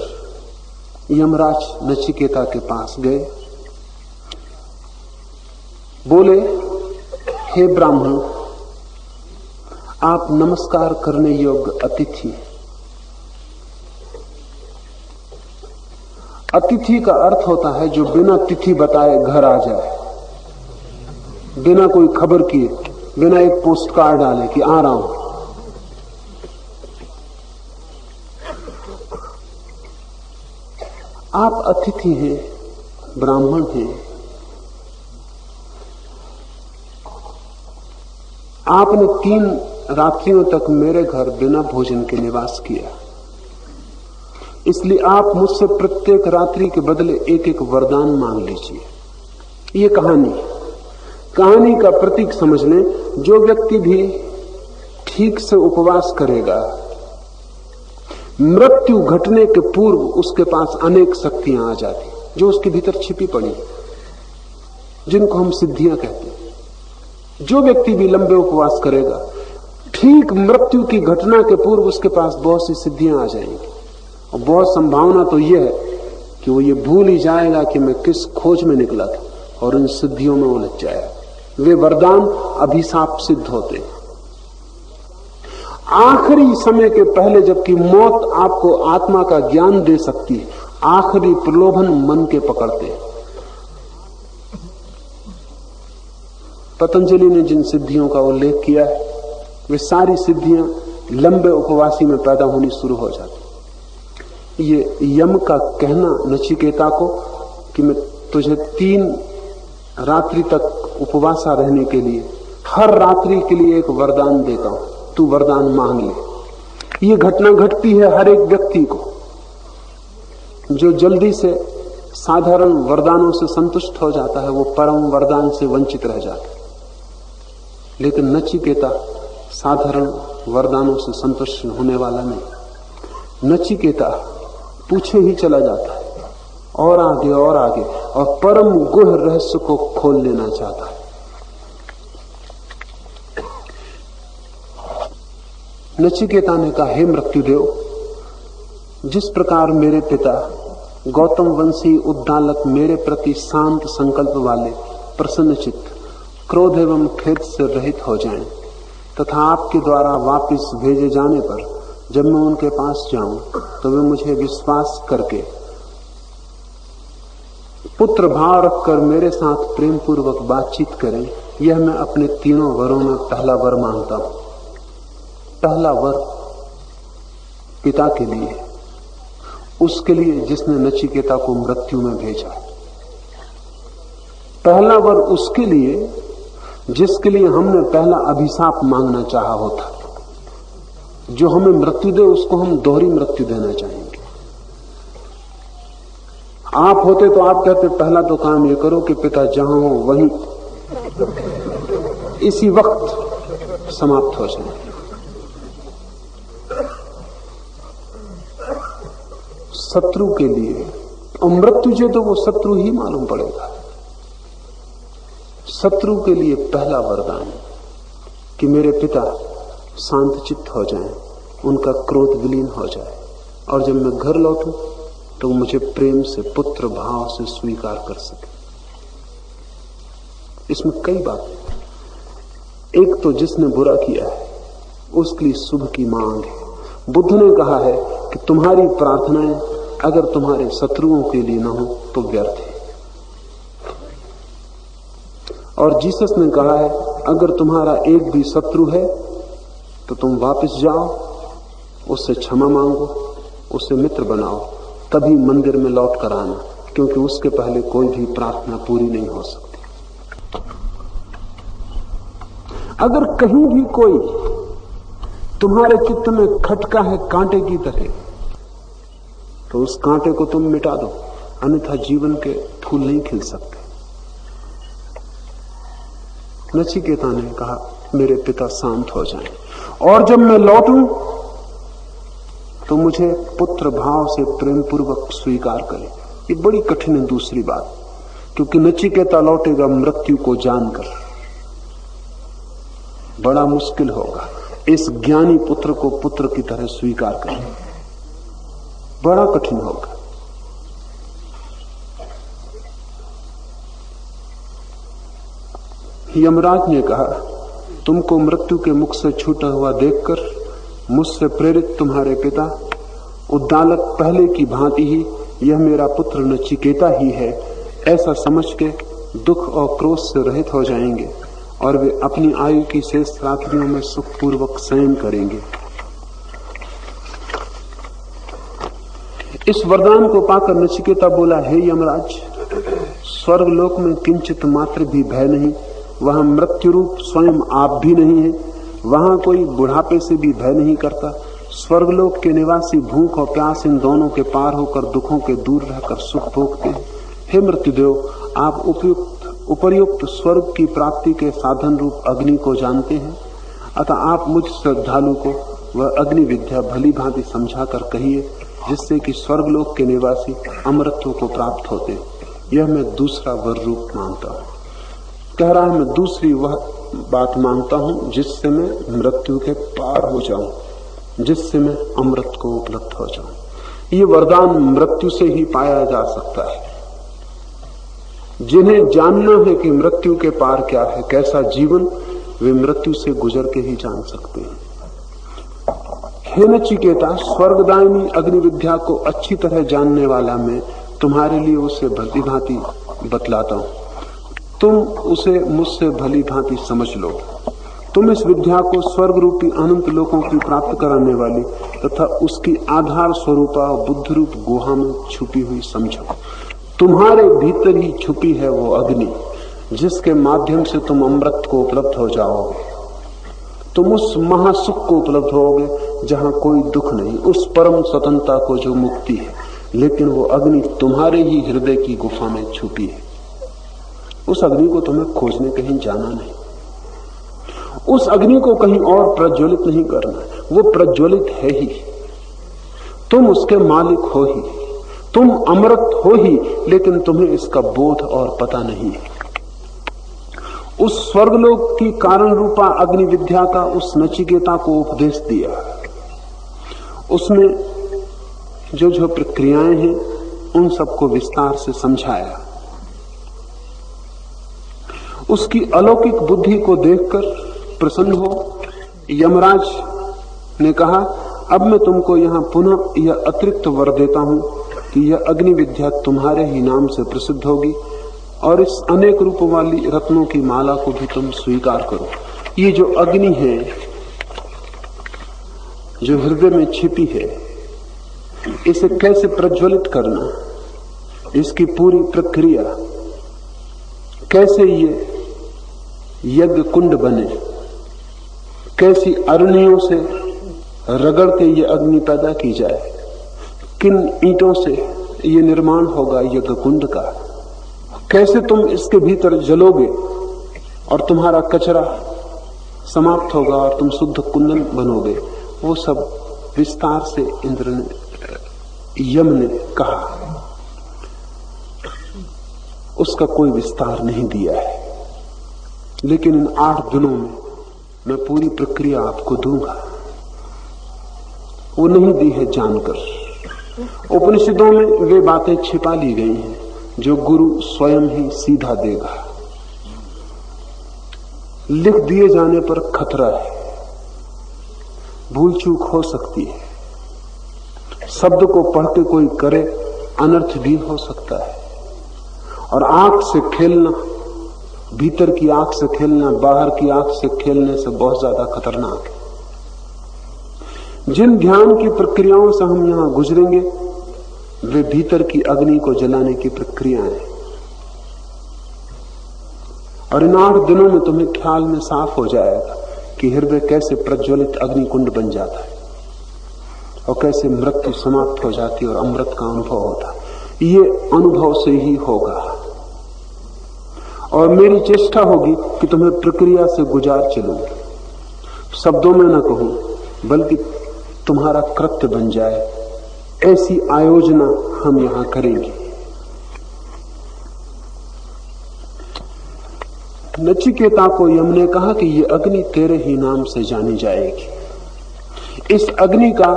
यमराज नचिकेता के पास गए। बोले, हे ब्राह्मण, आप नमस्कार करने योग्य अतिथि। अतिथि का अर्थ होता है जो बिना तिथि बताए घर आ जाए, बिना कोई खबर किए, बिना एक पोस्ट कार्ड डाले कि आ रहा हूं। आप अतिथि हैं, ब्राह्मण हैं। आपने 3 रात्रियों तक मेरे घर बिना भोजन के निवास किया, इसलिए आप मुझसे प्रत्येक रात्रि के बदले एक वरदान मांग लीजिए। ये कहानी का प्रतीक समझ लें। जो व्यक्ति भी ठीक से उपवास करेगा, मृत्यु घटने के पूर्व उसके पास अनेक शक्तियां आ जाती जो उसके भीतर छिपी पड़ी, जिनको हम सिद्धियां कहते हैं। जो व्यक्ति भी लंबे उपवास करेगा, ठीक मृत्यु की घटना के पूर्व उसके पास बहुत सी सिद्धियां आ जाएंगी। और बहुत संभावना तो यह है कि वो ये भूल ही जाएगा कि मैं किस खोज में निकला था और इन सिद्धियों में उलझ जाएगा। वे वरदान अभिशाप सिद्ध होते हैं। आखिरी समय के पहले, जबकि मौत आपको आत्मा का ज्ञान दे सकती है, आखिरी प्रलोभन मन के पकड़ते हैं। पतंजलि ने जिन सिद्धियों का उल्लेख किया है, वे सारी सिद्धियां लंबे उपवासी में पैदा होनी शुरू हो जाती। ये यम का कहना नचिकेता को कि मैं तुझे 3 रात्रि तक उपवासा रहने के लिए, हर रात्रि के लिए एक वरदान देता हूं, तू वरदान मांग ले। ये घटना घटती है हर एक व्यक्ति को। जो जल्दी से साधारण वरदानों से संतुष्ट हो जाता है, वो परम वरदान से वंचित रह जाता है। लेकिन नचिकेता साधारण वरदानों से संतुष्ट होने वाला नहीं। नचिकेता पूछे ही चला जाता है, और आगे और आगे, और परम गुह रहस्य को खोल लेना चाहता है। नचिकेता ने कहा, हे मृत्युदेव, जिस प्रकार मेरे पिता गौतम वंशी उद्दालक मेरे प्रति शांत संकल्प वाले, प्रसन्नचित्त, क्रोध एवं खेद से रहित हो जाएं, तथा आपके द्वारा वापस भेजे जाने पर जब मैं उनके पास जाऊं तो वे मुझे विश्वास करके पुत्र भाव रखकर मेरे साथ प्रेम पूर्वक बातचीत करें, यह मैं अपने 3 वरों में पहला वर मानता हूं। पहला वर पिता के लिए, उसके लिए जिसने नचिकेता को मृत्यु में भेजा। पहला वर उसके लिए जिसके लिए हमने पहला अभिशाप मांगना चाहा होता। जो हमें मृत्यु दे उसको हम दोहरी मृत्यु देना चाहेंगे। आप होते तो आप कहते, पहला तो काम ये करो कि पिता जहां हो वहीं इसी वक्त समाप्त हो जाए। शत्रु के लिए, और मृत्यु जो तो वो शत्रु ही मालूम पड़ेगा। शत्रु के लिए पहला वरदान कि मेरे पिता शांतचित्त हो जाएं, उनका क्रोध विलीन हो जाए, और जब मैं घर लौटूं तो मुझे प्रेम से, पुत्र भाव से स्वीकार कर सके। इसमें कई बातें। एक तो जिसने बुरा किया है उसके लिए शुभ की मांग है। बुद्ध ने कहा है कि तुम्हारी प्रार्थनाएं अगर तुम्हारे शत्रुओं के लिए ना हो तो व्यर्थ है। और जीसस ने कहा है अगर तुम्हारा एक भी शत्रु है तो तुम वापस जाओ, उससे क्षमा मांगो, उससे मित्र बनाओ, तभी मंदिर में लौट कर आना, क्योंकि उसके पहले कोई भी प्रार्थना पूरी नहीं हो सकती। अगर कहीं भी कोई तुम्हारे चित्त में खटका है कांटे की तरह, तो उस कांटे को तुम मिटा दो, अन्यथा जीवन के फूल नहीं खिल सकते। नचिकेता ने कहा मेरे पिता शांत हो जाएं, और जब मैं लौटूं तो मुझे पुत्र भाव से प्रेम पूर्वक स्वीकार करें। ये बड़ी कठिन है दूसरी बात, क्योंकि नचिकेता लौटेगा मृत्यु को जानकर। बड़ा मुश्किल होगा इस ज्ञानी पुत्र को पुत्र की तरह स्वीकार करें, बड़ा कठिन होगा। यमराज ने कहा तुमको मृत्यु के मुख से छूटा हुआ देखकर मुझसे प्रेरित तुम्हारे पिता उद्दालक पहले की भांति ही यह मेरा पुत्र नचिकेता ही है ऐसा समझ के दुख और क्रोध से रहित हो जाएंगे और वे अपनी आयु की शेष रात्रियों में सुखपूर्वक शयन करेंगे। इस वरदान को पाकर नचिकेता बोला, हे यमराज, स्वर्ग लोक में किंचित मात्र भी भय नहीं, वहां मृत्यु रूप स्वयं आप भी नहीं है, वहां कोई बुढ़ापे से भी भय नहीं करता। स्वर्गलोक के निवासी भूख और प्यास इन दोनों के पार होकर दुखों के दूर रहकर सुख भोगते हैं। हे मृत्युदेव, आप उपर्युक्त स्वर्ग की प्राप्ति के साधन रूप अग्नि को जानते हैं, अतः आप मुझ श्रद्धालु को वह अग्नि विद्या भली भांति समझा कर कहिए, जिससे कि स्वर्गलोक के निवासी अमरत्व को प्राप्त होते। यह मैं दूसरा वर रूप मांगता हूं। कह रहा है मैं दूसरी वह बात मांगता हूं जिससे मैं मृत्यु के पार हो जाऊं, जिससे मैं अमृत को उपलब्ध हो जाऊं। ये वरदान मृत्यु से ही पाया जा सकता है। जिन्हें जानना है कि मृत्यु के पार क्या है, कैसा जीवन, वे मृत्यु से गुजर के ही जान सकते हैं। हे नचिकेता, स्वर्गदायिनी अग्नि विद्या को अच्छी तरह जानने वाला मैं तुम्हारे लिए उसे भली भांति बतलाता हूं। तुम उसे मुझसे भली भांति समझ लो। तुम इस विद्या को स्वर्ग रूपी अनंत लोकों की प्राप्त कराने वाली तथा उसकी आधार स्वरूपा बुद्ध रूप गुहा में छुपी हुई समझो। तुम्हारे भीतर ही छुपी है वो अग्नि, जिसके माध्यम से तुम अमृत को उपलब्ध हो जाओगे। तुम उस महासुख को उपलब्ध होगे जहां कोई दुख नहीं, उस परम स्वतंत्रता को जो मुक्ति है। लेकिन वो अग्नि तुम्हारे ही हृदय की गुफा में छुपी है। उस अग्नि को तुम्हें खोजने कहीं जाना नहीं, उस अग्नि को कहीं और प्रज्वलित नहीं करना, वो प्रज्वलित है ही। तुम उसके मालिक हो ही, तुम अमृत हो ही, लेकिन तुम्हें इसका बोध और पता नहीं है। उस स्वर्गलोक की कारण रूपा अग्नि विद्या का उस नचिकेता को उपदेश दिया। उसमें जो जो प्रक्रियाएं हैं उन सबको विस्तार से समझाया। उसकी अलौकिक बुद्धि को देखकर प्रसन्न हो यमराज ने कहा, अब मैं तुमको यहां पुनः यह अतिरिक्त वर देता हूं कि यह अग्नि विद्या तुम्हारे ही नाम से प्रसिद्ध होगी और इस अनेक रूप वाली रत्नों की माला को भी तुम स्वीकार करो। ये जो अग्नि है, जो हृदय में छिपी है, इसे कैसे प्रज्वलित करना, इसकी पूरी प्रक्रिया, कैसे ये यज्ञ कुंड बने, कैसी अरण्यों से रगड़ के ये अग्नि पैदा की जाए, किन ईंटों से ये निर्माण होगा यज्ञ कुंड का, कैसे तुम इसके भीतर जलोगे और तुम्हारा कचरा समाप्त होगा और तुम शुद्ध कुंदन बनोगे, वो सब विस्तार से इंद्र ने, यम ने कहा। उसका कोई विस्तार नहीं दिया है, लेकिन इन 8 दिनों में मैं पूरी प्रक्रिया आपको दूंगा। वो नहीं दी है जानकर। उपनिषदों में वे बातें छिपा ली गई हैं जो गुरु स्वयं ही सीधा देगा। लिख दिए जाने पर खतरा है, भूल चूक हो सकती है, शब्द को पढ़ के कोई करे अनर्थ भी हो सकता है। और आंख से खेलना, भीतर की आंख से खेलना बाहर की आंख से खेलने से बहुत ज्यादा खतरनाक है। जिन ध्यान की प्रक्रियाओं से हम यहां गुजरेंगे वे भीतर की अग्नि को जलाने की प्रक्रियाएं हैं। और इन 8 दिनों में तुम्हें ख्याल में साफ हो जाएगा कि हृदय कैसे प्रज्वलित अग्निकुंड बन जाता है और कैसे मृत्यु समाप्त हो जाती है और अमृत का अनुभव होता है। ये अनुभव से ही होगा। और मेरी चेष्टा होगी कि तुम्हें प्रक्रिया से गुजार चलूं, शब्दों में न कहूं बल्कि तुम्हारा कृत्य बन जाए, ऐसी आयोजना हम यहां करेंगे। नचिकेता को यम ने कहा कि ये अग्नि तेरे ही नाम से जानी जाएगी। इस अग्नि का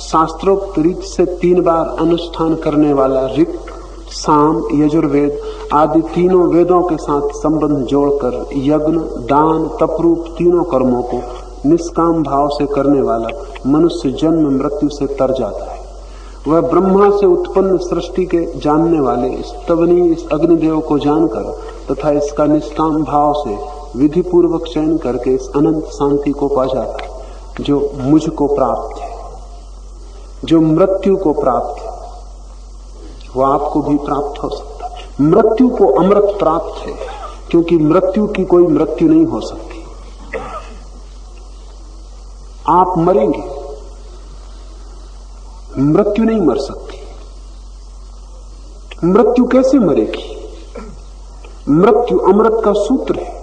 शास्त्रोक्त रीत से 3 बार अनुष्ठान करने वाला ऋक, साम, यजुर्वेद आदि तीनों वेदों के साथ संबंध जोड़कर यज्ञ, दान, तपरूप तीनों कर्मों को निष्काम भाव से करने वाला मनुष्य जन्म मृत्यु से तर जाता है। वह ब्रह्मा से उत्पन्न सृष्टि के जानने वाले स्तवनीय इस अग्निदेव को जानकर तथा इसका निष्काम भाव से विधि पूर्वक चयन करके इस अनंत शांति को पा जाता है जो मुझको प्राप्त है, जो मृत्यु को प्राप्त है, वो आपको भी प्राप्त हो सकता है। मृत्यु को अमृत प्राप्त है क्योंकि मृत्यु की कोई मृत्यु नहीं हो सकती। आप मरेंगे, मृत्यु नहीं मर सकती। मृत्यु कैसे मरेगी? मृत्यु अमृत का सूत्र है।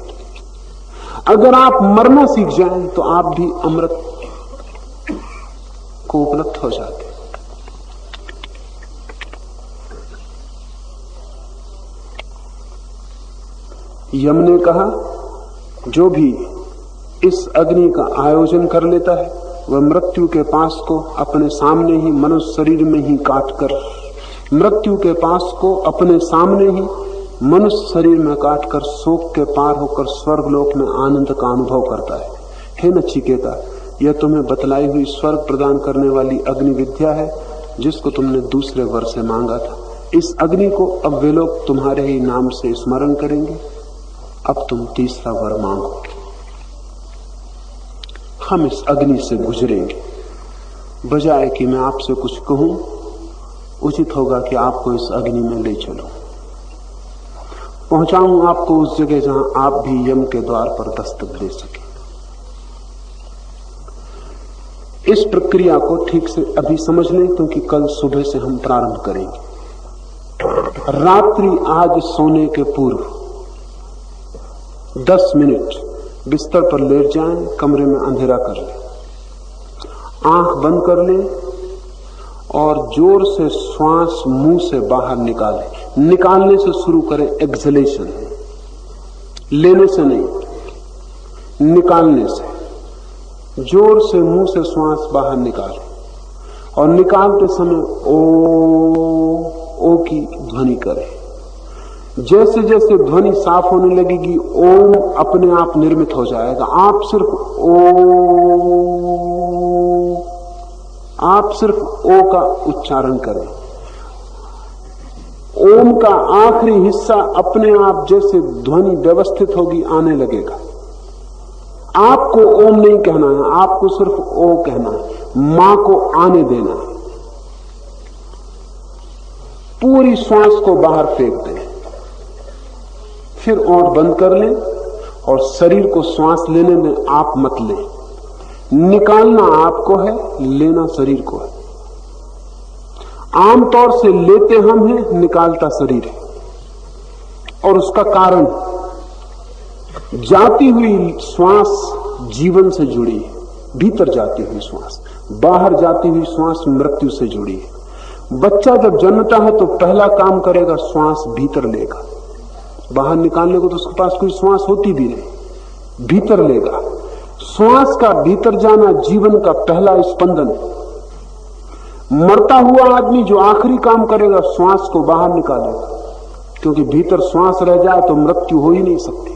अगर आप मरना सीख जाएं तो आप भी अमृत को उपलब्ध हो जाते। यम ने कहा जो भी इस अग्नि का आयोजन कर लेता है वह मृत्यु के पास को अपने सामने ही मनुष्य शरीर में ही काटकर, मृत्यु के पास को अपने सामने ही मनुष्य शरीर में काटकर शोक के पार होकर स्वर्गलोक में आनंद का अनुभव करता है। हे नचिकेता, यह तुम्हें बतलाई हुई स्वर्ग प्रदान करने वाली अग्नि विद्या है जिसको तुमने दूसरे वर से मांगा था। इस अग्नि को अब वे लोग तुम्हारे ही नाम से स्मरण करेंगे। अब तुम तीसरा वर मांगो। हम इस अग्नि से गुजरेंगे। बजाय कि मैं आपसे कुछ कहूं, उचित होगा कि आपको इस अग्नि में ले चलूं, पहुंचाऊं आपको उस जगह जहां आप भी यम के द्वार पर दस्तक दे सके। इस प्रक्रिया को ठीक से अभी समझ लें क्योंकि कल सुबह से हम प्रारंभ करेंगे। रात्रि आज सोने के पूर्व 10 मिनट बिस्तर पर लेट जाएं, कमरे में अंधेरा कर लें, आंख बंद कर लें और जोर से श्वास मुंह से बाहर निकालें। निकालने से शुरू करें, एक्सलेशन, लेने से नहीं, निकालने से। जोर से मुंह से श्वास बाहर निकालें और निकालते समय ओ की ध्वनि करें। जैसे जैसे ध्वनि साफ होने लगेगी ओम अपने आप निर्मित हो जाएगा। आप सिर्फ ओ का उच्चारण करें। ओम का आखिरी हिस्सा अपने आप जैसे ध्वनि व्यवस्थित होगी आने लगेगा। आपको ओम नहीं कहना है, आपको सिर्फ ओ कहना है, मां को आने देना है। पूरी श्वास को बाहर फेंक दें, फिर और बंद कर लें और शरीर को श्वास लेने में आप मत लें। निकालना आपको है, लेना शरीर को है। आमतौर से लेते हम हैं, निकालता शरीर है। और उसका कारण, जाती हुई श्वास जीवन से जुड़ी है, भीतर जाती हुई श्वास, बाहर जाती हुई श्वास मृत्यु से जुड़ी है। बच्चा जब जन्मता है तो पहला काम करेगा श्वास भीतर लेगा, बाहर निकालने को तो उसके पास कोई श्वास होती भी नहीं, भीतर लेगा। श्वास का भीतर जाना जीवन का पहला स्पंदन है। मरता हुआ आदमी जो आखिरी काम करेगा श्वास को बाहर निकालेगा, क्योंकि भीतर श्वास रह जाए तो मृत्यु हो ही नहीं सकती।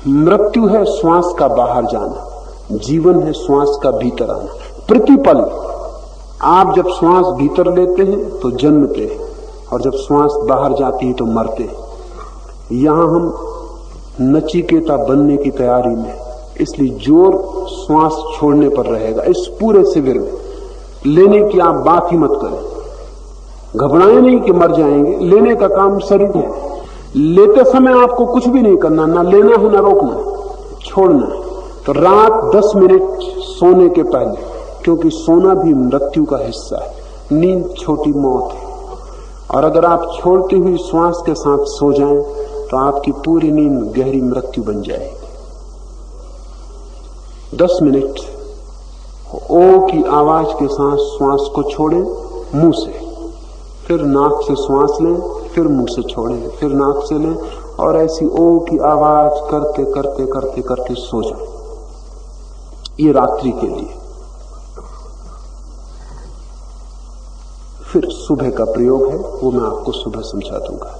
मृत्यु है श्वास का बाहर जाना, जीवन है श्वास का भीतर आना। प्रतिपल आप जब श्वास भीतर लेते हैं तो जन्मते हैं, और जब श्वास बाहर जाती है तो मरते हैं। यहां हम नचिकेता बनने की तैयारी में, इसलिए जोर श्वास छोड़ने पर रहेगा। इस पूरे शिविर में लेने की आप बात ही मत करें, घबराएं नहीं कि मर जाएंगे। लेने का काम शरीर है। लेते समय आपको कुछ भी नहीं करना, ना लेना है ना रोकना, छोड़ना है। तो रात 10 मिनट सोने के पहले, क्योंकि सोना भी मृत्यु का हिस्सा है। नींद छोटी मौत है, और अगर आप छोड़ती हुई श्वास के साथ सो जाएं तो आपकी पूरी नींद गहरी मृत्यु बन जाएगी। 10 मिनट ओ की आवाज के साथ श्वास को छोड़ें मुंह से, फिर नाक से श्वास लें, फिर मुंह से छोड़ें, फिर नाक से लें, और ऐसी ओ की आवाज करते करते करते करते सो जाएं। ये रात्रि के लिए। फिर सुबह का प्रयोग है, वो मैं आपको सुबह समझा दूंगा।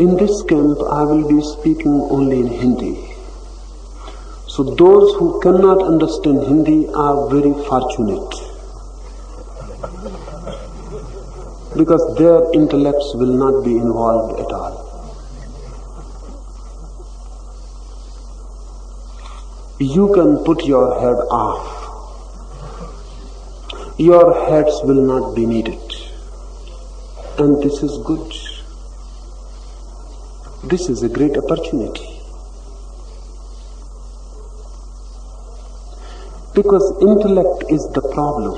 In this camp, I will be speaking only in Hindi. So those who cannot understand Hindi are very fortunate, because their intellects will not be involved at all. You can put your head off. Your heads will not be needed. And this is good. This is a great opportunity. Because intellect is the problem.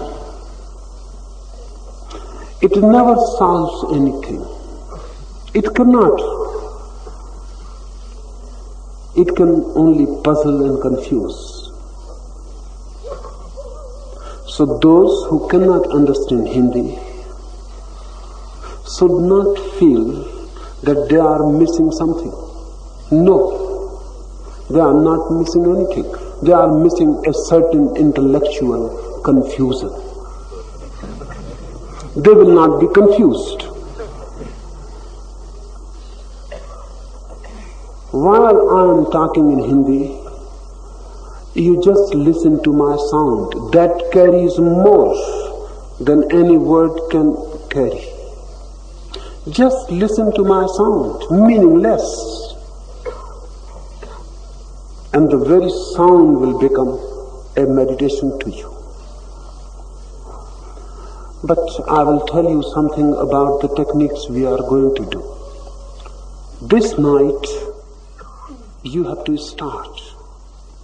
It never solves anything. It cannot. It can only puzzle and confuse. So those who cannot understand Hindi should not feel that they are missing something. No, they are not missing anything. They are missing a certain intellectual confusion. They will not be confused. While I am talking in Hindi, you just listen to my sound. That carries more than any word can carry. Just listen to my sound, meaningless. And the very sound will become a meditation to you. But I will tell you something about the techniques we are going to do. This night, you have to start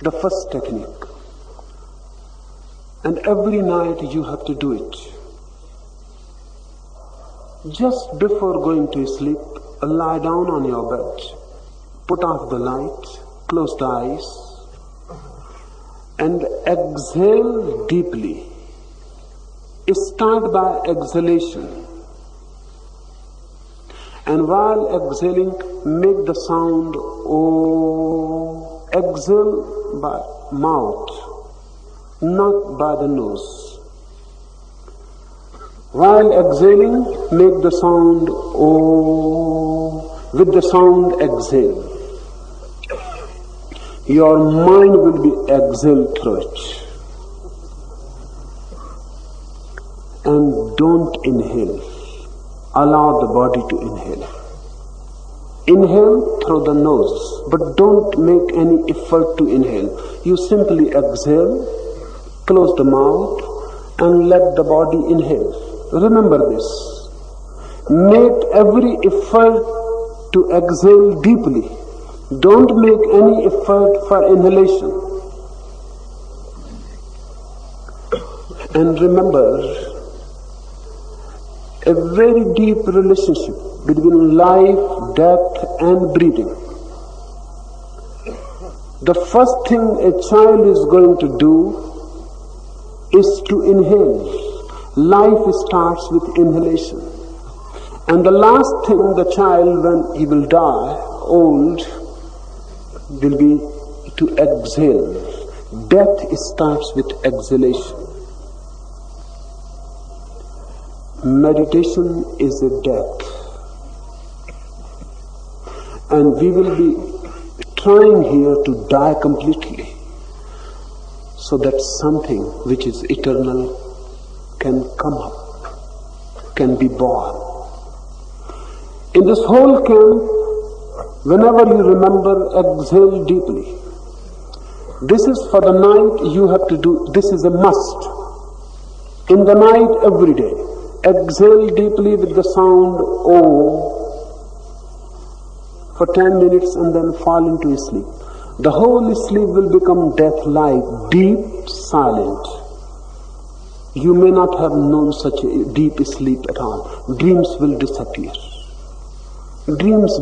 the first technique. And every night you have to do it. Just before going to sleep, lie down on your bed, put off the light, close the eyes, and exhale deeply. Start by exhalation. And while exhaling, make the sound O. Exhale by mouth, not by the nose. While exhaling, make the sound O. With the sound, exhale. Your mind will be exhaled through it. And don't inhale. Allow the body to inhale. Inhale through the nose, but don't make any effort to inhale. You simply exhale, close the mouth, and let the body inhale. Remember this. Make every effort to exhale deeply. Don't make any effort for inhalation. And remember, a very deep relationship between life, death, and breathing. The first thing a child is going to do is to inhale. Life starts with inhalation. And the last thing the child, when he will die old, will be to exhale. Death starts with exhalation. Meditation is a death. And we will be trying here to die completely so that something which is eternal can come up, can be born. In this whole camp, whenever you remember, exhale deeply. This is for the night you have to do, this is a must. In the night, every day, exhale deeply with the sound O for 10 minutes and then fall into sleep. The whole sleep will become death-like, deep, silent. You may not have known such a deep sleep at all. Dreams will disappear. Dreams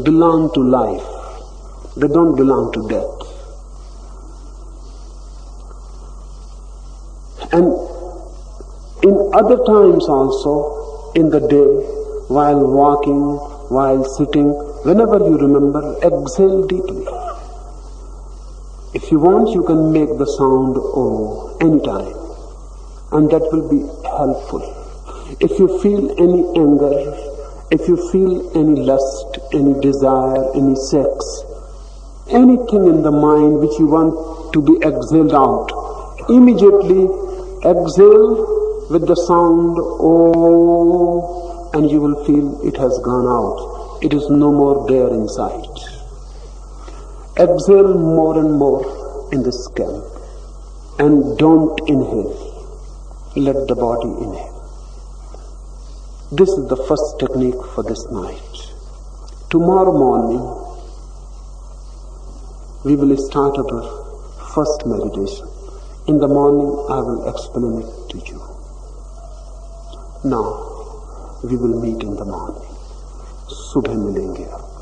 belong to life. They don't belong to death. And in other times also, in the day, while walking, while sitting, whenever you remember, exhale deeply. If you want, you can make the sound O anytime, and that will be helpful. If you feel any anger, if you feel any lust, any desire, any sex, anything in the mind which you want to be exhaled out, immediately exhale with the sound O, and you will feel it has gone out. It is no more there inside. Exhale more and more in this camp, and don't inhale. Let the body inhale. This is the first technique for this night. Tomorrow morning, we will start our first meditation. In the morning, I will explain it to you. Now, we will meet in the morning. सुबह मिलेंगे आप.